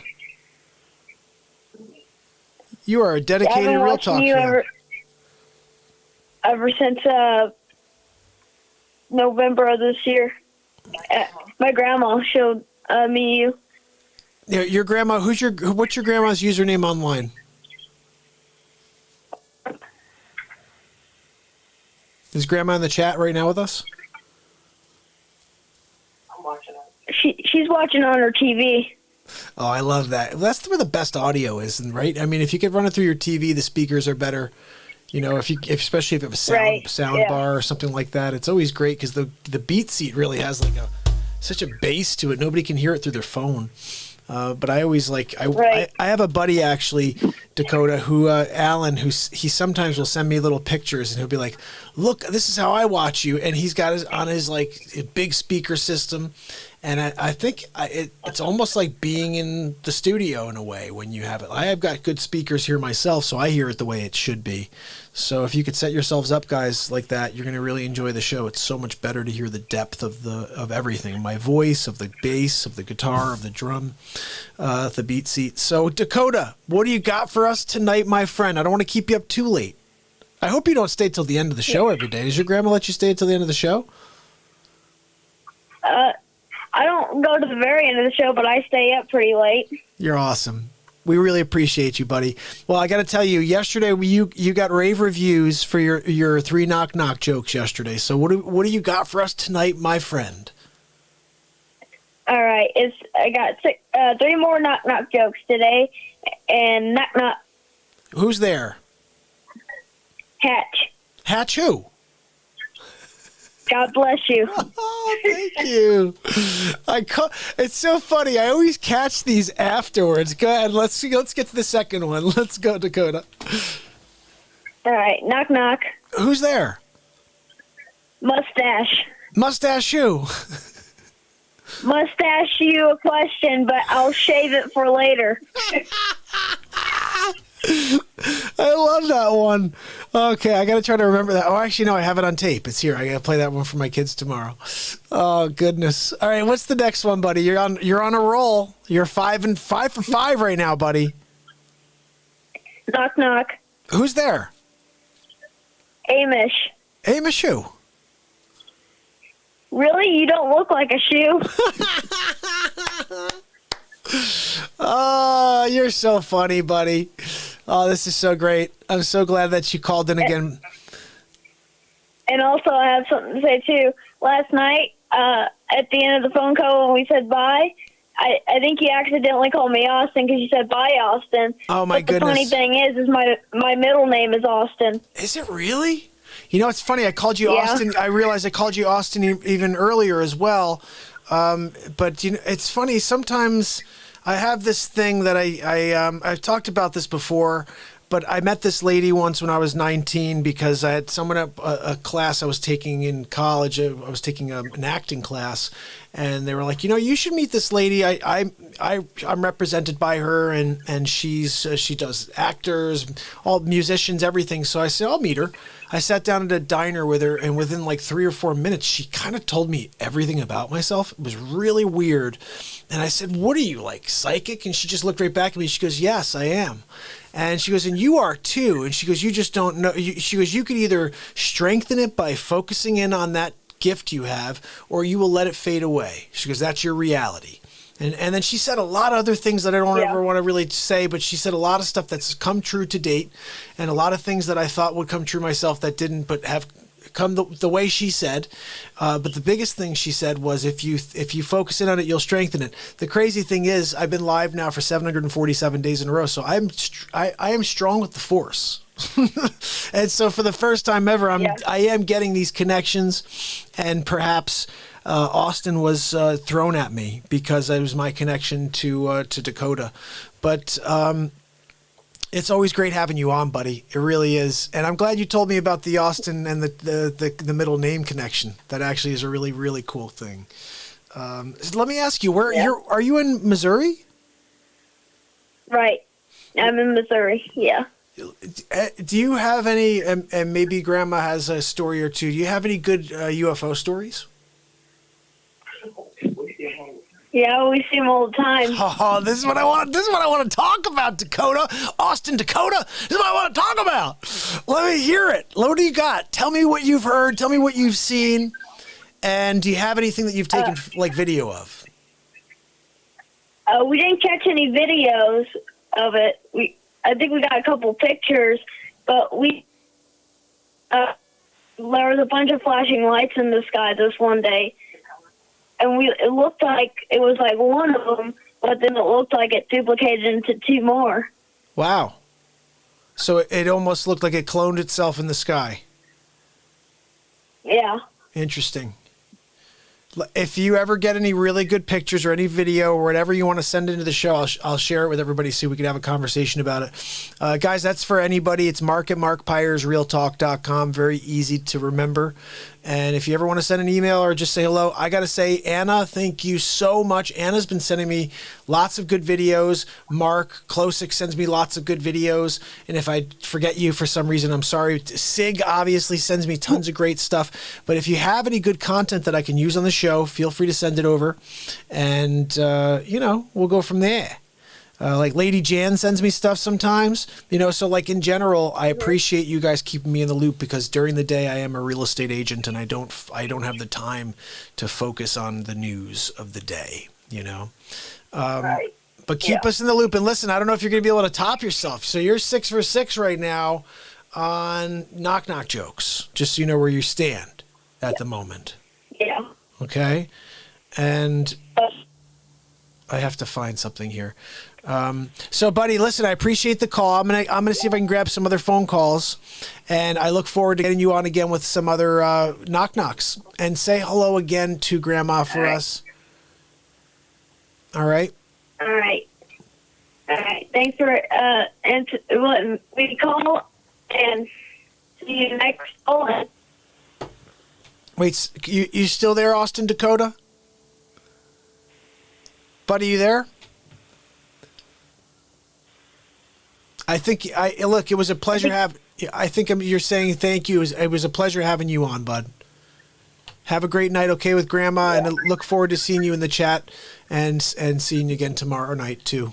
You are a dedicated Real Talk fan. Ever since November of this year. My grandma showed me you. Yeah, your grandma. What's your grandma's username online? Is Grandma in the chat right now with us? I'm watching it. She's watching on her TV. Oh, I love that. That's where the best audio is, right? I mean, if you could run it through your TV, the speakers are better. You know, especially if you have a sound bar or something like that, it's always great because the beat seat really has like a such a bass to it. Nobody can hear it through their phone. But I always like, Right. I have a buddy actually, Dakota, who, Alan, he sometimes will send me little pictures and he'll be like, look, this is how I watch you. And he's got on his like big speaker system. And I think it's almost like being in the studio in a way when you have it. I have got good speakers here myself, so I hear it the way it should be. So if you could set yourselves up, guys, like that, you're going to really enjoy the show. It's so much better to hear the depth of everything. My voice, of the bass, of the guitar, of the drum, the beat seat. So Dakota, what do you got for us tonight, my friend? I don't want to keep you up too late. I hope you don't stay till the end of the show every day. Does your grandma let you stay till the end of the show? I don't go to the very end of the show, but I stay up pretty late. You're awesome. We really appreciate you, buddy. Well, I got to tell you, yesterday you got rave reviews for your 3 knock-knock jokes yesterday. So what do you got for us tonight, my friend? All right, I got 3 more knock-knock jokes today, and knock-knock. Who's there? Hatch. Hatch who? God bless you. Oh, thank you. It's so funny. I always catch these afterwards. Go ahead. Let's get to the second one. Let's go, Dakota. All right, knock knock. Who's there? Mustache. Mustache who? Mustache you a question, but I'll shave it for later. I love that one. Okay, I got to try to remember that. Oh, actually, no, I have it on tape. It's here. I got to play that one for my kids tomorrow. Oh, goodness. All right, what's the next one, buddy? You're on a roll. You're 5 for 5 right now, buddy. Knock knock. Who's there? Amish. Amish who? Really? You don't look like a shoe? Oh, you're so funny, buddy. Oh, this is so great. I'm so glad that you called in again. And also, I have something to say, too. Last night, at the end of the phone call when we said bye, I think you accidentally called me Austin because you said bye, Austin. Oh, my goodness. The funny thing is my middle name is Austin. Is it really? You know, it's funny. I called you Yeah. Austin. I realized I called you Austin even earlier as well. But, you know, it's funny. Sometimes I have this thing that I've talked about this before, but I met this lady once when I was 19 because I had someone at a class I was taking in college. I was taking an acting class, and they were like, you know, you should meet this lady. I'm represented by her, and she does actors, all musicians, everything. So I said, I'll meet her. I sat down at a diner with her, and within like 3 or 4 minutes, she kind of told me everything about myself. It was really weird. And I said, what are you, like, psychic? And she just looked right back at me. She goes, yes, I am. And she goes, and you are too. And she goes, you just don't know. She goes, you could either strengthen it by focusing in on that gift you have, or you will let it fade away. She goes, that's your reality. And then she said a lot of other things that I don't ever want to really say, but she said a lot of stuff that's come true to date, and a lot of things that I thought would come true myself that didn't, but have come the way she said. But the biggest thing she said was, if you focus in on it, you'll strengthen it. The crazy thing is, I've been live now for 747 days in a row, so I am strong with the Force. And so for the first time ever, I am getting these connections, and perhaps Austin was thrown at me because it was my connection to Dakota. But it's always great having you on, buddy. It really is. And I'm glad you told me about the Austin and the middle name connection. That actually is a really, really cool thing. Let me ask you, are you in Missouri? Right. I'm in Missouri, yeah. Do you have any, and maybe Grandma has a story or two, do you have any good UFO stories? Yeah, we see them all the time. Oh, this is what I want. This is what I want to talk about, Dakota. Austin, Dakota. This is what I want to talk about. Let me hear it. What do you got? Tell me what you've heard. Tell me what you've seen. And do you have anything that you've taken like video of? We didn't catch any videos of it. I think we got a couple pictures, but there was a bunch of flashing lights in the sky this one day. And it looked like it was like one of them, but then it looked like it duplicated into 2 more. Wow. So it almost looked like it cloned itself in the sky. Yeah. Interesting. If you ever get any really good pictures or any video or whatever you want to send into the show, I'll share it with everybody so we can have a conversation about it. Guys, that's for anybody. It's mark@markpiresrealtalk.com. Very easy to remember. And if you ever want to send an email or just say hello, I got to say, Anna, thank you so much. Anna's been sending me lots of good videos. Mark Klosik sends me lots of good videos. And if I forget you for some reason, I'm sorry. Sig obviously sends me tons of great stuff. But if you have any good content that I can use on the show, feel free to send it over. And, we'll go from there. Like Lady Jan sends me stuff sometimes, so like in general, I appreciate you guys keeping me in the loop because during the day I am a real estate agent and I don't have the time to focus on the news of the day, Right. But keep us in the loop and listen, I don't know if you're going to be able to top yourself. So you're 6 for 6 right now on knock knock jokes, just so you know where you stand at the moment. Yeah. Okay. And I have to find something here. So, buddy, listen, I appreciate the call. I'm gonna see if I can grab some other phone calls, and I look forward to getting you on again with some other knock knocks. And say hello again to Grandma for us. All right. All right. Thanks for letting me call, and see you next call. Wait, you still there, Austin, Dakota? Buddy, you there? I think look. It was a pleasure you're saying thank you. It was a pleasure having you on, bud. Have a great night, okay, with Grandma, and I look forward to seeing you in the chat and seeing you again tomorrow night too.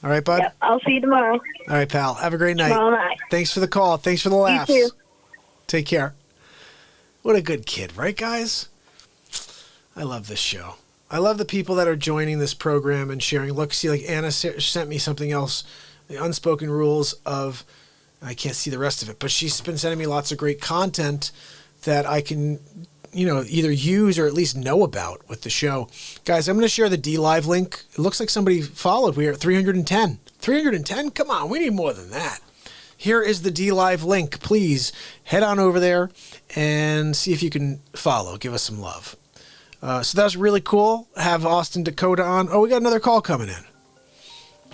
All right, bud. Yep, I'll see you tomorrow. All right, pal. Have a great night. Tomorrow night. Thanks for the call. Thanks for the laughs. You too. Take care. What a good kid, right, guys? I love this show. I love the people that are joining this program and sharing. Look, see, like Anna sent me something else, the unspoken rules of, I can't see the rest of it, but she's been sending me lots of great content that I can, either use or at least know about with the show. Guys, I'm going to share the DLive link. It looks like somebody followed. We are at 310. 310? Come on, we need more than that. Here is the DLive link. Please head on over there and see if you can follow. Give us some love. So that was really cool. Have Austin Dakota on. Oh, we got another call coming in.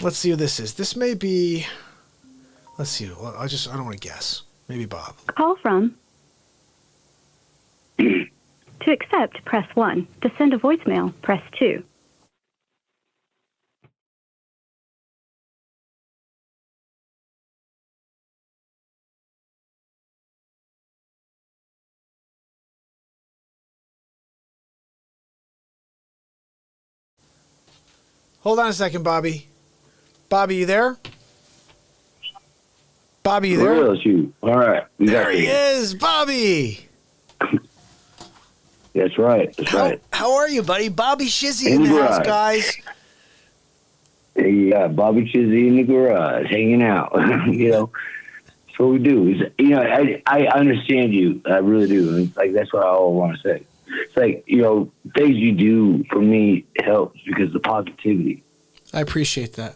Let's see who this is. This may be. Let's see. Well, I don't want to guess. Maybe Bob. Call from. To accept, press 1. To send a voicemail, press 2. Hold on a second, Bobby. Bobby, you there? Bobby, you there? Real you. All right. There he is, Bobby. That's right. That's right. How are you, buddy? Bobby Shizzy in the house, guys. Yeah, Bobby Shizzy in the garage, hanging out. That's what we do. I understand you. I really do. Like, that's what I all want to say. It's like, things you do for me helps because of the positivity. I appreciate that.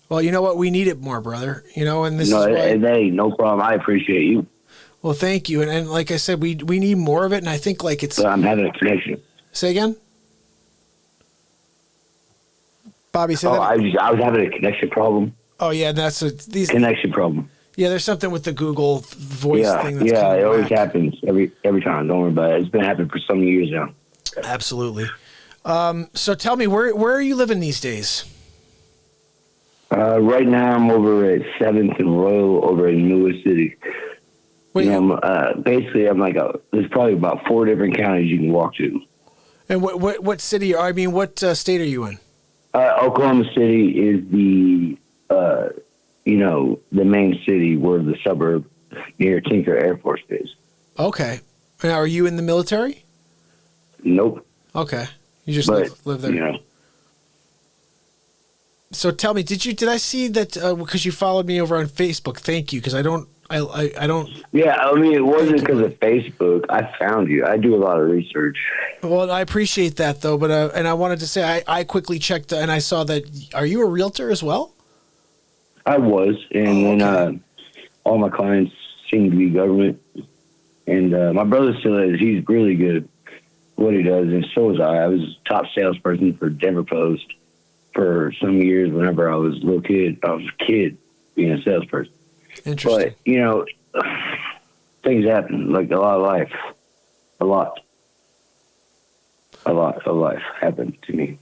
Well, you know what? We need it more, brother. And this is why. Hey, no problem. I appreciate you. Well, thank you. And like I said, we need more of it. And I think like it's. But I'm having a connection. Say again? Bobby, say that. I was having a connection problem. Oh, yeah. That's these connection problem. Yeah, there's something with the Google voice thing. That's it always happens every time. Don't worry about it. It's been happening for some years now. Absolutely. So tell me, where are you living these days? Right now, I'm over at 7th and Royal over in New York City. Wait, I'm like there's probably about 4 different counties you can walk to. And what city? I mean, what state are you in? Oklahoma City is the the main city. We're the suburb near Tinker Air Force Base. Okay. Now, are you in the military? Nope. Okay. You just live there. So tell me, did I see that because you followed me over on Facebook? Thank you, because I don't. Yeah, I mean, it wasn't because of Facebook. I found you. I do a lot of research. Well, I appreciate that, though. But and I wanted to say I quickly checked and I saw that. Are you a realtor as well? I was, and then all my clients seem to be government. And my brother still is. He's really good at what he does, and so was I. I was a top salesperson for Denver Post for some years whenever I was a little kid. I was a kid being a salesperson. Interesting. But, you know, things happen, like a lot of life. A lot of life happened to me.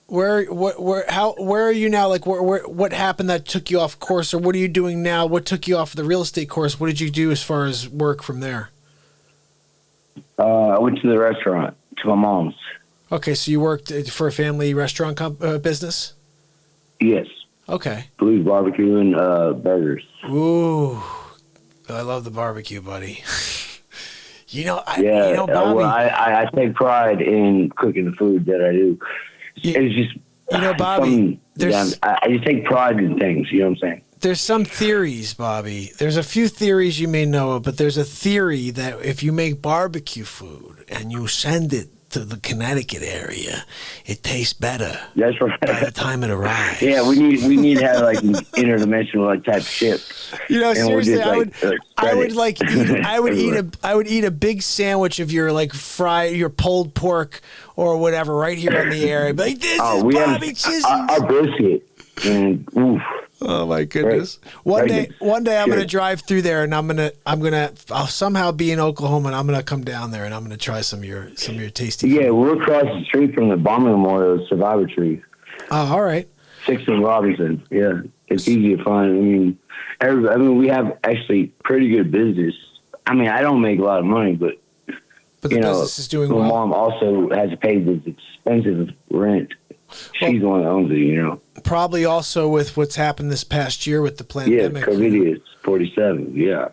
Where are you now? Like, what happened that took you off course, or what are you doing now? What took you off the real estate course? What did you do as far as work from there? I went to the restaurant, to my mom's. Okay, so you worked for a family restaurant business? Yes. Okay. Blues barbecue and burgers. Ooh, I love the barbecue, buddy. Bobby. Well, I take pride in cooking the food that I do. It's just, Bobby, I just take pride in things. You know what I'm saying? There's some theories, Bobby. There's a few theories you may know of, but there's a theory that if you make barbecue food and you send it to the Connecticut area, it tastes better. That's right. By the time it arrives. Yeah, we need to have like an interdimensional type ship. Seriously, I would eat a big sandwich of your your pulled pork or whatever right here on the air. I'd be like, this is Bobby Chisholm's. Our brisket. And oof. Oh my goodness! One day I'm gonna drive through there, and I'll somehow be in Oklahoma, and I'm gonna come down there, and I'm gonna try some of your tasty. Yeah, we're across the street from the Bomber Memorial Survivor Tree. Oh, all right. 6th and Robinson. Yeah, it's easy to find. I mean, we have actually pretty good business. I mean, I don't make a lot of money, but the business is doing well. My mom also has to pay this expensive rent. She's the one that owns it, Probably also with what's happened this past year with the pandemic. Yeah, COVID is 47. Yeah.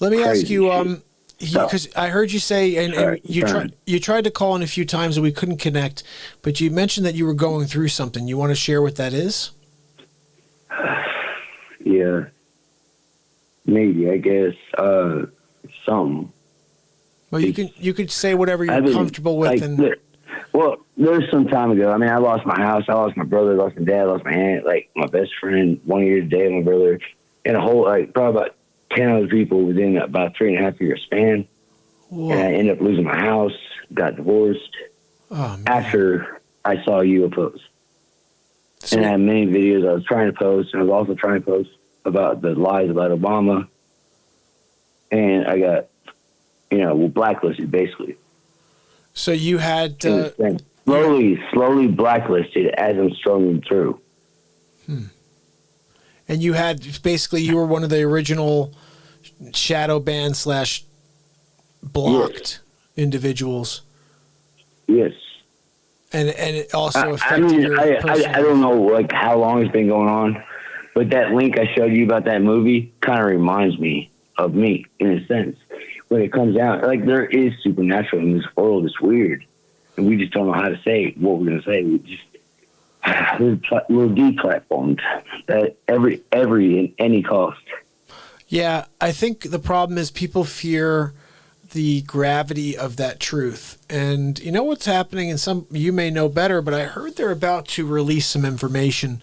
Let me ask you, because I heard you say, and you tried to call in a few times and we couldn't connect, but you mentioned that you were going through something. You want to share what that is? Yeah. Maybe, I guess, something. Well, you could say whatever you're comfortable with. Well, there was some time ago. I mean, I lost my house. I lost my brother. I lost my dad. I lost my aunt. Like, my best friend, 1 year today, my brother. And probably about 10 other people within about a 3.5 year span. Whoa. And I ended up losing my house, got divorced. Oh, after I saw UFOs. And I had many videos I was trying to post, and I was also trying to post about the lies about Obama. And I got, blacklisted, basically. So you had slowly blacklisted as I'm struggling through. And you were one of the original shadow ban / blocked individuals. Yes. And it also affected your I don't know how long it's been going on, but that link I showed you about that movie kind of reminds me of me in a sense. When it comes out, there is supernatural in this world. It's weird, and we just don't know how to say what we're going to say. We're deplatformed at any cost. Yeah, I think the problem is people fear the gravity of that truth. And you know what's happening, and you may know better, but I heard they're about to release some information,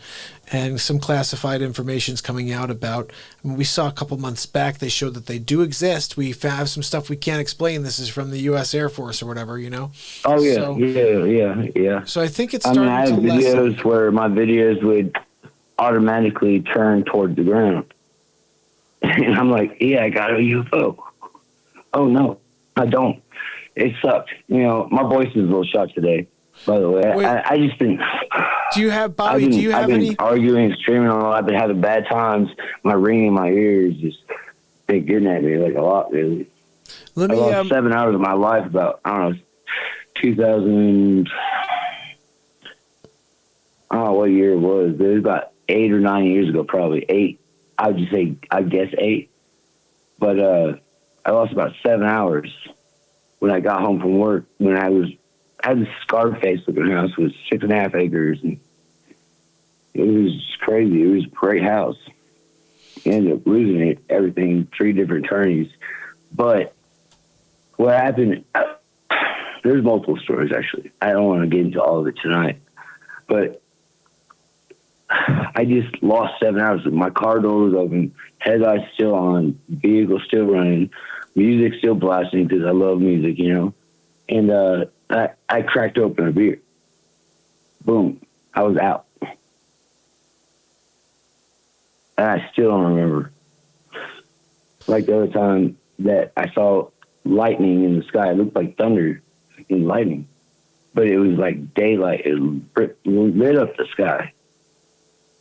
and some classified information is coming out about. We saw a couple months back, they showed that they do exist. We have some stuff we can't explain. This is from the U.S. Air Force or whatever, Oh, yeah, yeah. So I think it's starting I have videos where my videos would automatically turn toward the ground. And I'm like, yeah, I got a UFO. Oh, no, I don't. It sucked. My voice is a little shot today, by the way. I just been... Do you have, Bobby, I've been arguing and screaming a lot. I've been having bad times. My ringing in my ears just been getting at me a lot, really. I lost 7 hours of my life about, 2000... I don't know what year it was, but it was about 8 or 9 years ago, probably. 8. I guess 8. But I lost about 7 hours when I got home from work. When I had this Scarface looking house with 6.5 acres, and it was just crazy. It was a great house. I ended up losing everything, 3 different attorneys. But what happened? There's multiple stories actually. I don't want to get into all of it tonight, but I just lost 7 hours. My car door was open, headlights still on, vehicle still running. Music's still blasting because I love music, you know. And I cracked open a beer. Boom. I was out. And I still don't remember. Like the other time that I saw lightning in the sky. It looked like thunder and lightning. But it was like daylight. It lit up the sky.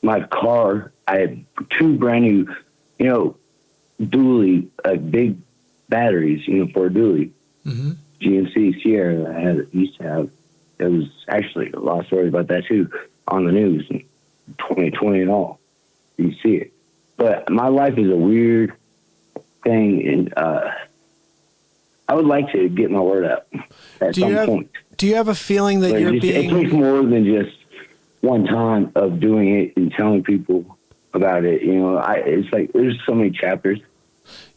My car, I had 2 brand new, you know, dually, big batteries, you know, for a dually. Mm-hmm. GMC Sierra I used to have. There was actually a lot of stories about that too on the news in 2020 and all. You see it. But my life is a weird thing, and I would like to get my word out at some point. Do you have a feeling that you're being... It takes more than just one time of doing it and telling people about it. You know, it's like there's so many chapters.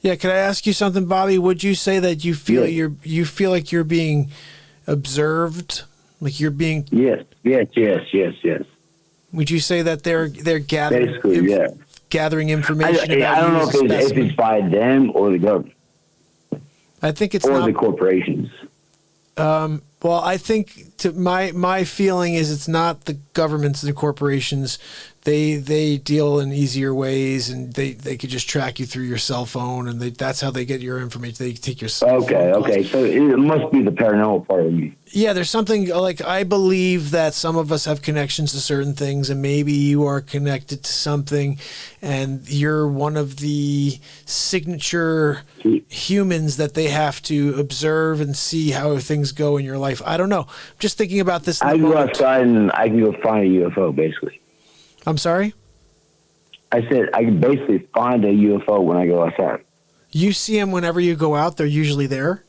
Yeah, can I ask you something, Bobby? Would you say that you feel you feel like you're being observed, like you're being? Yes. Would you say that they're gathering basically, gathering information about I don't you know as a if specimen? it's by them or the government. I think it's or not, the corporations. Well, I think my feeling is it's not the governments and the corporations. They deal in easier ways, and they could just track you through your cell phone, and that's how they get your information. They take your cell phone calls. Okay. So it must be the paranormal part of me. Yeah, there's something like I believe that some of us have connections to certain things, and maybe you are connected to something, and you're one of the signature humans that they have to observe and see how things go in your life. I don't know. I'm just thinking about this. I can go outside and I can go find a UFO, basically. I'm sorry? I said I can basically find a UFO when I go outside. You see them whenever you go out? They're usually there?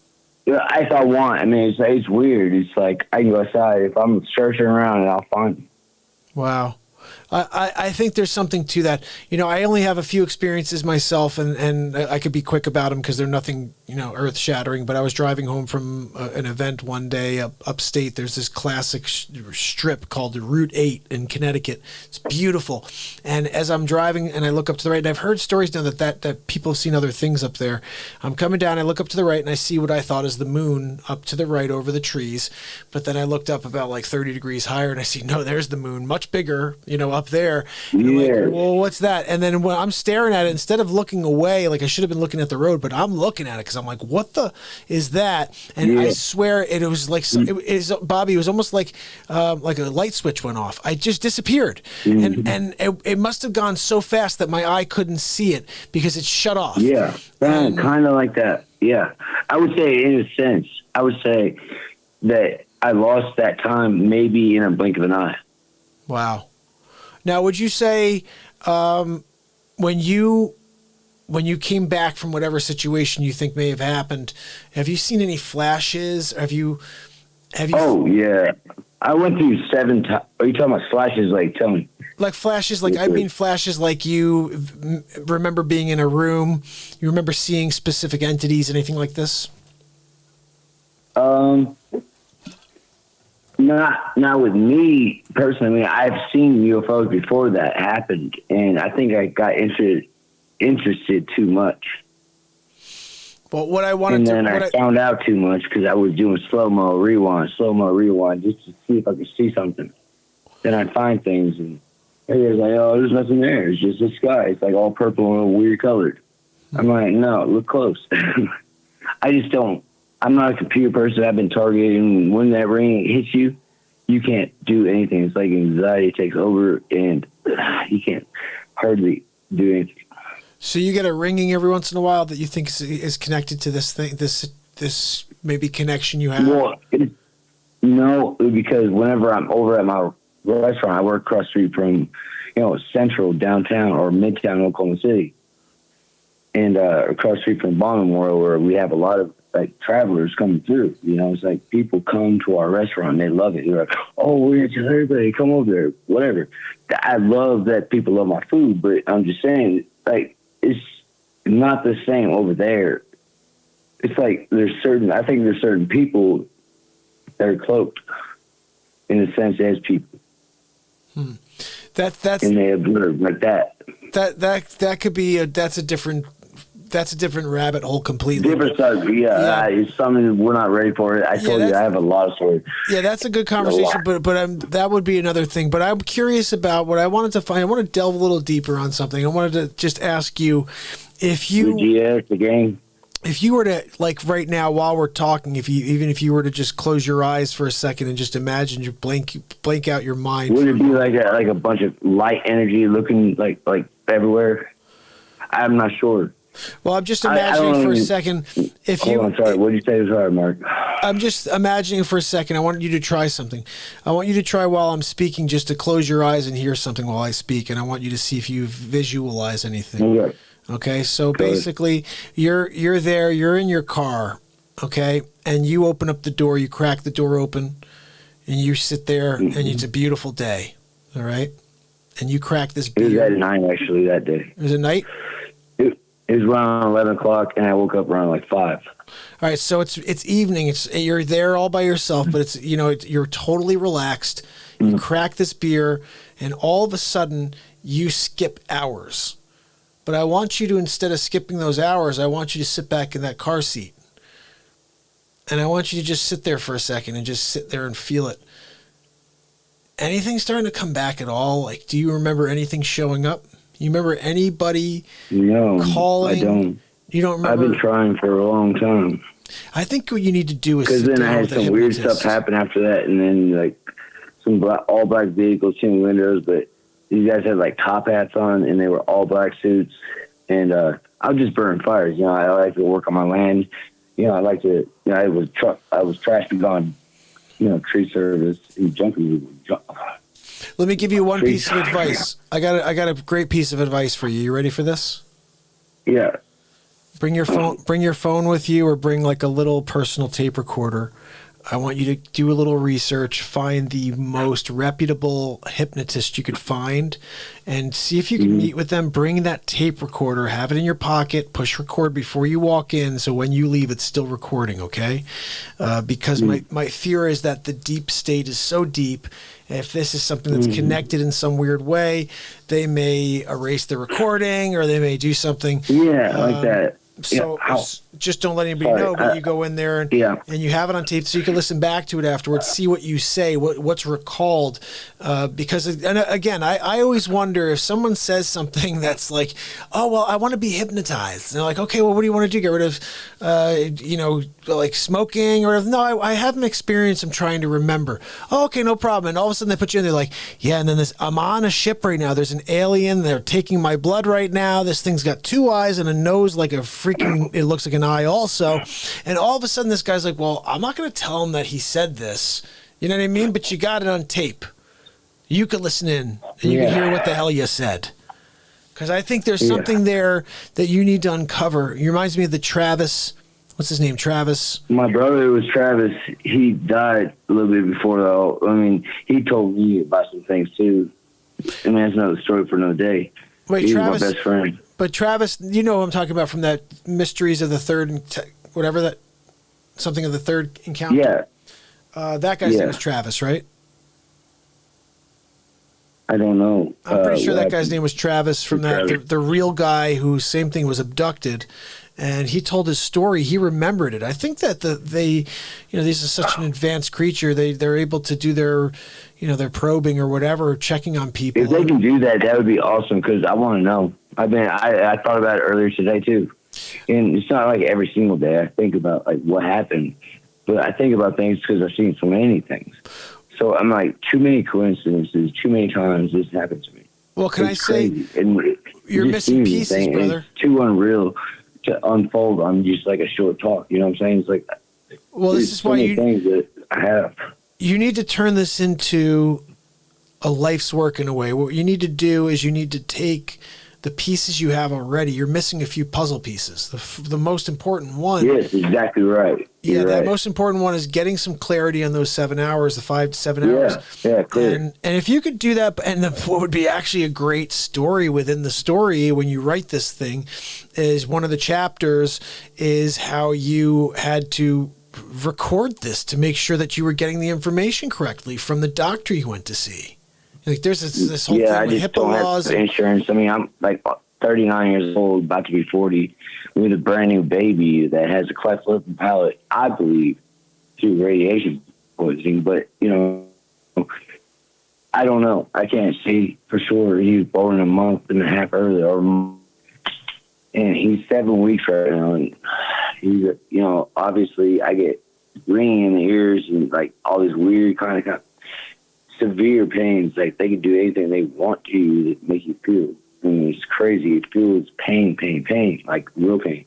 Yeah, if I want. I mean, it's weird. It's like I can go outside. If I'm searching around, and I'll find them. Wow. I think there's something to that. You know, I only have a few experiences myself, and I could be quick about them because they're nothing, you know, earth-shattering. But I was driving home from an event one day upstate. There's this classic strip called Route 8 in Connecticut. It's beautiful. And as I'm driving and I look up to the right, and I've heard stories now that people have seen other things up there. I'm coming down, I look up to the right, and I see what I thought is the moon up to the right over the trees. But then I looked up about like 30 degrees higher, and I see, no, there's the moon, much bigger, you know, up there. And I'm like, well, what's that? And then when I'm staring at it, instead of looking away, like I should have been looking at the road, but I'm looking at it because I'm like, what the is that? And I swear it was like, Bobby, it was almost like a light switch went off. I just disappeared. And it must have gone so fast that my eye couldn't see it because it shut off. Yeah, kind of like that. Yeah. I would say, in a sense, I would say that I lost that time maybe in a blink of an eye. Wow. Now, would you say when you came back from whatever situation you think may have happened, have you seen any flashes? Have you? Oh yeah, I went through 7 times. Are you talking about flashes? Like, tell me. Like flashes, like I mean flashes, like you remember being in a room, you remember seeing specific entities, anything like this? Not with me personally. I've seen UFOs before that happened, and I think I got interested too much. Well, what I wanted and then I found out too much because I was doing slow-mo rewind, just to see if I could see something. Then I'd find things, and everybody's like, oh, there's nothing there. It's just the sky. It's like all purple and weird colored. I'm like, no, look close. I just don't. I'm not a computer person. I've been targeted, and when that ring hits you, you can't do anything. It's like anxiety takes over, and you can't hardly do anything. So you get a ringing every once in a while that you think is connected to this thing, this maybe connection you have? Well, no, because whenever I'm over at my restaurant, I work across the street from, Central, downtown, or Midtown, Oklahoma City, and across the street from Bomb Memorial, where we have a lot of travelers coming through. It's like people come to our restaurant and they love it. They're like, oh, we're just everybody come over there, whatever. I love that people love my food, but I'm just saying, it's not the same over there. It's like I think there's certain people that are cloaked in a sense as people. That's and they observe like that. That could be that's a different that's a different rabbit hole completely. Different stuff. Yeah. It's something we're not ready for. I told you I have a lot of stories. Yeah, that's a good conversation, but that would be another thing. But I'm curious about what I wanted to find. I want to delve a little deeper on something. I wanted to just ask you if you the game. If you were to, like right now while we're talking, even if you were to just close your eyes for a second and just imagine you blank out your mind. Would it be like a bunch of light energy looking like everywhere? I'm not sure. Well, I'm just imagining for a second. Sorry. What did you say? Sorry, Mark. I'm just imagining for a second. I want you to try something. I want you to try while I'm speaking just to close your eyes and hear something while I speak, and I want you to see if you visualize anything. Okay. Okay, so basically, you're there, you're in your car, okay, and you open up the door, you crack the door open, and you sit there, and it's a beautiful day, all right, and you crack this beer. It was at night actually that day. It was at night. It was around 11 o'clock, and I woke up around like 5. All right, so it's evening. You're there all by yourself, but it's you're totally relaxed. You crack this beer, and all of a sudden you skip hours. But I want you to, instead of skipping those hours, I want you to sit back in that car seat. And I want you to just sit there for a second and just sit there and feel it. Anything starting to come back at all? Like, do you remember anything showing up? You remember anybody calling? I don't. You don't remember? I've been trying for a long time. I think what you need to do is because then I had some weird stuff happen after that, and then like some all black vehicles, tinted windows, but these guys had like top hats on, and they were all black suits. And I was just burning fires. I like to work on my land. I like to. I was trash be gone. Tree service and junkie. Let me give you one piece of advice. I got a great piece of advice for you. You ready for this? Yeah. Bring your phone with you, or bring like a little personal tape recorder. I want you to do a little research, find the most reputable hypnotist you could find, and see if you can meet with them. Bring that tape recorder, have it in your pocket, push record before you walk in, so when you leave, it's still recording, okay? Because my fear is that the deep state is so deep, if this is something that's connected in some weird way, they may erase the recording, or they may do something. Yeah, like that. So just don't let anybody know, but you go in there and you have it on tape so you can listen back to it afterwards, see what you say, what's recalled. Because, and again, I always wonder if someone says something that's like, oh, well, I want to be hypnotized. And they're like, okay, well, what do you want to do? Get rid of, like smoking or whatever? No, I have an experience I'm trying to remember. Oh, okay, no problem. And all of a sudden they put you in there like, yeah, and then I'm on a ship right now. There's an alien. They're taking my blood right now. This thing's got 2 eyes and a nose like a freaking, it looks like an eye also. And all of a sudden this guy's like, well, I'm not going to tell him that he said this. You know what I mean? But you got it on tape. You could listen in and you can hear what the hell you said. Because I think there's something there that you need to uncover. It reminds me of the Travis. What's his name? Travis? My brother was Travis. He died a little bit before, though. I mean, he told me about some things, too. I mean, that's another story for another day. Wait, he Travis, was my best friend. But Travis, you know what I'm talking about from that Mysteries of the Third, whatever that, something of the Third Encounter? Yeah. That guy's name is Travis, right? I don't know. I'm pretty sure that guy's name was Travis from that, the real guy who, same thing, was abducted. And he told his story. He remembered it. I think that this is such an advanced creature. They're able to do their probing or whatever, checking on people. If they can do that, that would be awesome. Because I want to know. I mean, I thought about it earlier today too, and it's not like every single day I think about like what happened, but I think about things because I've seen so many things. So I'm like, too many coincidences, too many times this happened to me. Well, can I say, you're missing pieces, brother. It's too unreal to unfold on just like a short talk. You know what I'm saying? It's like, well, this is why things that I have. You need to turn this into a life's work in a way. What you need to do is you need to take the pieces you have already. You're missing a few puzzle pieces. The most important one. Yes, exactly right. Yeah, the most important one is getting some clarity on those 7 hours, the 5 to 7 hours. Yeah, clear. And if you could do that, and what would be actually a great story within the story when you write this thing is one of the chapters is how you had to record this to make sure that you were getting the information correctly from the doctor you went to see. Like there's this whole thing with HIPAA laws. Insurance. I mean, I'm like 39 years old, about to be 40, with a brand new baby that has a cleft lip and palate, I believe, through radiation poisoning. But, you know, I don't know. I can't say for sure. He was born a month and a half earlier, and he's 7 weeks right now. And he's, you know, obviously I get ringing in the ears and like all these weird kind of severe pains. Like they can do anything they want to make you feel. And it's crazy. It feels pain, like real pain.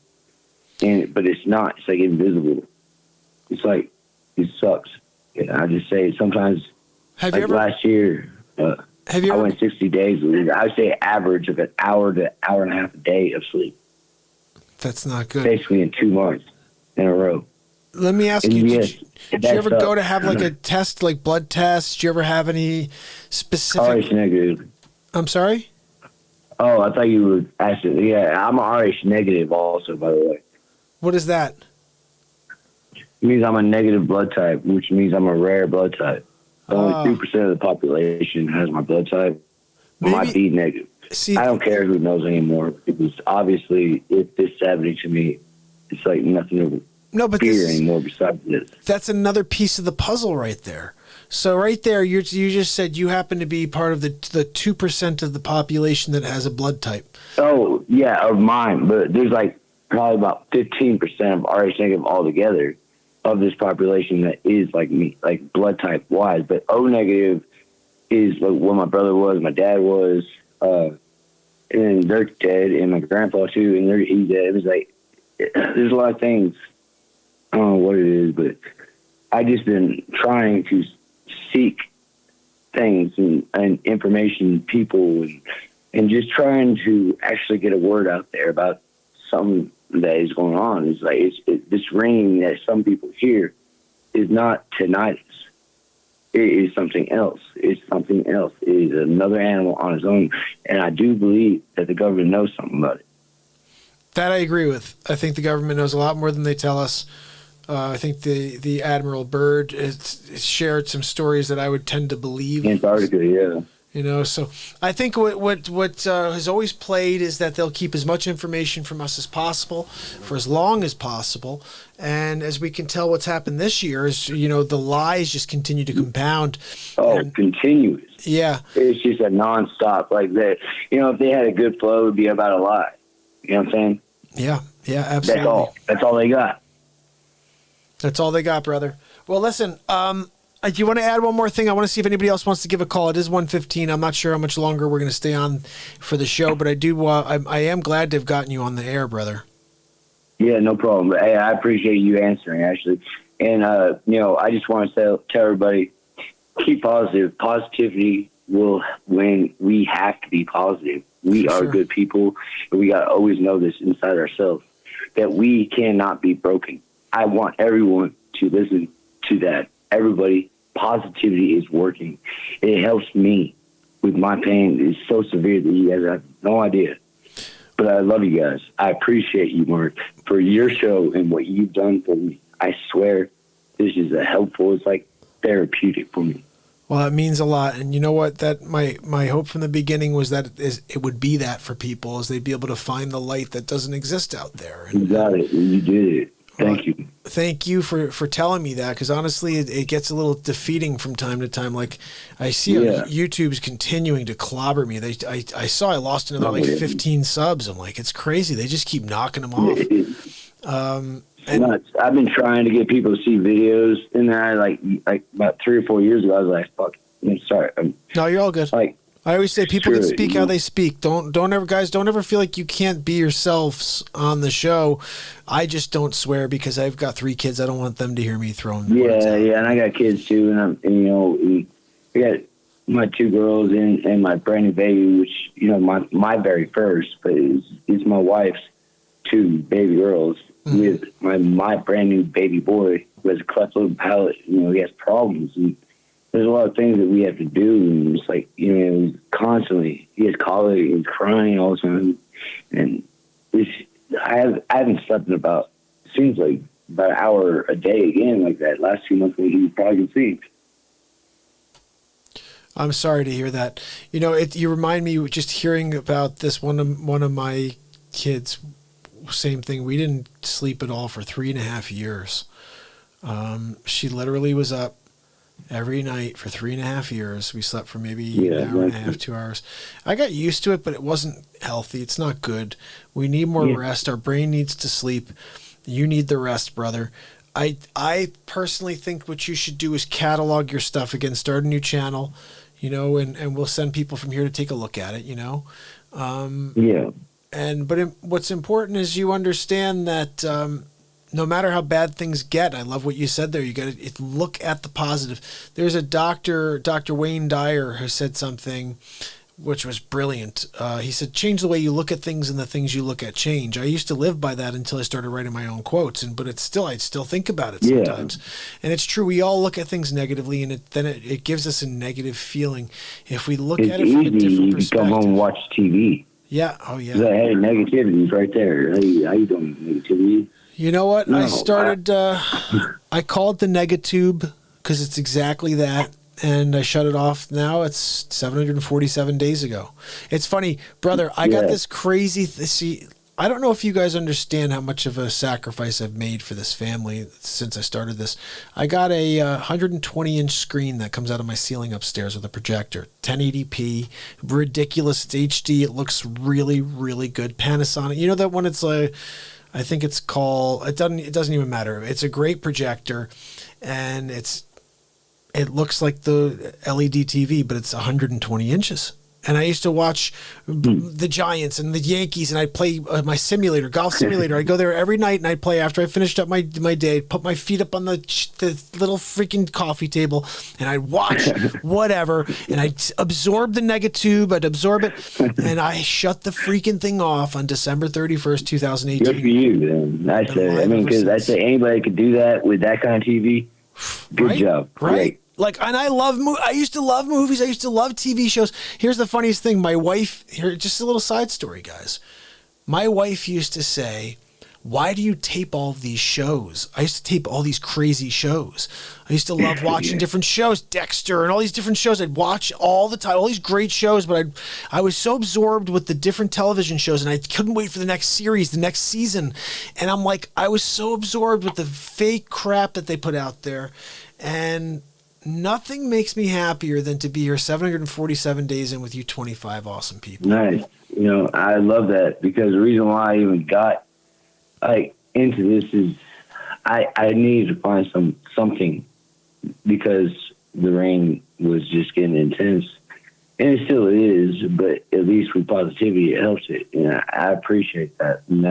But it's not. It's like invisible. It's like, it sucks. I just say sometimes, last year, I went 60 days. I would say average of an hour to hour and a half a day of sleep. That's not good. Basically in 2 months in a row. Let me ask you, did you ever go to have like a test, like blood tests? Did you ever have any specific? RH negative. I'm sorry? Oh, I thought you were asking. Yeah, I'm RH negative also, by the way. What is that? It means I'm a negative blood type, which means I'm a rare blood type. Only 3% of the population has my blood type. I might be negative. See, I don't care who knows anymore, because obviously if this is happening to me, it's like nothing to fear anymore besides this. That's another piece of the puzzle right there. So right there, you just said you happen to be part of the 2% of the population that has a blood type. Oh, yeah, of mine. But there's like probably about 15% of RH negative altogether of this population that is like me, like blood type wise. But O negative is like what my brother was, my dad was, and they're dead, and my grandpa too, and he's dead. It was like, there's a lot of things. I don't know what it is, but I just been trying to seek things and information, people, and just trying to actually get a word out there about something that is going on. It's like this ringing that some people hear is not tinnitus. It is something else. It's something else. It is another animal on its own, and I do believe that the government knows something about it. That I agree with. I think the government knows a lot more than they tell us. I think the Admiral Byrd has shared some stories that I would tend to believe. Antarctica, yeah. You know, so I think what has always played is that they'll keep as much information from us as possible for as long as possible. And as we can tell, what's happened this year is, you know, the lies just continue to compound. Oh, continuous. Yeah. It's just a nonstop like that. You know, if they had a good flow, it would be about a lie. You know what I'm saying? Yeah, absolutely. That's all they got. That's all they got, brother. Well, listen, do you want to add one more thing? I want to see if anybody else wants to give a call. It is 1:15. I'm not sure how much longer we're going to stay on for the show, but I do. I am glad to have gotten you on the air, brother. Yeah, no problem. Hey, I appreciate you answering, actually. And, you know, I just want to tell everybody, keep positive. Positivity will win. We have to be positive. We are good people, and we got to always know this inside ourselves, that we cannot be broken. I want everyone to listen to that. Everybody, positivity is working. It helps me with my pain. It's so severe that you guys have no idea. But I love you guys. I appreciate you, Mark, for your show and what you've done for me. I swear this is helpful. It's like therapeutic for me. Well, it means a lot. And you know what? That my hope from the beginning was that it would be that for people, is they'd be able to find the light that doesn't exist out there. And, you got it. You did it. Thank you. Thank you for telling me that, because honestly, it gets a little defeating from time to time. Like, I see YouTube's continuing to clobber me. I saw I lost another 15 subs. I'm like, it's crazy. They just keep knocking them off. I've been trying to get people to see videos, and I like about 3 or 4 years ago, I was like, fuck, I'm sorry. No, you're all good. Like, I always say people can speak how they speak. Don't ever feel like you can't be yourselves on the show. I just don't swear because I've got 3 kids. I don't want them to hear me throwing words out. And I got kids too, and you know, I got my 2 girls and my brand new baby, which, you know, my very first, but it's my wife's 2 baby girls with my brand new baby boy who has a cleft lip palate. You know, he has problems, and there's a lot of things that we have to do, and it's like, you know, constantly he has colic, he's crying all the time, and I haven't slept in about, seems like about an hour a day again, like that last 2 months when he was probably conceived. I'm sorry to hear that. You know, you remind me just hearing about this. One of my kids, same thing. We didn't sleep at all for 3.5 years. She literally was up every night for 3.5 years. We slept for maybe an hour and a half, 2 hours. I got used to it, but it wasn't healthy. It's not good. We need more rest. Our brain needs to sleep. You need the rest, brother. I personally think what you should do is catalog your stuff again, start a new channel, you know, and we'll send people from here to take a look at it, you know. But what's important is you understand that no matter how bad things get, I love what you said there. You got to look at the positive. There's a Dr. Wayne Dyer who said something which was brilliant. He said, change the way you look at things and the things you look at change. I used to live by that until I started writing my own quotes, but I'd still think about it sometimes. And it's true. We all look at things negatively, and then it gives us a negative feeling. If we look at it from a different perspective. Come home and watch TV. Yeah. Oh, yeah. Hey, negativity's right there. Hey, how you doing, negativity? You know what? I started, I call it the Negatube because it's exactly that. And I shut it off now. It's 747 days ago. It's funny, brother, I got this crazy, see, I don't know if you guys understand how much of a sacrifice I've made for this family since I started this. I got a 120-inch screen that comes out of my ceiling upstairs with a projector. 1080p, ridiculous. It's HD. It looks really, really good. Panasonic. You know that one? It's like, I think it's called, it doesn't even matter. It's a great projector, and it looks like the LED TV, but it's 120 inches. And I used to watch the Giants and the Yankees, and I'd play my simulator, golf simulator. I'd go there every night, and I'd play after I finished up my day. I'd put my feet up on the little freaking coffee table, and I'd watch whatever, and I'd absorb the Negatube. I'd absorb it, and I shut the freaking thing off on December 31st, 2018. Good for you, man. Because I say anybody could do that with that kind of TV. Good job. Right. Great. Like, and I used to love movies. I used to love TV shows. Here's the funniest thing. My wife, just a little side story, guys. My wife used to say, why do you tape all of these shows? I used to tape all these crazy shows. I used to love watching different shows, Dexter and all these different shows. I'd watch all the time, all these great shows, but I was so absorbed with the different television shows, and I couldn't wait for the next series, the next season. And I'm like, I was so absorbed with the fake crap that they put out there. And nothing makes me happier than to be here 747 days in with you 25 awesome people. Nice. You know, I love that, because the reason why I even got into this is I needed to find something, because the rain was just getting intense, and it still is, but at least with positivity it helps it, and I appreciate that. And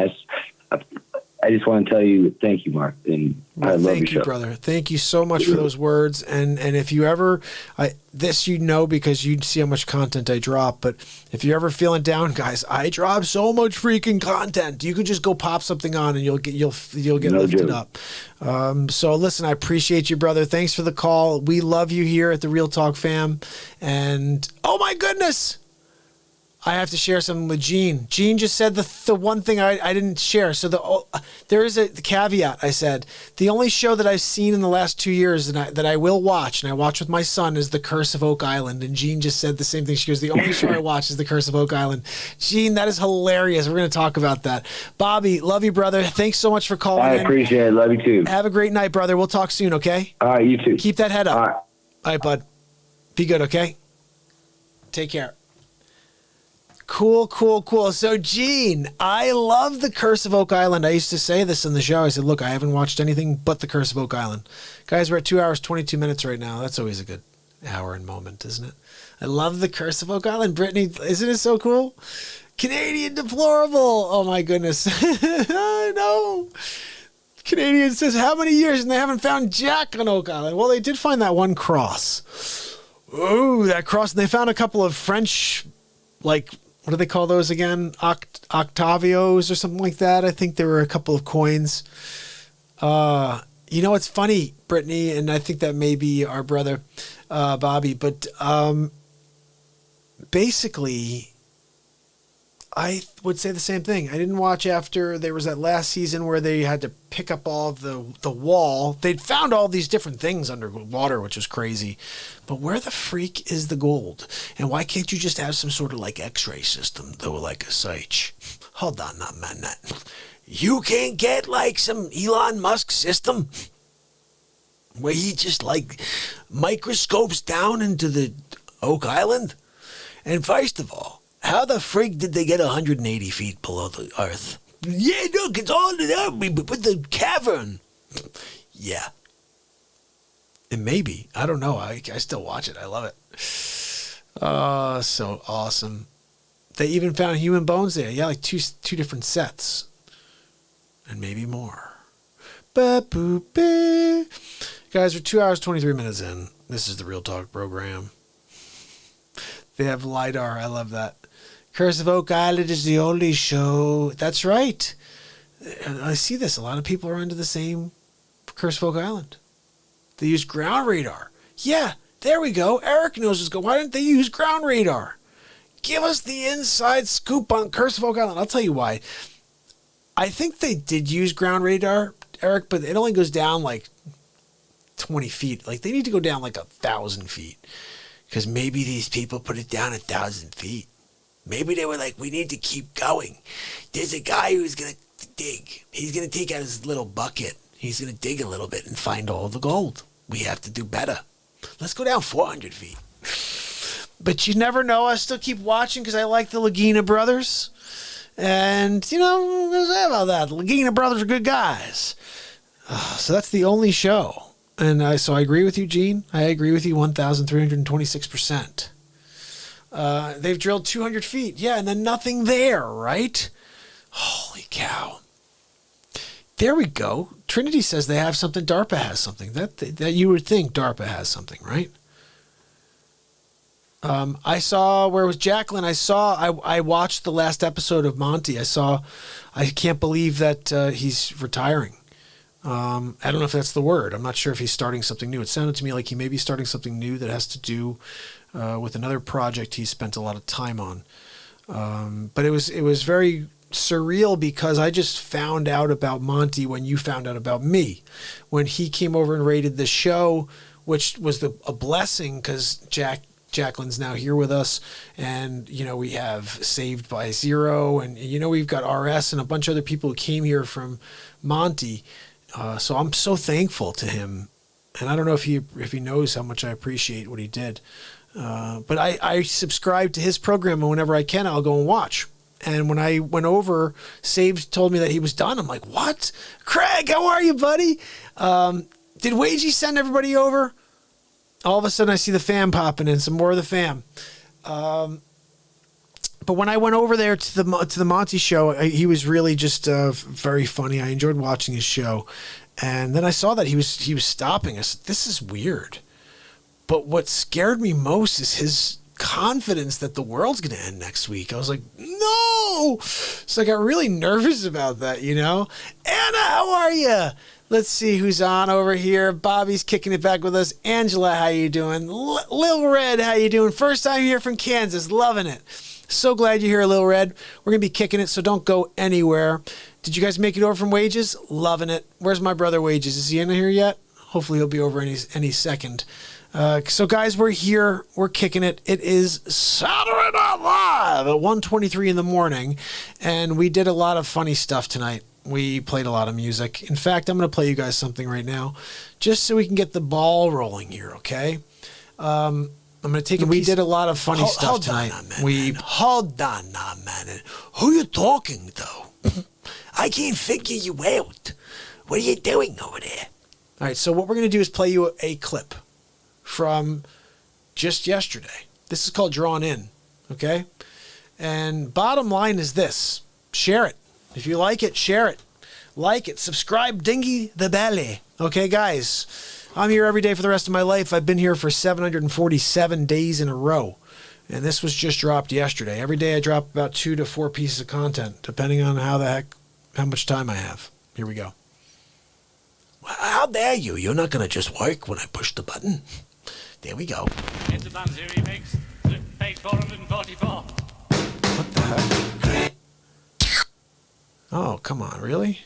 I just want to tell you thank you, Mark, and I love thank your you, show. brother. Thank you so much for those words. And if you ever, because you see how much content I drop. But if you're ever feeling down, guys, I drop so much freaking content. You can just go pop something on, and you'll get lifted up. So listen, I appreciate you, brother. Thanks for the call. We love you here at the Real Talk fam. And oh my goodness, I have to share something with Gene. Gene just said the one thing I didn't share. So there is the caveat. I said the only show that I've seen in the last 2 years that I will watch, and I watch with my son, is The Curse of Oak Island. And Gene just said the same thing. She goes, the only show I watch is The Curse of Oak Island. Gene, that is hilarious. We're going to talk about that. Bobby, love you, brother. Thanks so much for calling in. I appreciate it. Love you too. Have a great night, brother. We'll talk soon, okay? All right, you too. Keep that head up. All right, bud. Be good, okay? Take care. Cool. So, Gene, I love The Curse of Oak Island. I used to say this in the show. I said, look, I haven't watched anything but The Curse of Oak Island. Guys, we're at 2 hours, 22 minutes right now. That's always a good hour and moment, isn't it? I love The Curse of Oak Island. Brittany, isn't it so cool? Canadian Deplorable. Oh, my goodness. I know. Canadian says, how many years? And they haven't found Jack on Oak Island. Well, they did find that one cross. Ooh, that cross. And they found a couple of French, what do they call those again? Octavios or something like that. I think there were a couple of coins. You know, it's funny, Brittany, and I think that may be our brother, Bobby, but basically, I would say the same thing. I didn't watch after there was that last season where they had to pick up all of the wall. They'd found all these different things underwater, which was crazy. But where the freak is the gold? And why can't you just have some sort of like X-ray system, though, like a search? Hold on, not man, that. You can't get like some Elon Musk system where he just like microscopes down into the Oak Island? And first of all, how the frig did they get 180 feet below the earth? Yeah, look, it's all there with the cavern. Yeah. And maybe, I don't know, I still watch it. I love it. Oh, so awesome. They even found human bones there. Yeah, like two different sets. And maybe more. Ba-boop-ba. Guys, we're 2 hours, 23 minutes in. This is the Real Talk program. They have LiDAR. I love that. Curse of Oak Island is the only show. That's right. I see this. A lot of people are into the same Curse of Oak Island. They use ground radar. Yeah, there we go. Eric knows what's going on. Why didn't they use ground radar? Give us the inside scoop on Curse of Oak Island. I'll tell you why. I think they did use ground radar, Eric, but it only goes down like 20 feet. Like they need to go down like 1,000 feet. Because maybe these people put it down 1,000 feet. Maybe they were like, we need to keep going. There's a guy who's going to dig. He's going to take out his little bucket. He's going to dig a little bit and find all the gold. We have to do better. Let's go down 400 feet. But you never know. I still keep watching because I like the Lagina brothers. And, you know, what can I say about that? The Lagina brothers are good guys. So that's the only show. And so I agree with you, Gene. I agree with you 1,326%. They've drilled 200 feet. Yeah, and then nothing there, right? Holy cow. There we go. Trinity says they have something. DARPA has something. That you would think DARPA has something, right? I saw where was Jacqueline. I watched the last episode of Monty. I can't believe that he's retiring. I don't know if that's the word. I'm not sure if he's starting something new. It sounded to me like he may be starting something new that has to do with another project he spent a lot of time on. But it was very surreal because I just found out about Monty when you found out about me. When he came over and rated the show, which was a blessing because Jacqueline's now here with us, and you know we have Saved by Zero, and you know we've got RS and a bunch of other people who came here from Monty. So I'm so thankful to him, and I don't know if he knows how much I appreciate what he did. But I subscribe to his program, and whenever I can, I'll go and watch. And when I went over, Saved told me that he was done. I'm like, what? Craig, how are you, buddy? Did Wagey send everybody over? All of a sudden, I see the fam popping in, some more of the fam. But when I went over there to the Monty show, he was really just very funny. I enjoyed watching his show. And then I saw that he was stopping. I said, this is weird. But what scared me most is his confidence that the world's going to end next week. I was like, no! So I got really nervous about that, you know? Anna, how are you? Let's see who's on over here. Bobby's kicking it back with us. Angela, how you doing? Lil Red, how you doing? First time here from Kansas. Loving it. So glad you're here, Lil Red. We're going to be kicking it, so don't go anywhere. Did you guys make it over from Wages? Loving it. Where's my brother Wages? Is he in here yet? Hopefully he'll be over any second. So guys, we're here. We're kicking it. It is Saturday Night Live at 1:23 in the morning, and we did a lot of funny stuff tonight. We played a lot of music. In fact, I'm going to play you guys something right now, just so we can get the ball rolling here, okay? I'm going to take We did a lot of funny stuff tonight. Hold on now, man. Who you talking to? I can't figure you out. What are you doing over there? All right, so what we're going to do is play you a clip from just yesterday. This is called Drawn In, okay? And bottom line is this. Share it. If you like it, share it. Like it. Subscribe, dingy the belly. Okay, guys? I'm here every day for the rest of my life. I've been here for 747 days in a row. And this was just dropped yesterday. Every day I drop about 2 to 4 pieces of content, depending on how much time I have. Here we go. How dare you? You're not going to just work when I push the button. There we go. It's a Banzeri mix, page 444. What the heck? Oh, come on, really?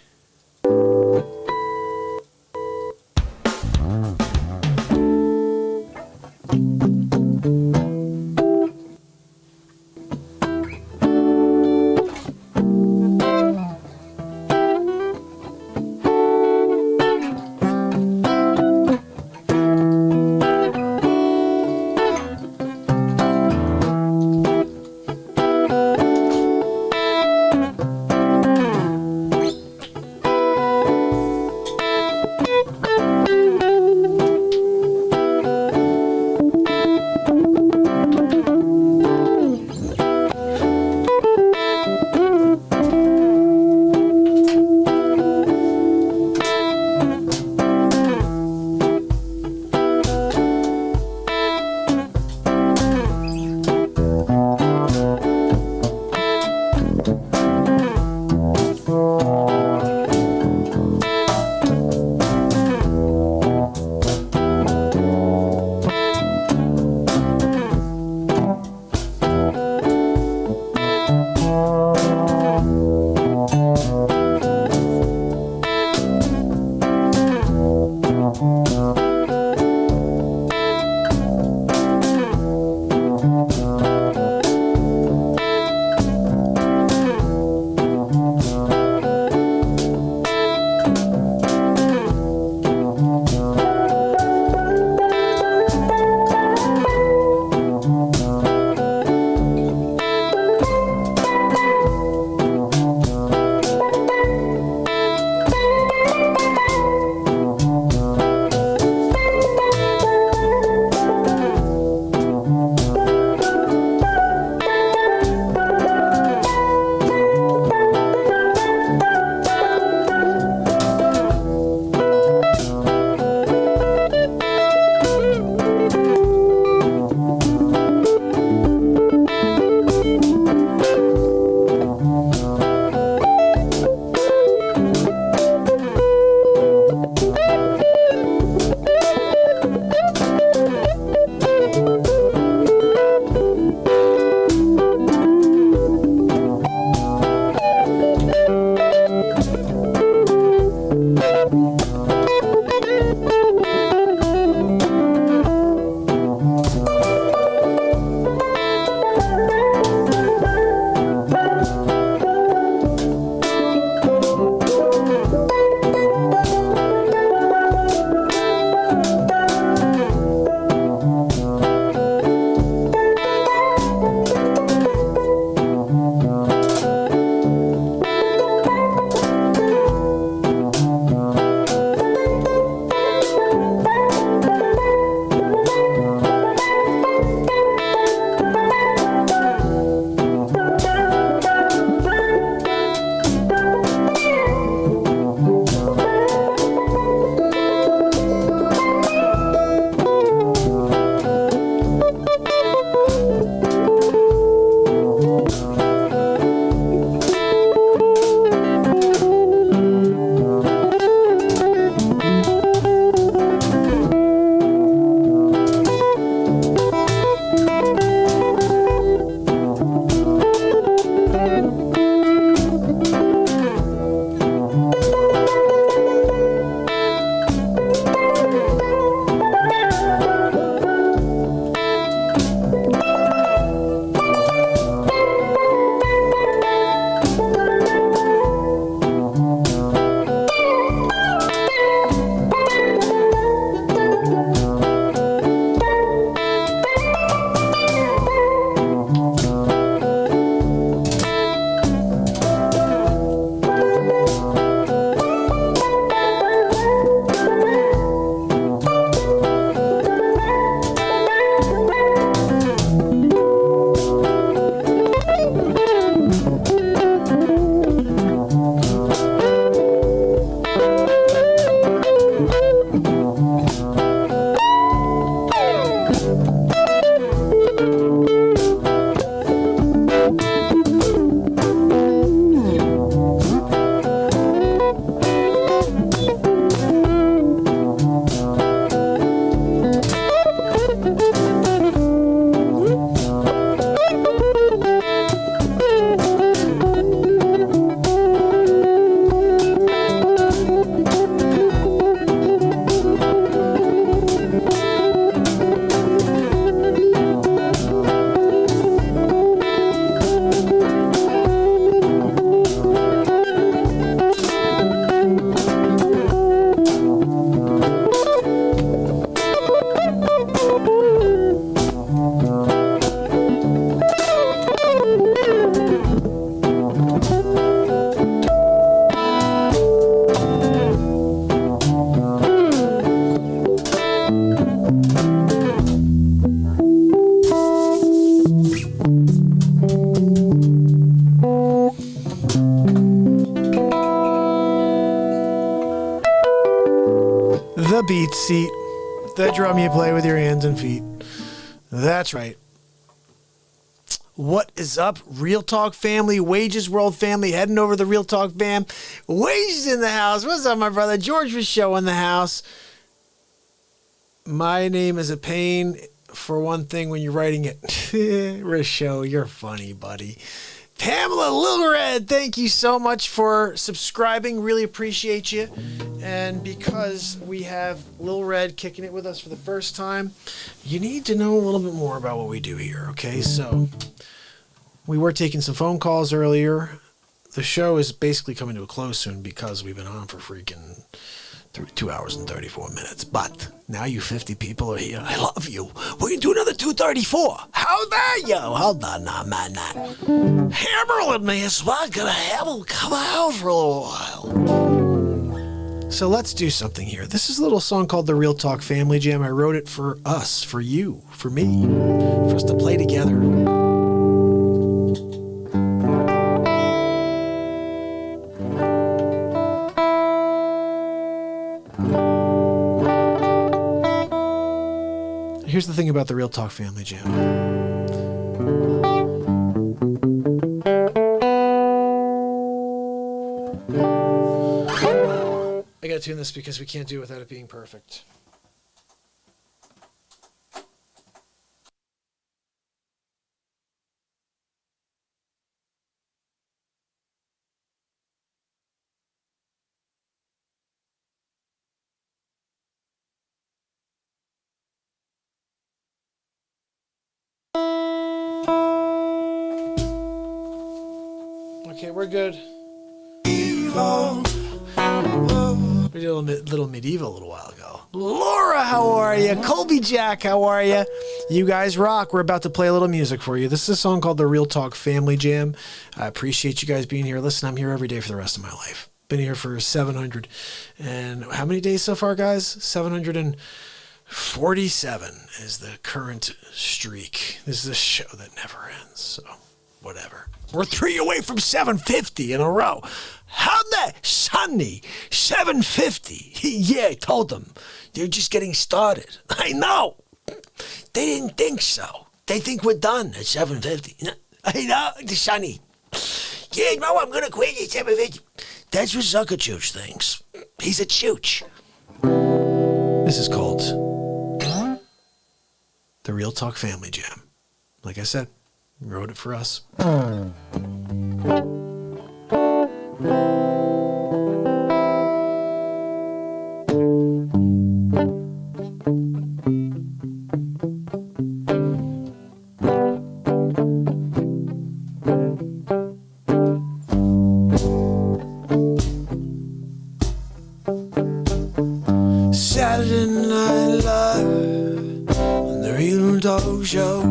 seat. The drum you play with your hands and feet. That's right. What is up, Real Talk family, Wages World family, heading over to the Real Talk fam. Wages in the house. What's up, my brother? George Rousseau in the house. My name is a pain for one thing when you're writing it. Rousseau, you're funny, buddy. Pamela Little Red, thank you so much for subscribing. Really appreciate you. And because we have Little Red kicking it with us for the first time, you need to know a little bit more about what we do here, okay? So we were taking some phone calls earlier. The show is basically coming to a close soon because we've been on for freaking 2 hours and 34 minutes. But now you 50 people are here. I love you. We're going to do another 234. How dare you? Hold on now, man. Hammerlin me is not going to have him come out for a little while. So let's do something here. This is a little song called The Real Talk Family Jam. I wrote it for us, for you, for me, for us to play together. Here's the thing about the Real Talk Family Jam. I gotta tune this because we can't do it without it being perfect. Okay, we're good. We did a little medieval a little while ago. Laura, how are you? Colby Jack, how are you? You guys rock. We're about to play a little music for you. This is a song called The Real Talk Family Jam. I appreciate you guys being here. Listen, I'm here every day for the rest of my life. Been here for 700. And how many days so far, guys? 747 is the current streak. This is a show that never ends, so whatever. We're 3 away from 750 in a row. How'd that, Sonny? 750. Yeah, I told them. They're just getting started. I know. They didn't think so. They think we're done at 750. I know, Sonny. Yeah, no, I'm going to quit at 750. That's what Zuckerchooch thinks. He's a chooch. This is called The Real Talk Family Jam. Like I said, wrote it for us. Saturday Night Live on the Real Talk Show.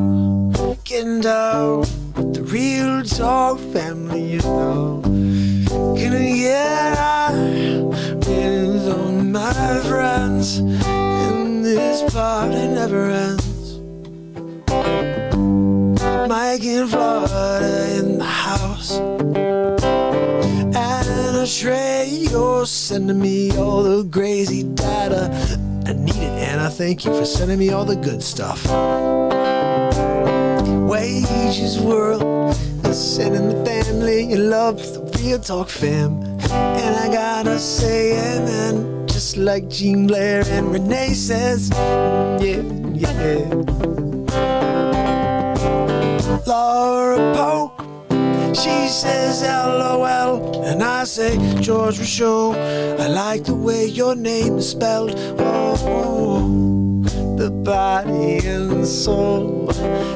Getting down with the Real Talk family, you know. Gonna get out with all my friends, and this party never ends. Mike and Florida in the house, and a tray you're sending me all the crazy data. I need it, Anna. Thank you for sending me all the good stuff. Wages World, sending the family in love to the Real Talk fam. And I gotta say amen, just like Jean Blair and Renee says. Yeah, yeah. Laura Polk, she says LOL, and I say George Rousseau. I like the way your name is spelled. Oh, the body and soul.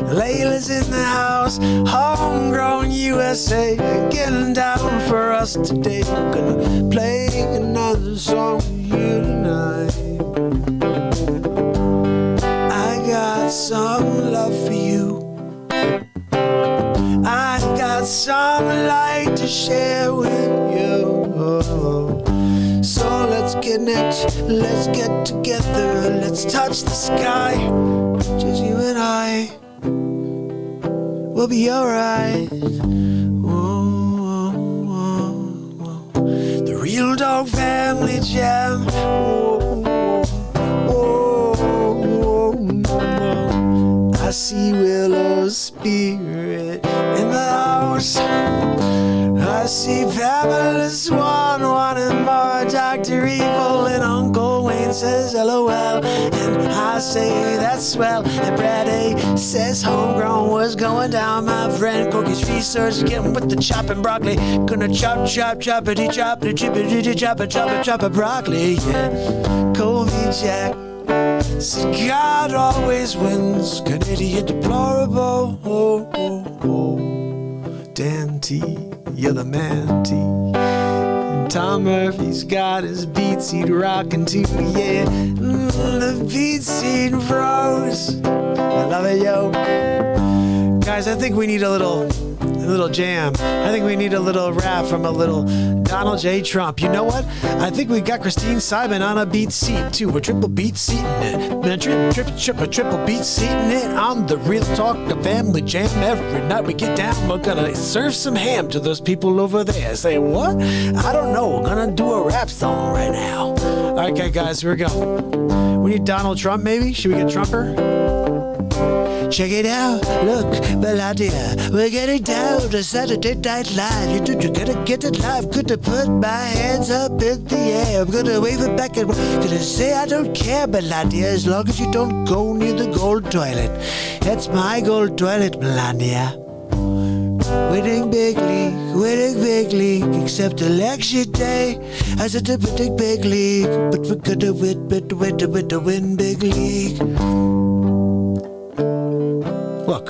Layla's in the house, homegrown USA, getting down for us today. We're gonna play another song for you tonight. I got some love for you. I got some light to share with you. So let's connect, let's get together, let's touch the sky. Just you and I, we'll be alright. The Real Talk Family Jam. I see Willow's spirit in the house. I see Pamela Swan wanting more Dr. Evil, and Uncle Wayne says LOL, and I say that's swell, and Brad A says homegrown was going down. My friend Corky's research getting with the chopping broccoli, gonna chop choppity choppity chippity chop a broccoli, yeah. Colby Jack said God always wins, Canadian deplorable. Oh, oh, oh. Dan T, you're the man, T. And Tom Murphy's got his beats, he'd rockin' too, yeah. The beats he'd froze. I love it, yo. Guys, I think we need a little jam. I think we need a little rap from a little Donald J. Trump. You know what? I think we got Christine Simon on a beat seat too. A triple beat seat in it. A triple beat seat in it. I'm the Real Talk, the family jam. Every night we get down, we're gonna serve some ham to those people over there. Say what? I don't know. We're gonna do a rap song right now. Okay, guys, here we go. We need Donald Trump, maybe? Should we get Trumper? Check it out, look, Melodia, we're getting down to Saturday Night Live. You're gonna get it live, gonna put my hands up in the air. I'm gonna wave it back and gonna say I don't care, Melodia, as long as you don't go near the gold toilet. That's my gold toilet, Melania. Winning big league, except election day. I said to predict big league, but we're gonna win big league. Look,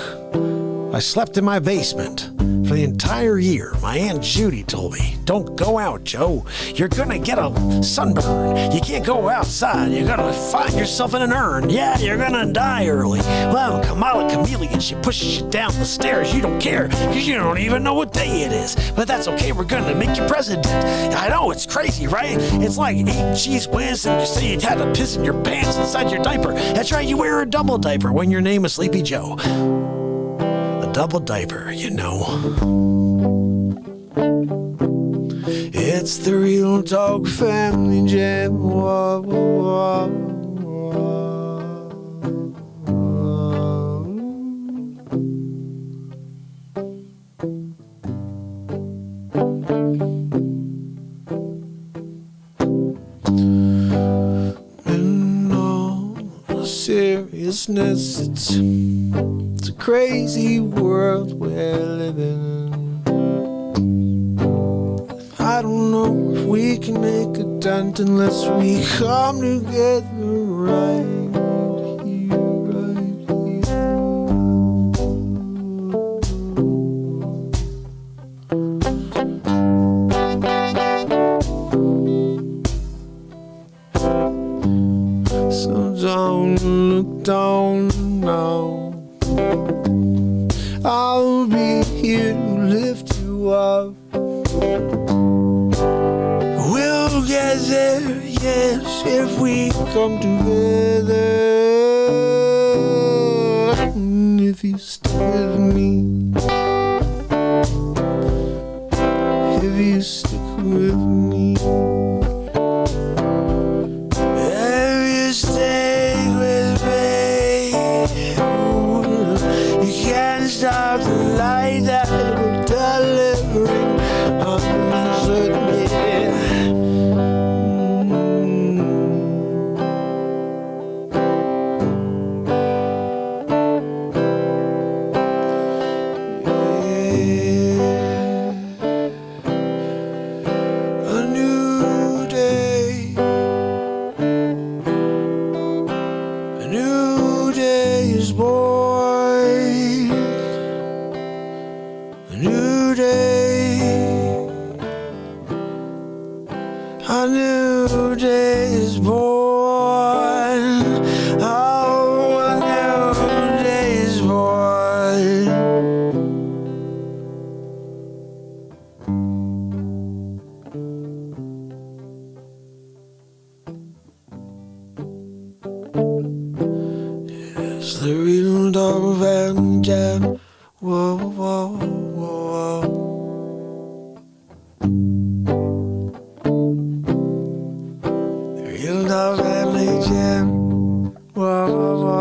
I slept in my basement for the entire year. My Aunt Judy told me, don't go out, Joe. You're gonna get a sunburn. You can't go outside. You're gonna find yourself in an urn. Yeah, you're gonna die early. Well, Kamala Chameleon, she pushes you down the stairs. You don't care, because you don't even know what day it is. But that's okay, we're gonna make you president. I know, it's crazy, right? It's like eating cheese whiz and you say you had to piss in your pants inside your diaper. That's right, you wear a double diaper when your name is Sleepy Joe. A double diaper, you know. It's the Real Talk Family Jam. Whoa, whoa, in all seriousness, it's a crazy world we're living in. I don't know if we can make a dent unless we come together right here, right here. So don't look down now. I'll be here to lift you up. We'll get there, yes, if we come together. And if you stick with me, if you stick with me, if you stick with me, you can't stop the light that we're delivering. Uncertainty. It's the Real Talk Family Jam. Whoa, whoa, whoa. The Real Talk Family Jam. Whoa, whoa, whoa.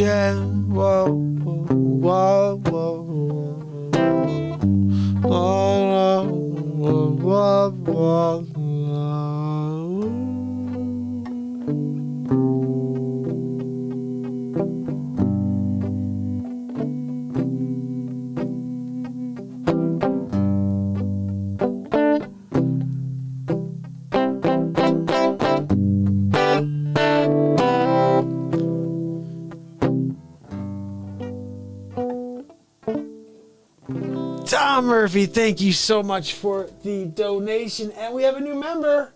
ocean. Whoa, whoa, whoa, whoa, whoa, whoa, Tom Murphy, thank you so much for the donation. And we have a new member.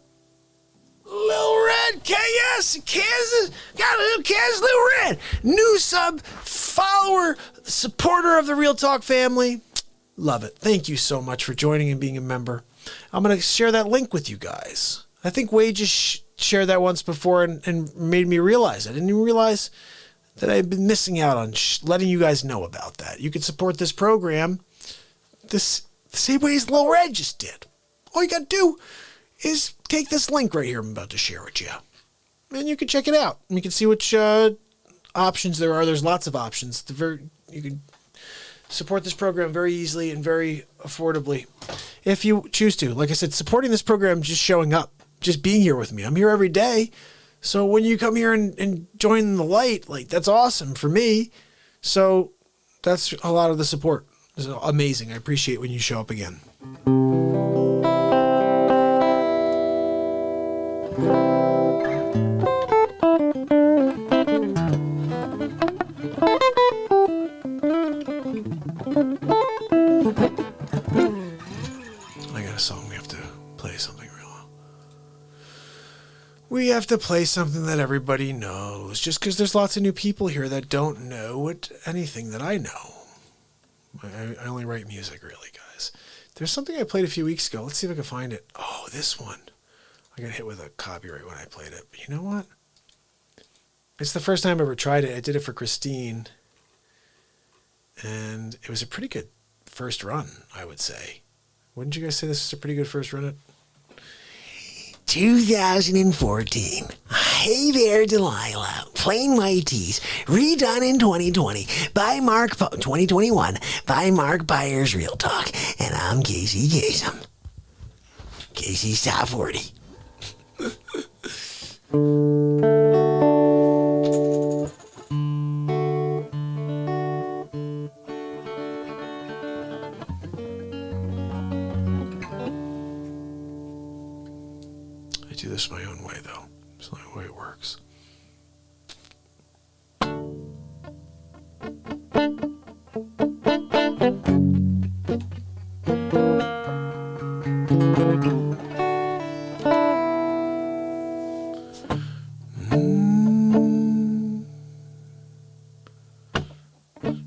Lil Red KS Kansas. Got a little Kansas Lil Red. New sub, follower, supporter of the Real Talk family. Love it. Thank you so much for joining and being a member. I'm going to share that link with you guys. I think Wade just shared that once before and made me realize it. I didn't even realize that I've been missing out on letting you guys know about that. You can support this program the same way as Lil Red just did. All you got to do is take this link right here I'm about to share with you. And you can check it out. You can see which options there are. There's lots of options. You can support this program very easily and very affordably if you choose to. Like I said, supporting this program, just showing up, just being here with me. I'm here every day. So when you come here and join the light, like, that's awesome for me. So that's a lot of the support. It's amazing. I appreciate when you show up again. I got a song. We have to play something real loud. We have to play something that everybody knows, just because there's lots of new people here that don't know anything that I know. I only write music, really, guys. There's something I played a few weeks ago. Let's see if I can find it. Oh, this one. I got hit with a copyright when I played it. But you know what? It's the first time I ever tried it. I did it for Christine. And it was a pretty good first run, I would say. Wouldn't you guys say this is a pretty good first run? 2014. Hey there, Delilah. Plain White Tees, redone in 2020 by 2021 by Mark Pires Real Talk, and I'm Casey Kasem. Casey's Top 40. I do this my own way, though. It's not the way it works.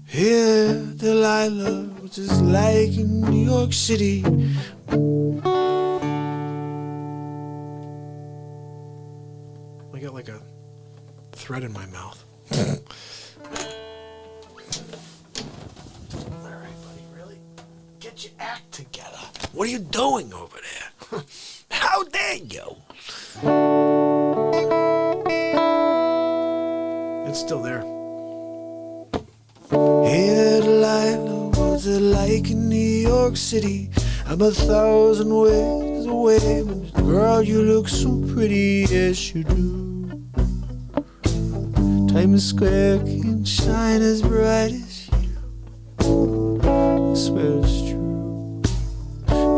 Here, Delilah, just like in New York City. I got like a thread in my mouth. All right, buddy, really? Get your act together. What are you doing over there? How dare you? It's still there. Here, Delilah, what's it like in New York City? I'm 1,000 ways away, but girl, you look so pretty, yes you do. Times Square can't shine as bright as you. I swear it's true.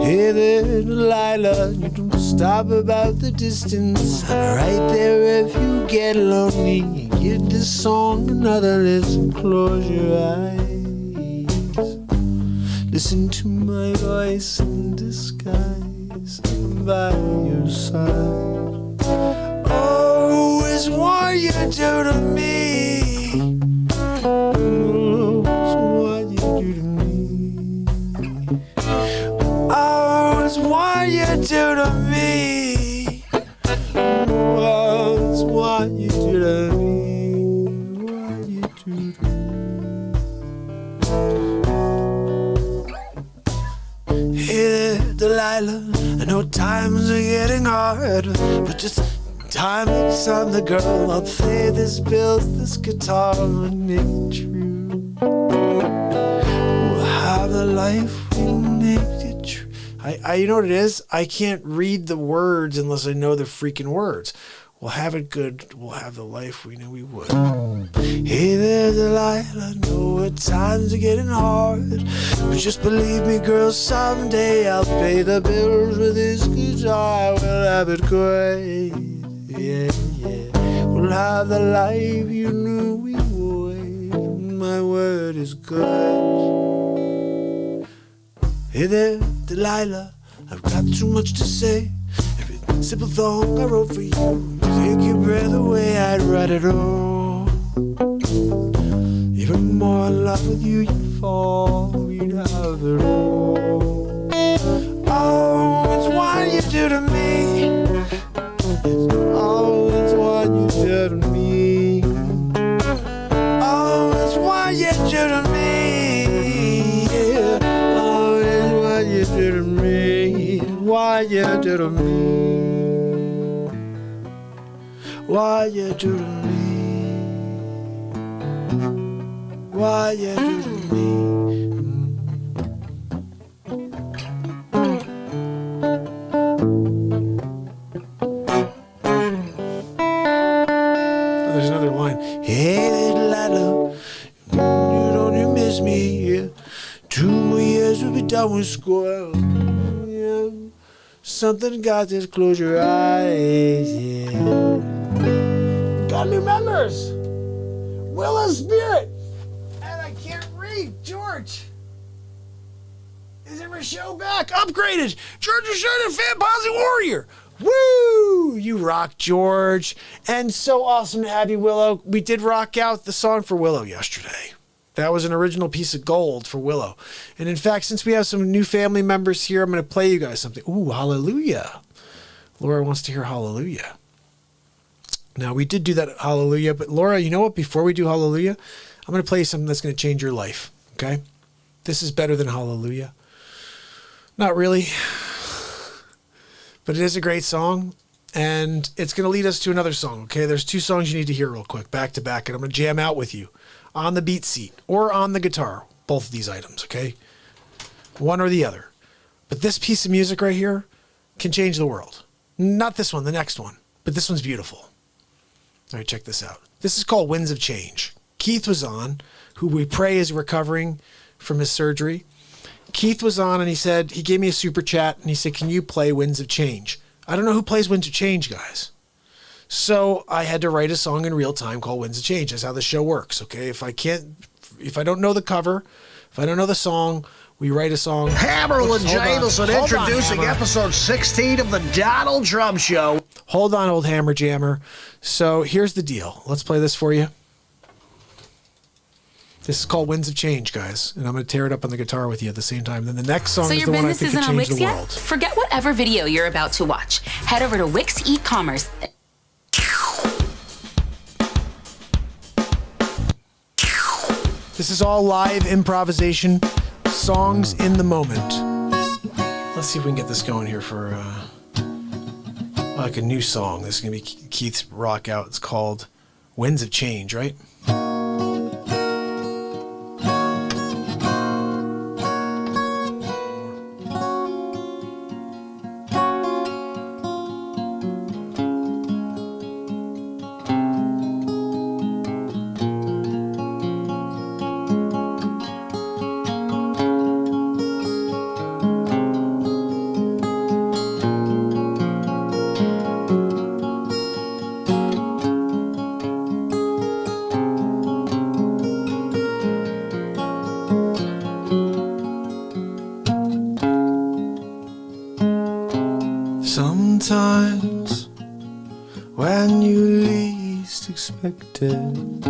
Hey there, Delilah, you don't stop about the distance. I'm right there if you get lonely. You give this song another listen, close your eyes. Listen to my voice in disguise. I'm by your side. Oh, it's what you do to me. Oh, it's what you do to me. Oh, it's what you do to me. Oh, it's what you do to me. What you do to me. Hey there, Delilah, I know times are getting hard, but just time next time the girl I'll pay this bill, this guitar and make it true. We'll have the life we make it true. You know what it is? I can't read the words unless I know the freaking words. We'll have it good. We'll have the life we knew we would. Hey there, Delilah. I know times are getting hard, but just believe me, girl. Someday I'll pay the bills with this guitar. We'll have it great. Yeah, yeah. We'll have the life you knew we would. My word is good. Hey there, Delilah. I've got too much to say. Every simple song I wrote for you. Take your breath away, I'd write it all. Even more in love with you, you fall, we'd have it all. Oh, it's what you do to me. Oh, it's what you do to me. Oh, it's what you do to me. Yeah. Oh, it's what you do to me. What you do to me. What you do to me. What you do to me. Oh, there's another line. Hey, Delilah, don't you miss me? Yeah. 2 more years we'll be done with school. Yeah. Something got this, close your eyes. Yeah. Got new members. Willow Spirit. And I can't read. George. Is every show back? Upgraded. George Rashad, Fan Posse Warrior. Woo! You rock, George. And so awesome to have you, Willow. We did rock out the song for Willow yesterday. That was an original piece of gold for Willow. And in fact, since we have some new family members here, I'm going to play you guys something. Ooh, hallelujah. Laura wants to hear hallelujah. Now, we did do that hallelujah, but Laura, you know what? Before we do hallelujah, I'm going to play you something that's going to change your life, okay? This is better than hallelujah. Not really, but it is a great song, and it's going to lead us to another song, okay? There's 2 songs you need to hear real quick, back to back, and I'm going to jam out with you on the beat seat or on the guitar, both of these items, okay? One or the other. But this piece of music right here can change the world. Not this one, the next one, but this one's beautiful. All right, check this out. This is called Winds of Change. Keith was on, who we pray is recovering from his surgery. Keith was on and he gave me a super chat and he said, can you play Winds of Change? I don't know who plays Winds of Change, guys. So I had to write a song in real time called Winds of Change. That's how the show works, okay? If I don't know the cover, if I don't know the song, we write a song. Hammerlin Jamison introducing episode 16 of the Donald Trump Show. Hold on, old hammer jammer. So here's the deal. Let's play this for you. This is called Winds of Change, guys. And I'm going to tear it up on the guitar with you at the same time. Then the next song is the one I think could change the world. Forget whatever video you're about to watch. Head over to Wix e-commerce. This is all live improvisation, songs in the moment. Let's see if we can get this going here for like a new song. This is going to be Keith's rock out. It's called Winds of Change, right? Sometimes when you least expect it,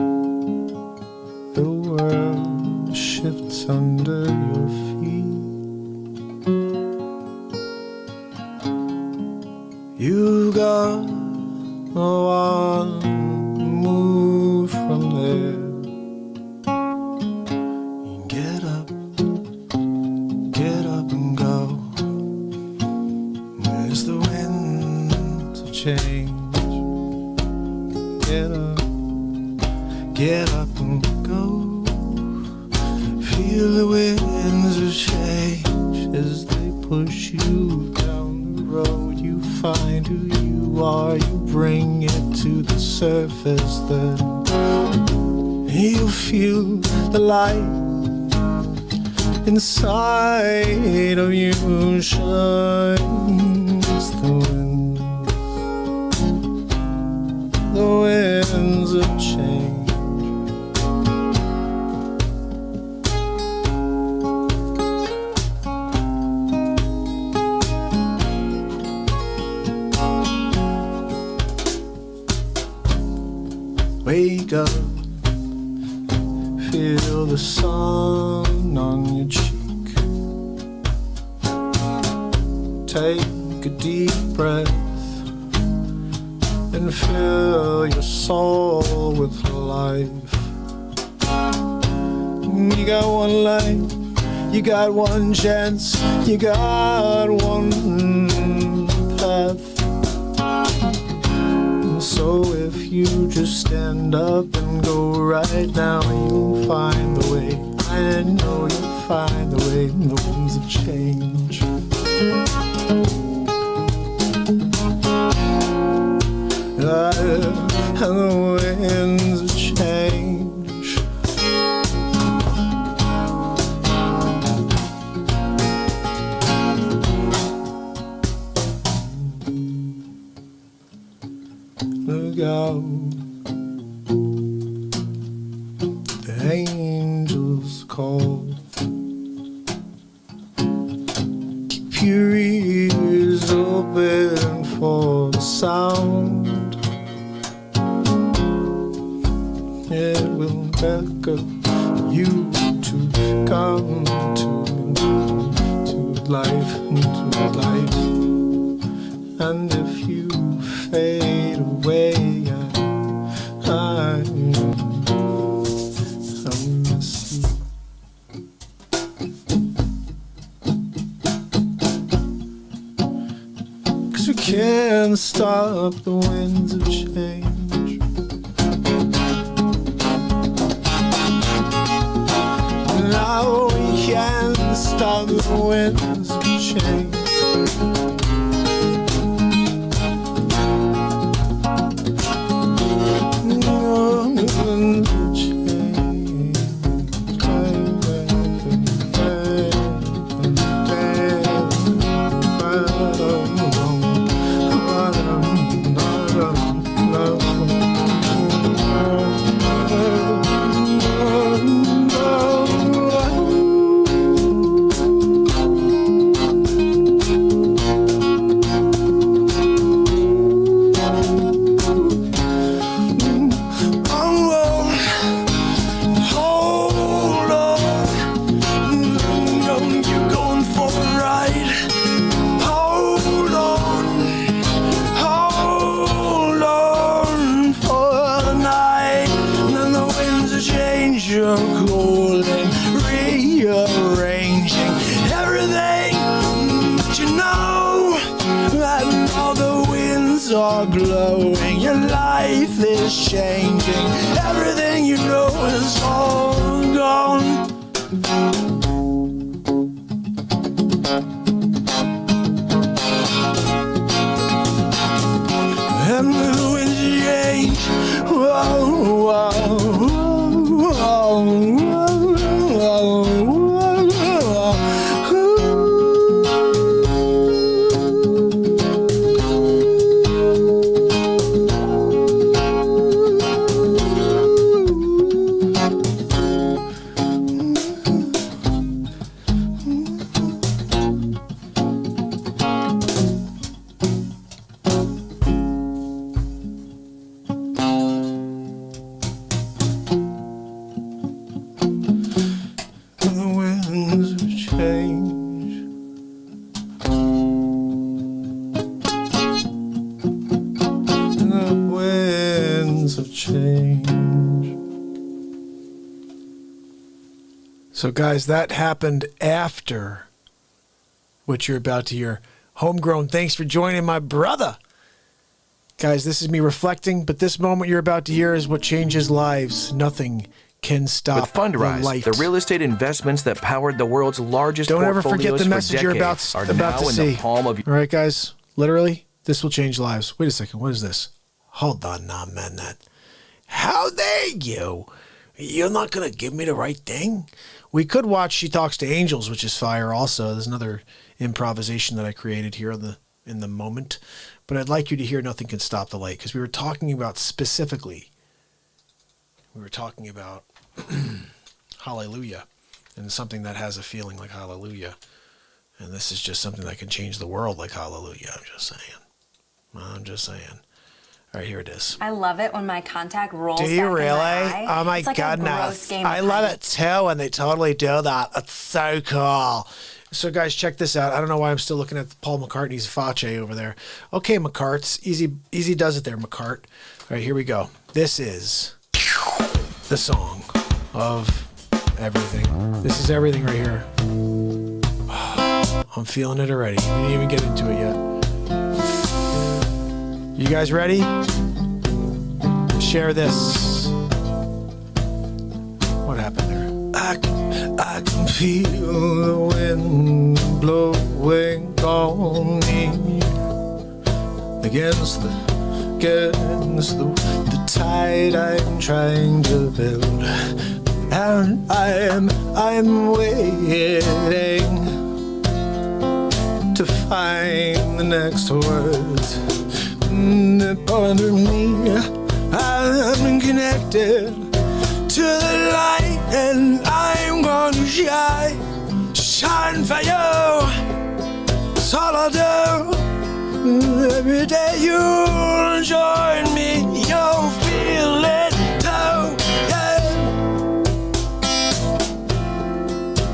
the world shifts under your feet. You got one move from there. You get up and go. There's the winds of change. Get up and go. Feel the winds of change as they push you down the road. You find who you are, you bring it to the surface. Then you'll feel the light inside of you shines the winds of change. Wake up, feel the sun on your cheek. Take a deep breath and fill your soul with life. You got one life, you got one chance, you got one path. So if you just stand up and go right now, you'll find the way. I know you'll find the way in the winds of change. And the winds of change. Look out, the angels call. Keep your ears open for the sound. It will beckon you to come to life, into life. And if you fade away, I miss you. Cause we can't stop the winds of change. Now we can't stop the winds of change. Are blowing, your life is changing, everything you know is all gone. And the winds change, whoa, whoa, whoa, So, guys, that happened after what you're about to hear. Homegrown, thanks for joining my brother. Guys, this is me reflecting, but this moment you're about to hear is what changes lives. Nothing can stop With Fundrise, the light. the real estate investments that powered the world's largest Don't ever forget portfolios the message for you're decades about are to now in see. the palm of All right, guys. Literally, this will change lives. Wait a second. What is this? Hold on now, man. How dare you? You're not going to give me the right thing? We could watch She Talks to Angels, which is fire also. There's another improvisation that I created here in the moment. But I'd like you to hear Nothing Can Stop the Light, because we were talking about specifically, hallelujah, and something that has a feeling like hallelujah. And this is just something that can change the world like hallelujah. I'm just saying. All right, here it is. I love it when my contact rolls. Do you back in really? my eye. Oh my It's like a gross goodness. game I of love hide- it too when they totally do that. It's so cool. So guys, check this out. I don't know why I'm still looking at Paul McCartney's Facce over there. Okay, McCarts. Easy does it there, McCart. All right, here we go. This is the song of everything. This is everything right here. I'm feeling it already. We didn't even get into it yet. You guys ready? Share this. What happened there? I can feel the wind blowing on me against the tide I'm trying to build, and I'm waiting to find the next words. Part of me, I'm connected to the light, and I'm gonna shine for you. That's all I do. Every day you'll join me, you'll feel it too. Yeah.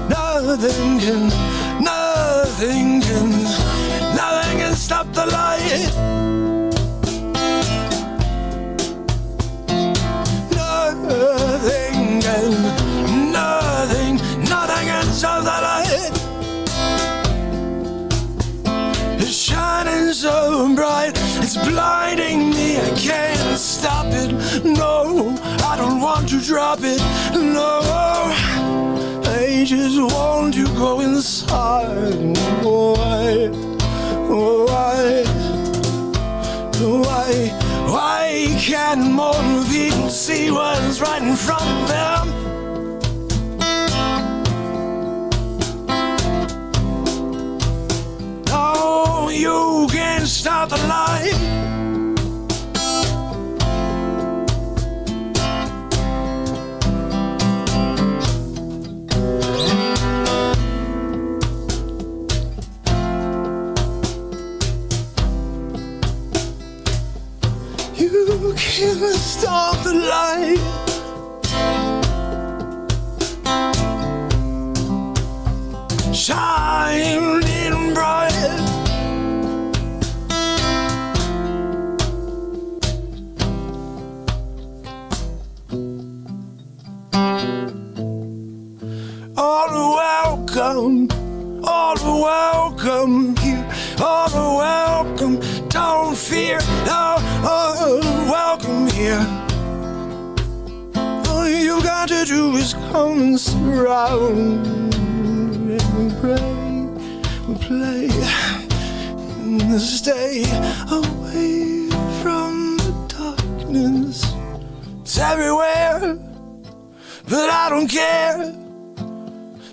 Nothing can stop the light. Nothing can stop the light. It's shining so bright, it's blinding me. I can't stop it. No, I don't want to drop it. No, I just want to go inside. Why can't more people see what's right in front of them? No, you can't stop the light. You can't stop the light. Shining bright. All welcome here, all welcome. Don't fear, no, welcome here. All you got to do is come and surround. And we play, and stay away from the darkness. It's everywhere, but I don't care.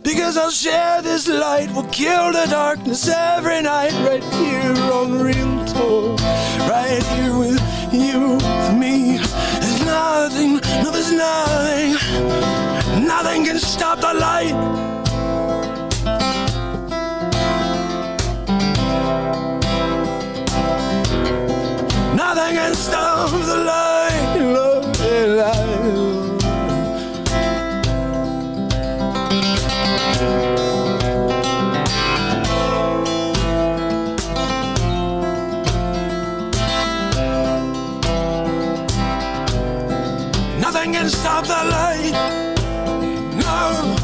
Because I'll share this light, we'll kill the darkness every night. Right here on Real Talk, right here with you, with me. There's nothing, no there's nothing. Nothing can stop the light. Nothing can stop the light, love the light. Nothing can stop the light. No.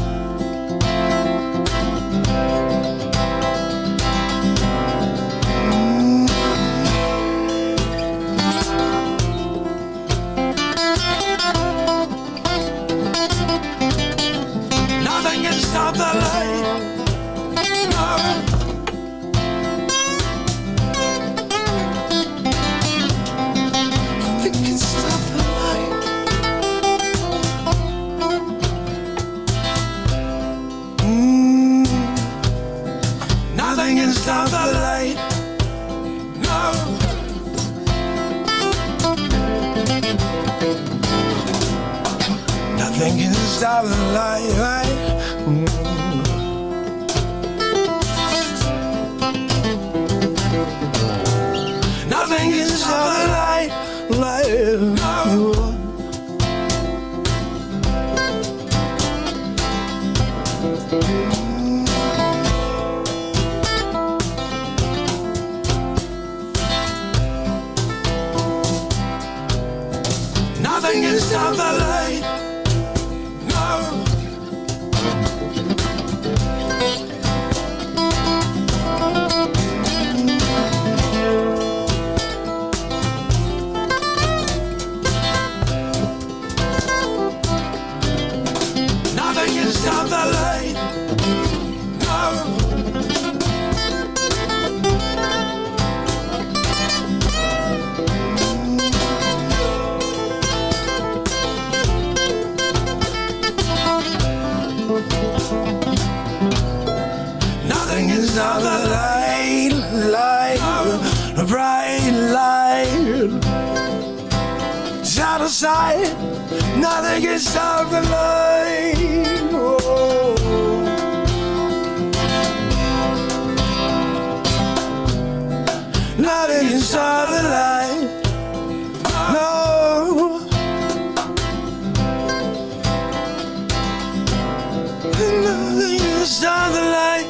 Nothing can stop the light. Nothing can stop the light. Nothing can stop the light. No. Nothing can stop the light. No. Nothing can stop the light, a bright light. It's out of sight. Nothing can stop the light. Oh. Nothing can stop the light. No. Nothing can stop the light.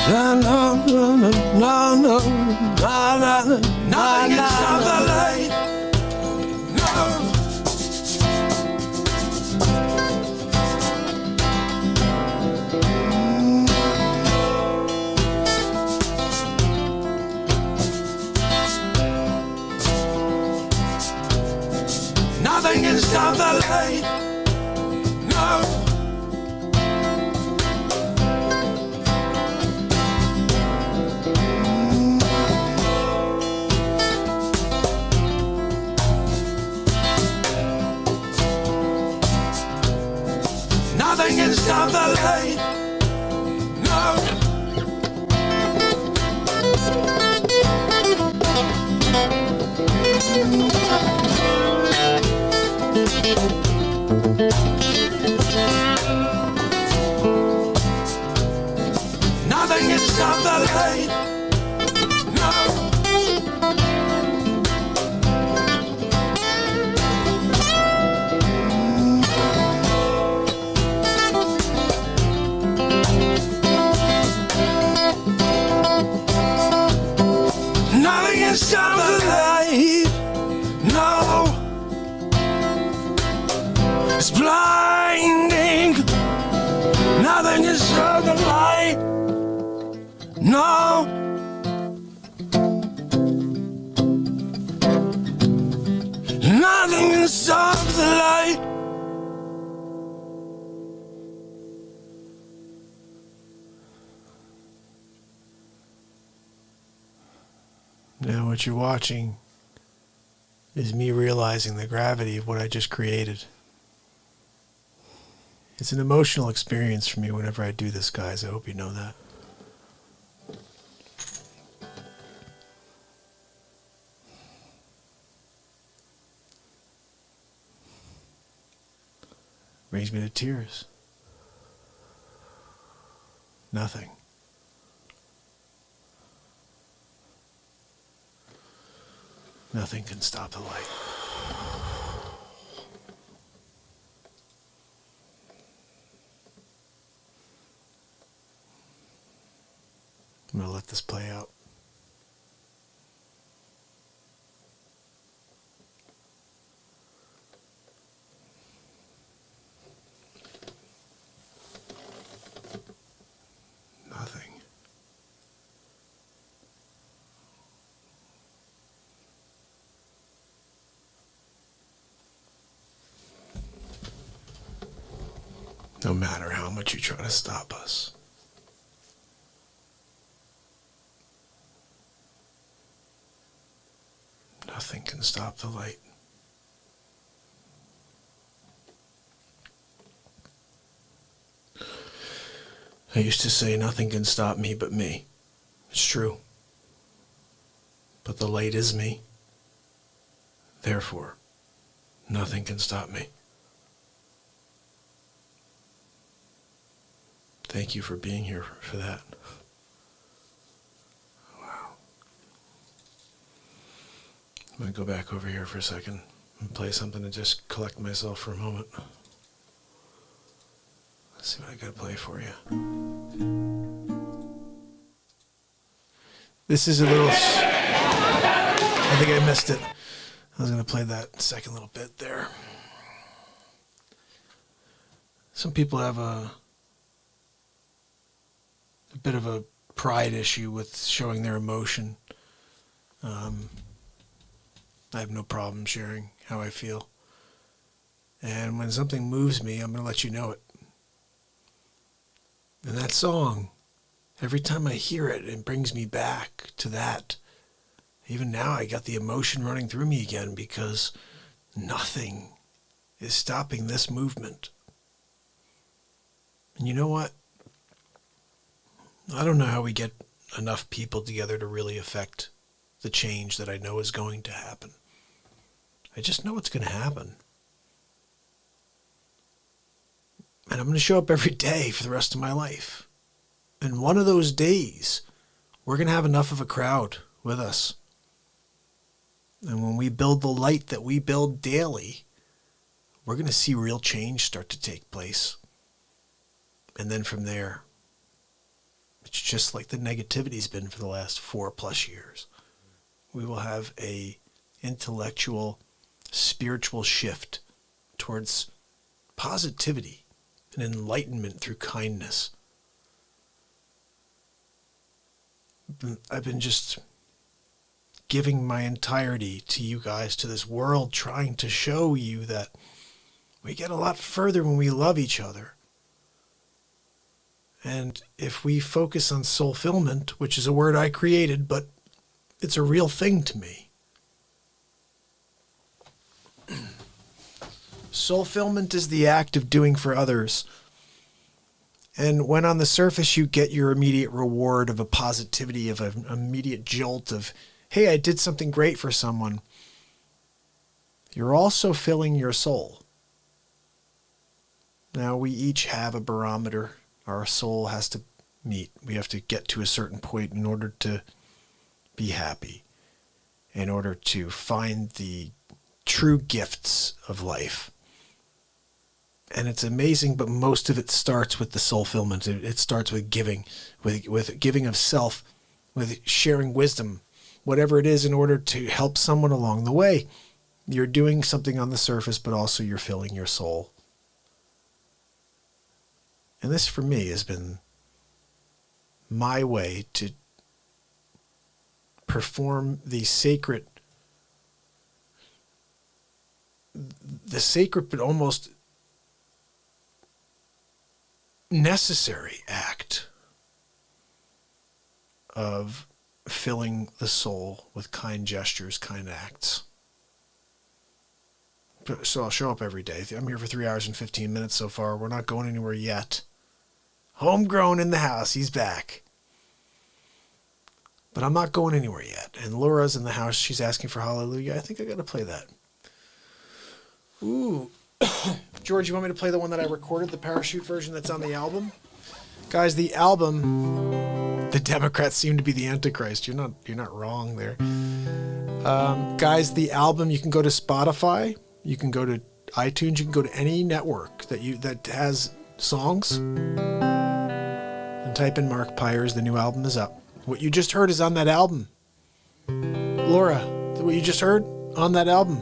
No, no, no, no, no, no, no. Nothing can stop the light. No. Nothing can stop the light. No. Nothing can stop the light. No. Nothing can stop the light. No. Nothing can stop the light. No. It's blinding. Nothing can stop the light. No. Nothing can stop the light. Now what you're watching is me realizing the gravity of what I just created. It's an emotional experience for me whenever I do this, guys. I hope you know that. Brings me to tears. Nothing. Nothing can stop the light. I'm going to let this play out. Nothing. No matter how much you try to stop us. Nothing can stop the light. I used to say nothing can stop me but me. It's true. But the light is me. Therefore, Nothing can stop me. Thank you for being here for that. Wow. I'm going to go back over here for a second and play something to just collect myself for a moment. Let's see what I got to play for you. This is a little... I think I missed it. I was going to play that second little bit there. Some people have a bit of a pride issue with showing their emotion. I have no problem sharing how I feel. And when something moves me, I'm going to let you know it. And that song, every time I hear it, it brings me back to that. Even now, I got the emotion running through me again because nothing is stopping this movement. And you know what? I don't know how we get enough people together to really affect the change that I know is going to happen. I just know it's going to happen. And I'm going to show up every day for the rest of my life. And one of those days, we're going to have enough of a crowd with us. And when we build the light that we build daily, we're going to see real change start to take place. And then from there, it's just like the negativity's been for the last 4+ years. We will have a intellectual, spiritual shift towards positivity and enlightenment through kindness. I've been just giving my entirety to you guys, to this world, trying to show you that we get a lot further when we love each other. And if we focus on soulfillment, which is a word I created, but it's a real thing to me. Soulfillment is the act of doing for others. And when on the surface you get your immediate reward of a positivity, of an immediate jolt of, hey, I did something great for someone, you're also filling your soul. Now, we each have a barometer our soul has to meet. We have to get to a certain point in order to be happy, in order to find the true gifts of life. And it's amazing, but most of it starts with the soulfillment. It starts with giving, with giving of self, with sharing wisdom, whatever it is, in order to help someone along the way. You're doing something on the surface, but also you're filling your soul. And this, for me, has been my way to perform the sacred but almost necessary act of filling the soul with kind gestures, kind acts. So I'll show up every day. I'm here for 3 hours and 15 minutes so far. We're not going anywhere yet. Homegrown in the house. He's back. But I'm not going anywhere yet. And Laura's in the house. She's asking for Hallelujah. I think I got to play that. Ooh. George, you want me to play the one that I recorded, the parachute version that's on the album? Guys, the album, the Democrats seem to be the Antichrist. You're not wrong there. Guys, the album, you can go to Spotify. You can go to iTunes. You can go to any network that has songs and type in Mark Pires. The new album is up. What you just heard is on that album. Laura, what you just heard on that album.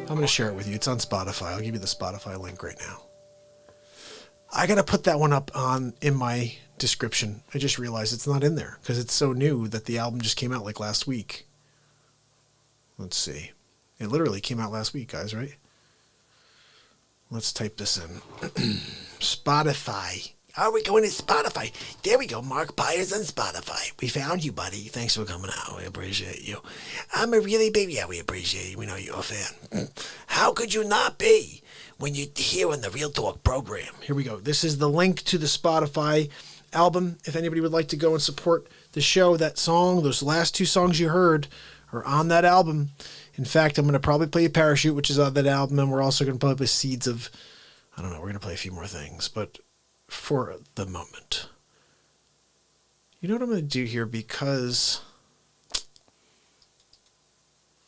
I'm going to share it with you. It's on Spotify. I'll give you the Spotify link right now. I got to put that one up in my description. I just realized it's not in there because it's so new that the album just came out like last week. Let's see. It literally came out last week, guys, right? Let's type this in. Spotify. Are we going to Spotify? There we go. Mark Pires on Spotify. We found you, buddy. Thanks for coming out. We appreciate you. I'm a really big... Yeah, we appreciate you. We know you're a fan. How could you not be when you're here on the Real Talk program? Here we go. This is the link to the Spotify album. If anybody would like to go and support the show, that song, those last 2 songs you heard are on that album. In fact, I'm going to probably play Parachute, which is on that album, and we're also going to probably play Seeds of... I don't know, we're going to play a few more things, but for the moment... You know what I'm going to do here? Because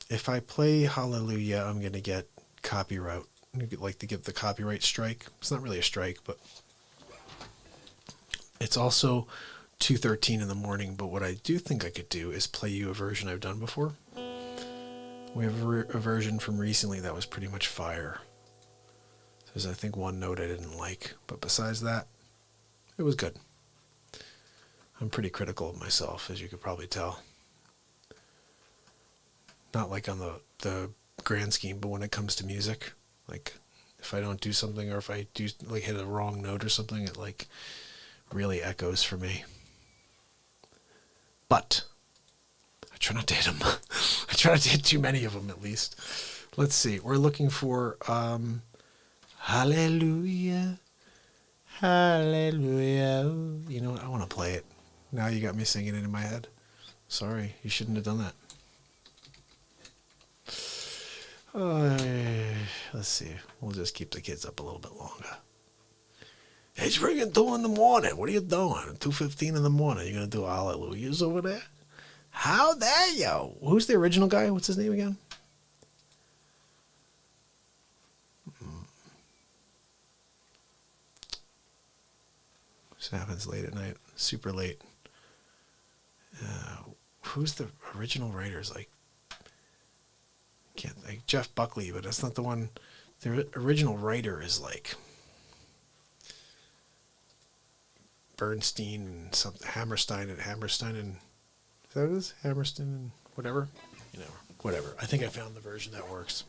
if I play Hallelujah, I'm going to get copyright. I'd like to give the copyright strike. It's not really a strike, but it's also 2:13 in the morning. But what I do think I could do is play you a version I've done before. We have a version from recently that was pretty much fire. There's, I think, one note I didn't like, but besides that, it was good. I'm pretty critical of myself, as you could probably tell. Not like on the grand scheme, but when it comes to music, like if I don't do something or if I do like hit a wrong note or something, it like really echoes for me. But I try not to hit them. I try not to hit too many of them, at least. Let's see. We're looking for Hallelujah, Hallelujah. You know what? I want to play it. Now you got me singing it in my head. Sorry, you shouldn't have done that. Let's see. We'll just keep the kids up a little bit longer. It's friggin' 2 in the morning. What are you doing? 2:15 in the morning. You're going to do hallelujahs over there? How dare you? Who's the original guy? What's his name again? This happens late at night. Super late. Who's the original writers? Like, can't think. Jeff Buckley, but that's not the one. The original writer is like Bernstein and something. Hammerstein and is that what it is? Hammerstein and whatever. You know, whatever. I think I found the version that works.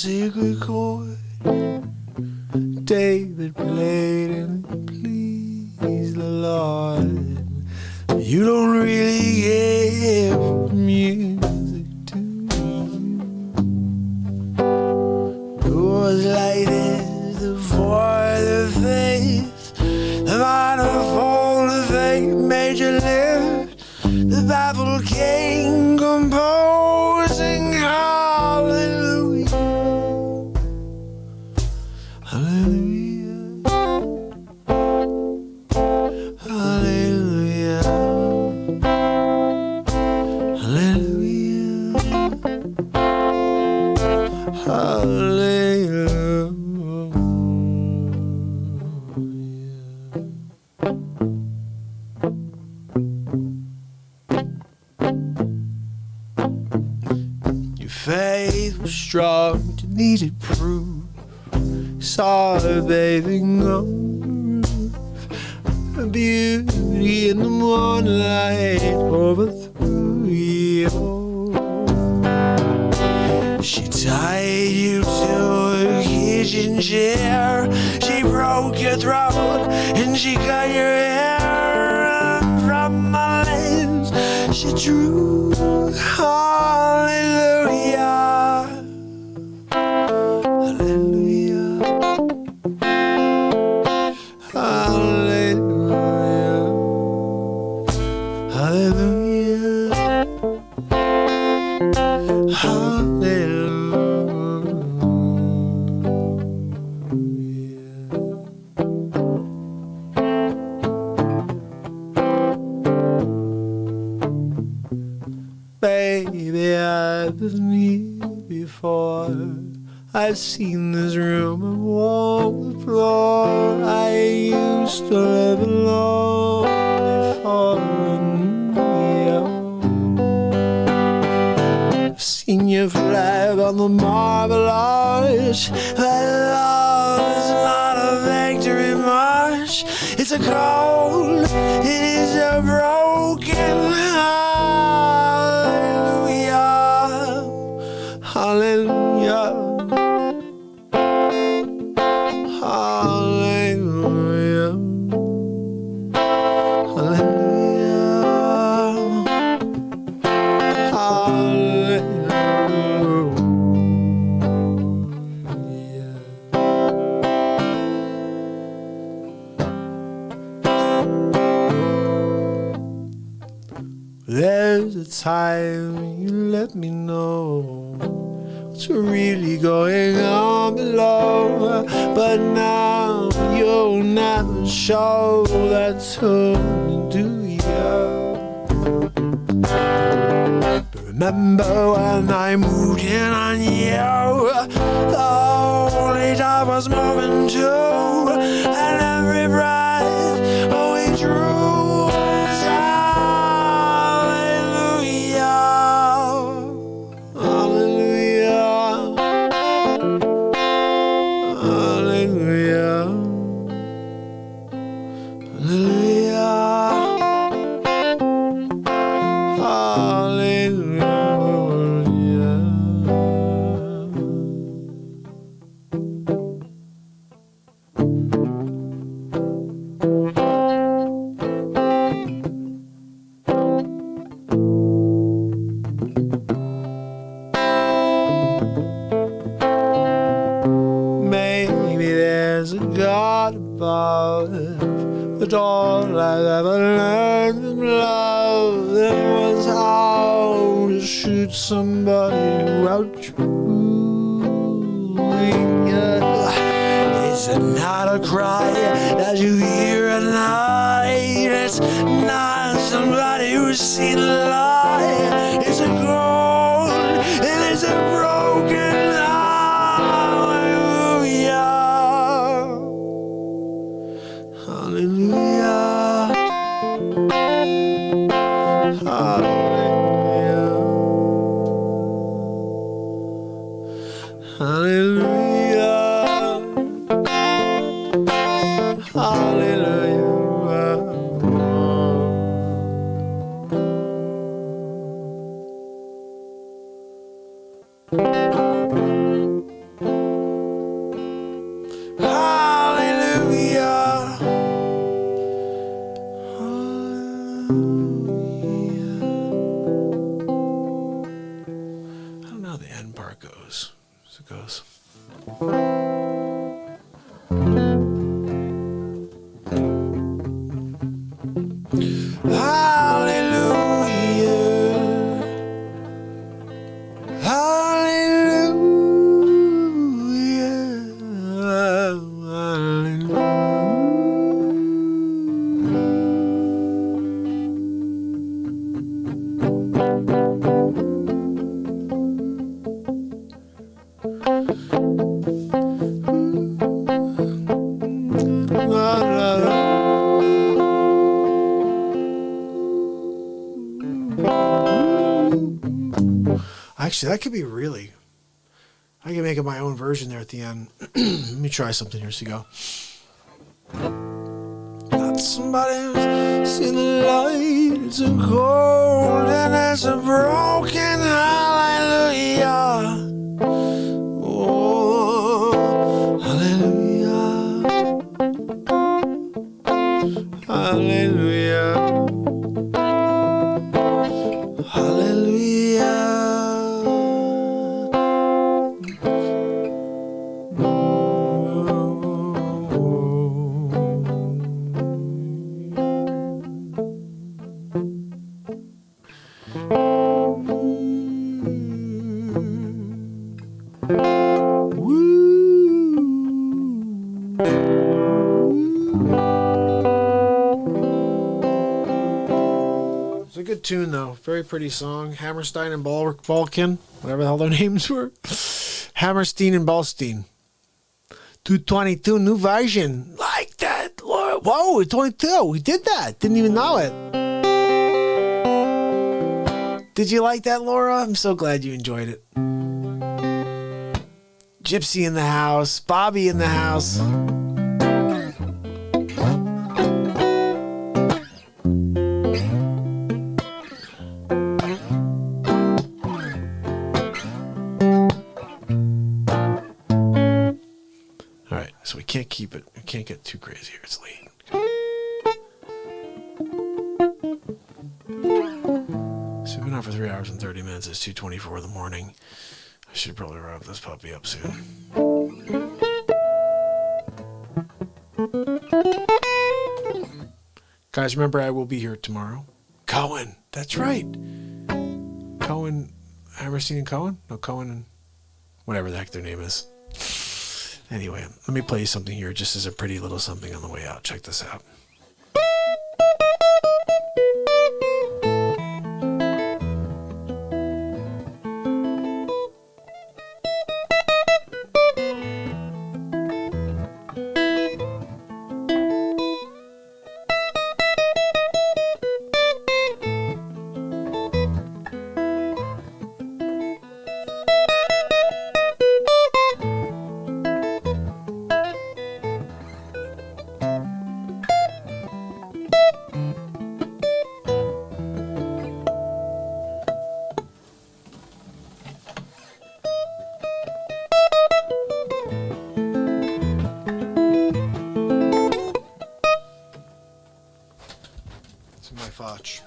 secret chord David played and it pleased the Lord. You don't really give music to you. Goes like this, the void of faith, the manifold of fate made you lift, the baffled king composing hallelujah, hallelujah, hallelujah, hallelujah, hallelujah. Your faith was strong, but you needed proof. Saw her bathing on the roof, her beauty in the moonlight overthrew you. She tied you to a kitchen chair, she broke your throat and she cut your hair, and from my lens she drew hallelujah, hallelujah, hallelujah, hallelujah, hallelujah. before. I've seen this room and walked the floor. I used to live alone before I knew you. I've seen you flag on the marble arch. But love is not a victory march. It's a cold, it is a broken hallelujah. Hallelujah. Hallelujah. Hallelujah. Hallelujah. There's a time you let me know what's really going on below, but now you'll never show that to me, do you? But remember when I moved in on you, the only time was moving too, and every breath we drew was hallelujah. Hallelujah. Hallelujah. Maybe there's a God above, but all I've ever learned from love there was how to shoot somebody who It's not a cry that you hear at night. It's not somebody who's seen a lie. It's a cold and it's a broken hallelujah. Hallelujah. Hallelujah. Hallelujah. Hallelujah. I don't know how the end part goes. As it goes. Actually, that could be really. I can make it my own version there at the end. Let me try something here. So go. Not somebody who's seen the light. It's a cold and it's a broken hallelujah. Oh, hallelujah. Hallelujah. Hallelujah. It's a good tune, though. Very pretty song. Hammerstein and Balkin, whatever the hell their names were. Hammerstein and Ballstein. 222, new version. Like that, Laura. Whoa, 22. We did that. Didn't even know it. Did you like that, Laura? I'm so glad you enjoyed it. Gypsy in the house. Bobby in the house. All right, so we can't keep it. We can't get too crazy here. It's late. So we've been on for 3 hours and 30 minutes. It's 2:24 in the morning. I should probably wrap this puppy up soon. Guys, remember I will be here tomorrow. Cohen, that's right. Cohen, Hammerstein and Cohen? No, Cohen and whatever the heck their name is. Anyway, let me play you something here just as a pretty little something on the way out. Check this out. Facce.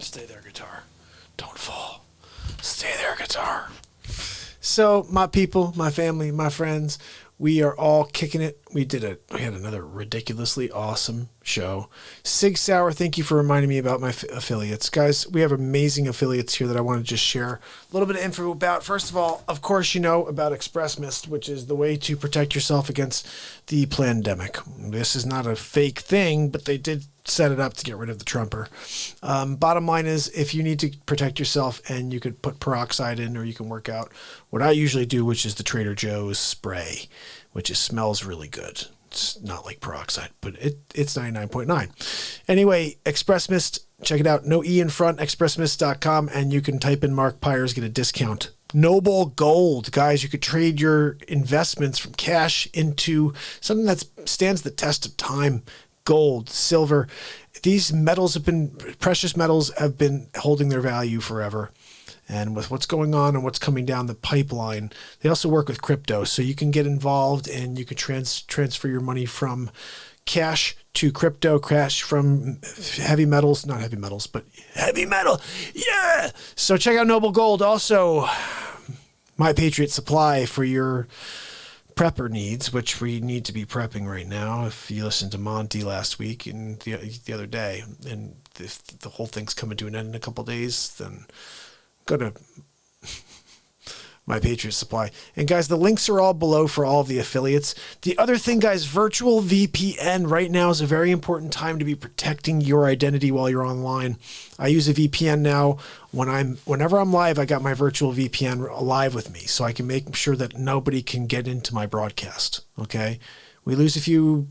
Stay there, guitar. Don't fall. Stay there, guitar. So, my people, my family, my friends, we are all kicking it. We had another ridiculously awesome show. Sig Sauer, thank you for reminding me about my affiliates. Guys, we have amazing affiliates here that I want to just share a little bit of info about. First of all, of course, you know about Xpressmist, which is the way to protect yourself against the pandemic. This is not a fake thing, but they did set it up to get rid of the Trumper. Bottom line is, if you need to protect yourself and you could put peroxide in or you can work out, what I usually do, which is the Trader Joe's spray, which smells really good. It's not like peroxide, but it's 99.9. Anyway, Xpressmist, check it out. No E in front, Xpressmist.com, and you can type in Mark Pires, get a discount. Noble Gold, guys, you could trade your investments from cash into something that stands the test of time. Gold, silver. these precious metals have been holding their value forever. And with what's going on and what's coming down the pipeline, they also work with crypto. So you can get involved and you can transfer your money from cash to crypto, cash from heavy metals, not heavy metals, but heavy metal. Yeah. So check out Noble Gold. Also, My Patriot Supply for your prepper needs, which we need to be prepping right now. If you listened to Monty last week and the other day, and if the whole thing's coming to an end in a couple of days, then go to My Patriot Supply. And guys, the links are all below for all of the affiliates. The other thing, guys, virtual VPN right now is a very important time to be protecting your identity while you're online. I use a VPN now. Whenever I'm live, I got my virtual VPN live with me, so I can make sure that nobody can get into my broadcast. Okay, we lose a few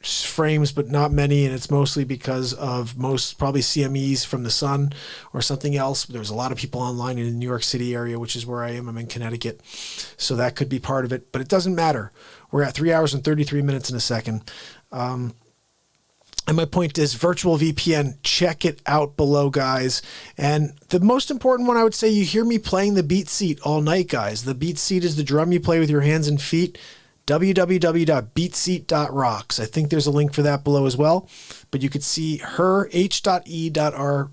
frames, but not many, and it's mostly because of probably CMEs from the sun or something else. There's a lot of people online in the New York City area, which is where I am. I'm in Connecticut, so that could be part of it, but it doesn't matter. We're at 3 hours and 33 minutes in a second. And my point is virtual VPN, check it out below, guys. And the most important one, I would say, you hear me playing the beat seat all night, guys. The beat seat is the drum you play with your hands and feet. www.beatseat.rocks. I think there's a link for that below as well, but you could see her h.e.r.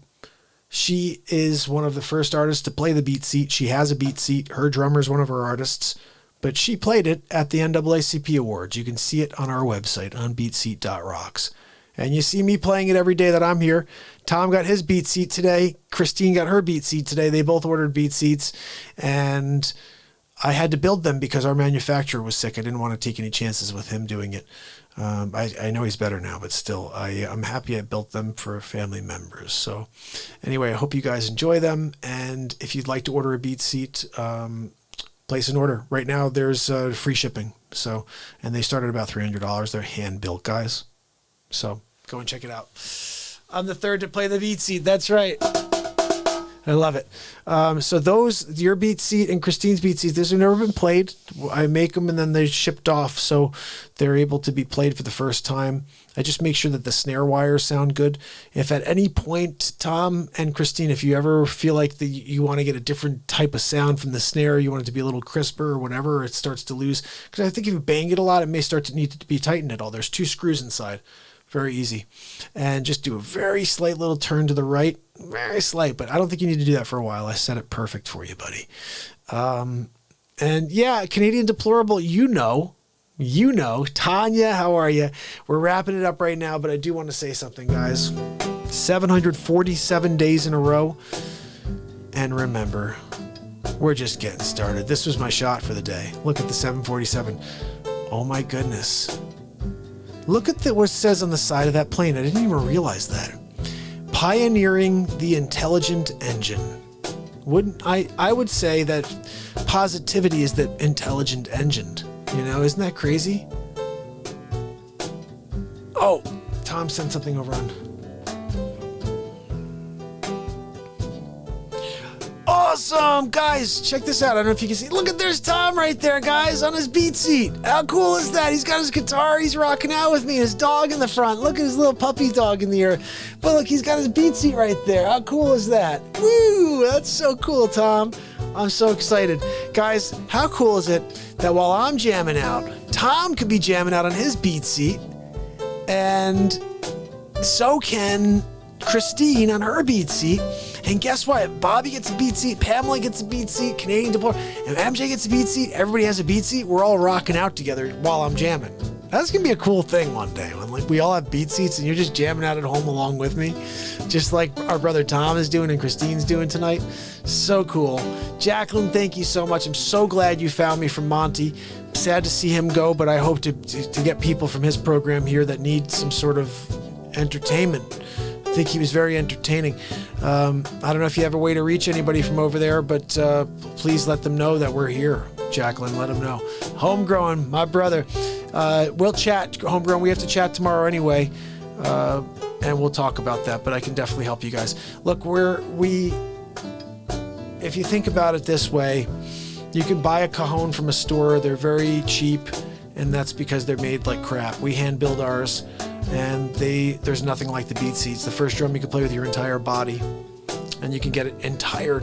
She is one of the first artists to play the beat seat. She has a beat seat. Her drummer is one of her artists, but she played it at the NAACP Awards. You can see it on our website on beatseat.rocks. And you see me playing it every day that I'm here. Tom got his beat seat today. Christine got her beat seat today. They both ordered beat seats, and I had to build them because our manufacturer was sick. I didn't want to take any chances with him doing it. I know he's better now, but still, I'm happy I built them for family members. So anyway, I hope you guys enjoy them. And if you'd like to order a beat seat, place an order. Right now, there's free shipping. So, and they start at about $300. They're hand built, guys. So go and check it out. I'm the third to play the beat seat. That's right. I love it. So your beat seat and Christine's beat seat, those have never been played. I make them and then they're shipped off, so they're able to be played for the first time. I just make sure that the snare wires sound good. If at any point, Tom and Christine, if you ever feel like you want to get a different type of sound from the snare, you want it to be a little crisper or whatever, it starts to lose. Because I think if you bang it a lot, it may start to need to be tightened at all. There's 2 screws inside. Very easy. And just do a very slight little turn to the right. Very slight, but I don't think you need to do that for a while. I set it perfect for you, buddy. And yeah, Canadian Deplorable, you know, Tanya, how are you? We're wrapping it up right now, but I do want to say something, guys. 747 days in a row. And remember, we're just getting started. This was my shot for the day. Look at the 747. Oh my goodness. Look at what it says on the side of that plane. I didn't even realize that. Pioneering the intelligent engine. I would say that positivity is the intelligent engine. You know, isn't that crazy? Oh, Tom sent something over on. Awesome, guys, check this out. I don't know if you can see. Look there's Tom right there, guys, on his beat seat. How cool is that? He's got his guitar, he's rocking out with me, his dog in the front. Look at his little puppy dog in the air. But look, he's got his beat seat right there. How cool is that? Woo, that's so cool, Tom. I'm so excited. Guys, how cool is it that while I'm jamming out, Tom could be jamming out on his beat seat, and so can Christine on her beat seat. And guess what? Bobby gets a beat seat, Pamela gets a beat seat, Canadian Deplorable, and MJ gets a beat seat. Everybody has a beat seat. We're all rocking out together while I'm jamming. That's gonna be a cool thing one day when we all have beat seats and you're just jamming out at home along with me, just like our brother Tom is doing and Christine's doing tonight. So cool. Jacqueline, thank you so much. I'm so glad you found me from Monty. Sad to see him go, but I hope to get people from his program here that need some sort of entertainment. I think he was very entertaining. I don't know if you have a way to reach anybody from over there, but please let them know that we're here. Jacqueline, let them know. Homegrown, my brother. We'll chat, Homegrown. We have to chat tomorrow anyway, and we'll talk about that, but I can definitely help you guys. Look, if you think about it this way, you can buy a cajon from a store. They're very cheap, and that's because they're made like crap. We hand build ours. And there's nothing like the Beat Seats. The first drum you can play with your entire body, and you can get entire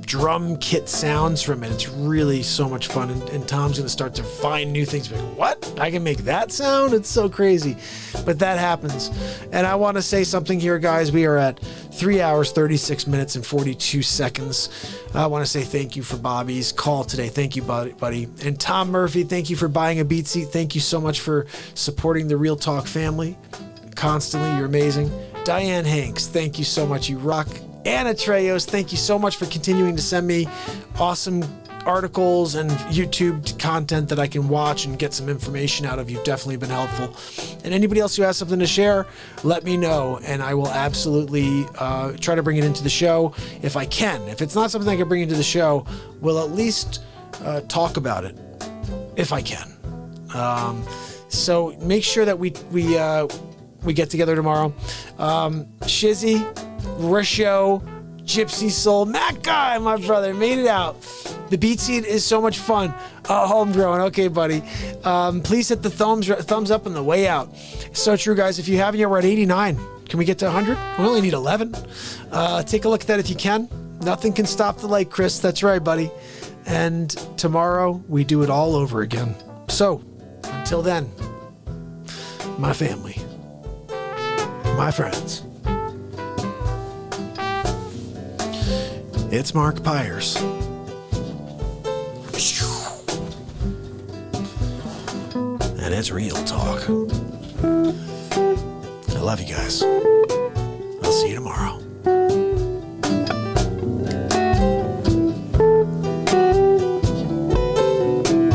drum kit sounds from it. It's really so much fun, and Tom's gonna start to find new things. Like, what? I can make that sound? It's so crazy, but that happens. And I want to say something here, guys. We are at 3 hours, 36 minutes, and 42 seconds. I want to say thank you for Bobby's call today. Thank you, buddy. And Tom Murphy, thank you for buying a Beat Seat. Thank you so much for supporting the Real Talk family constantly. You're amazing. Diane Hanks, thank you so much. You rock. Anna Trejos, thank you so much for continuing to send me awesome articles and YouTube content that I can watch and get some information out of. You've definitely been helpful. And anybody else who has something to share, let me know, and I will absolutely try to bring it into the show if I can. If it's not something I can bring into the show, we'll at least talk about it if I can. So make sure that we get together tomorrow. Shizzy, Risho, Gypsy Soul, Matt Guy, my brother, made it out. The Beat Seat is so much fun. Homegrown, okay, buddy. Please hit the thumbs up on the way out. So true, guys. If you haven't yet, we're at 89. Can we get to 100? We only need 11. Take a look at that if you can. Nothing can stop the light, Chris. That's right, buddy. And tomorrow, we do it all over again. So, until then, my family, my friends, it's Mark Pires. And it's Real Talk. I love you guys. I'll see you tomorrow.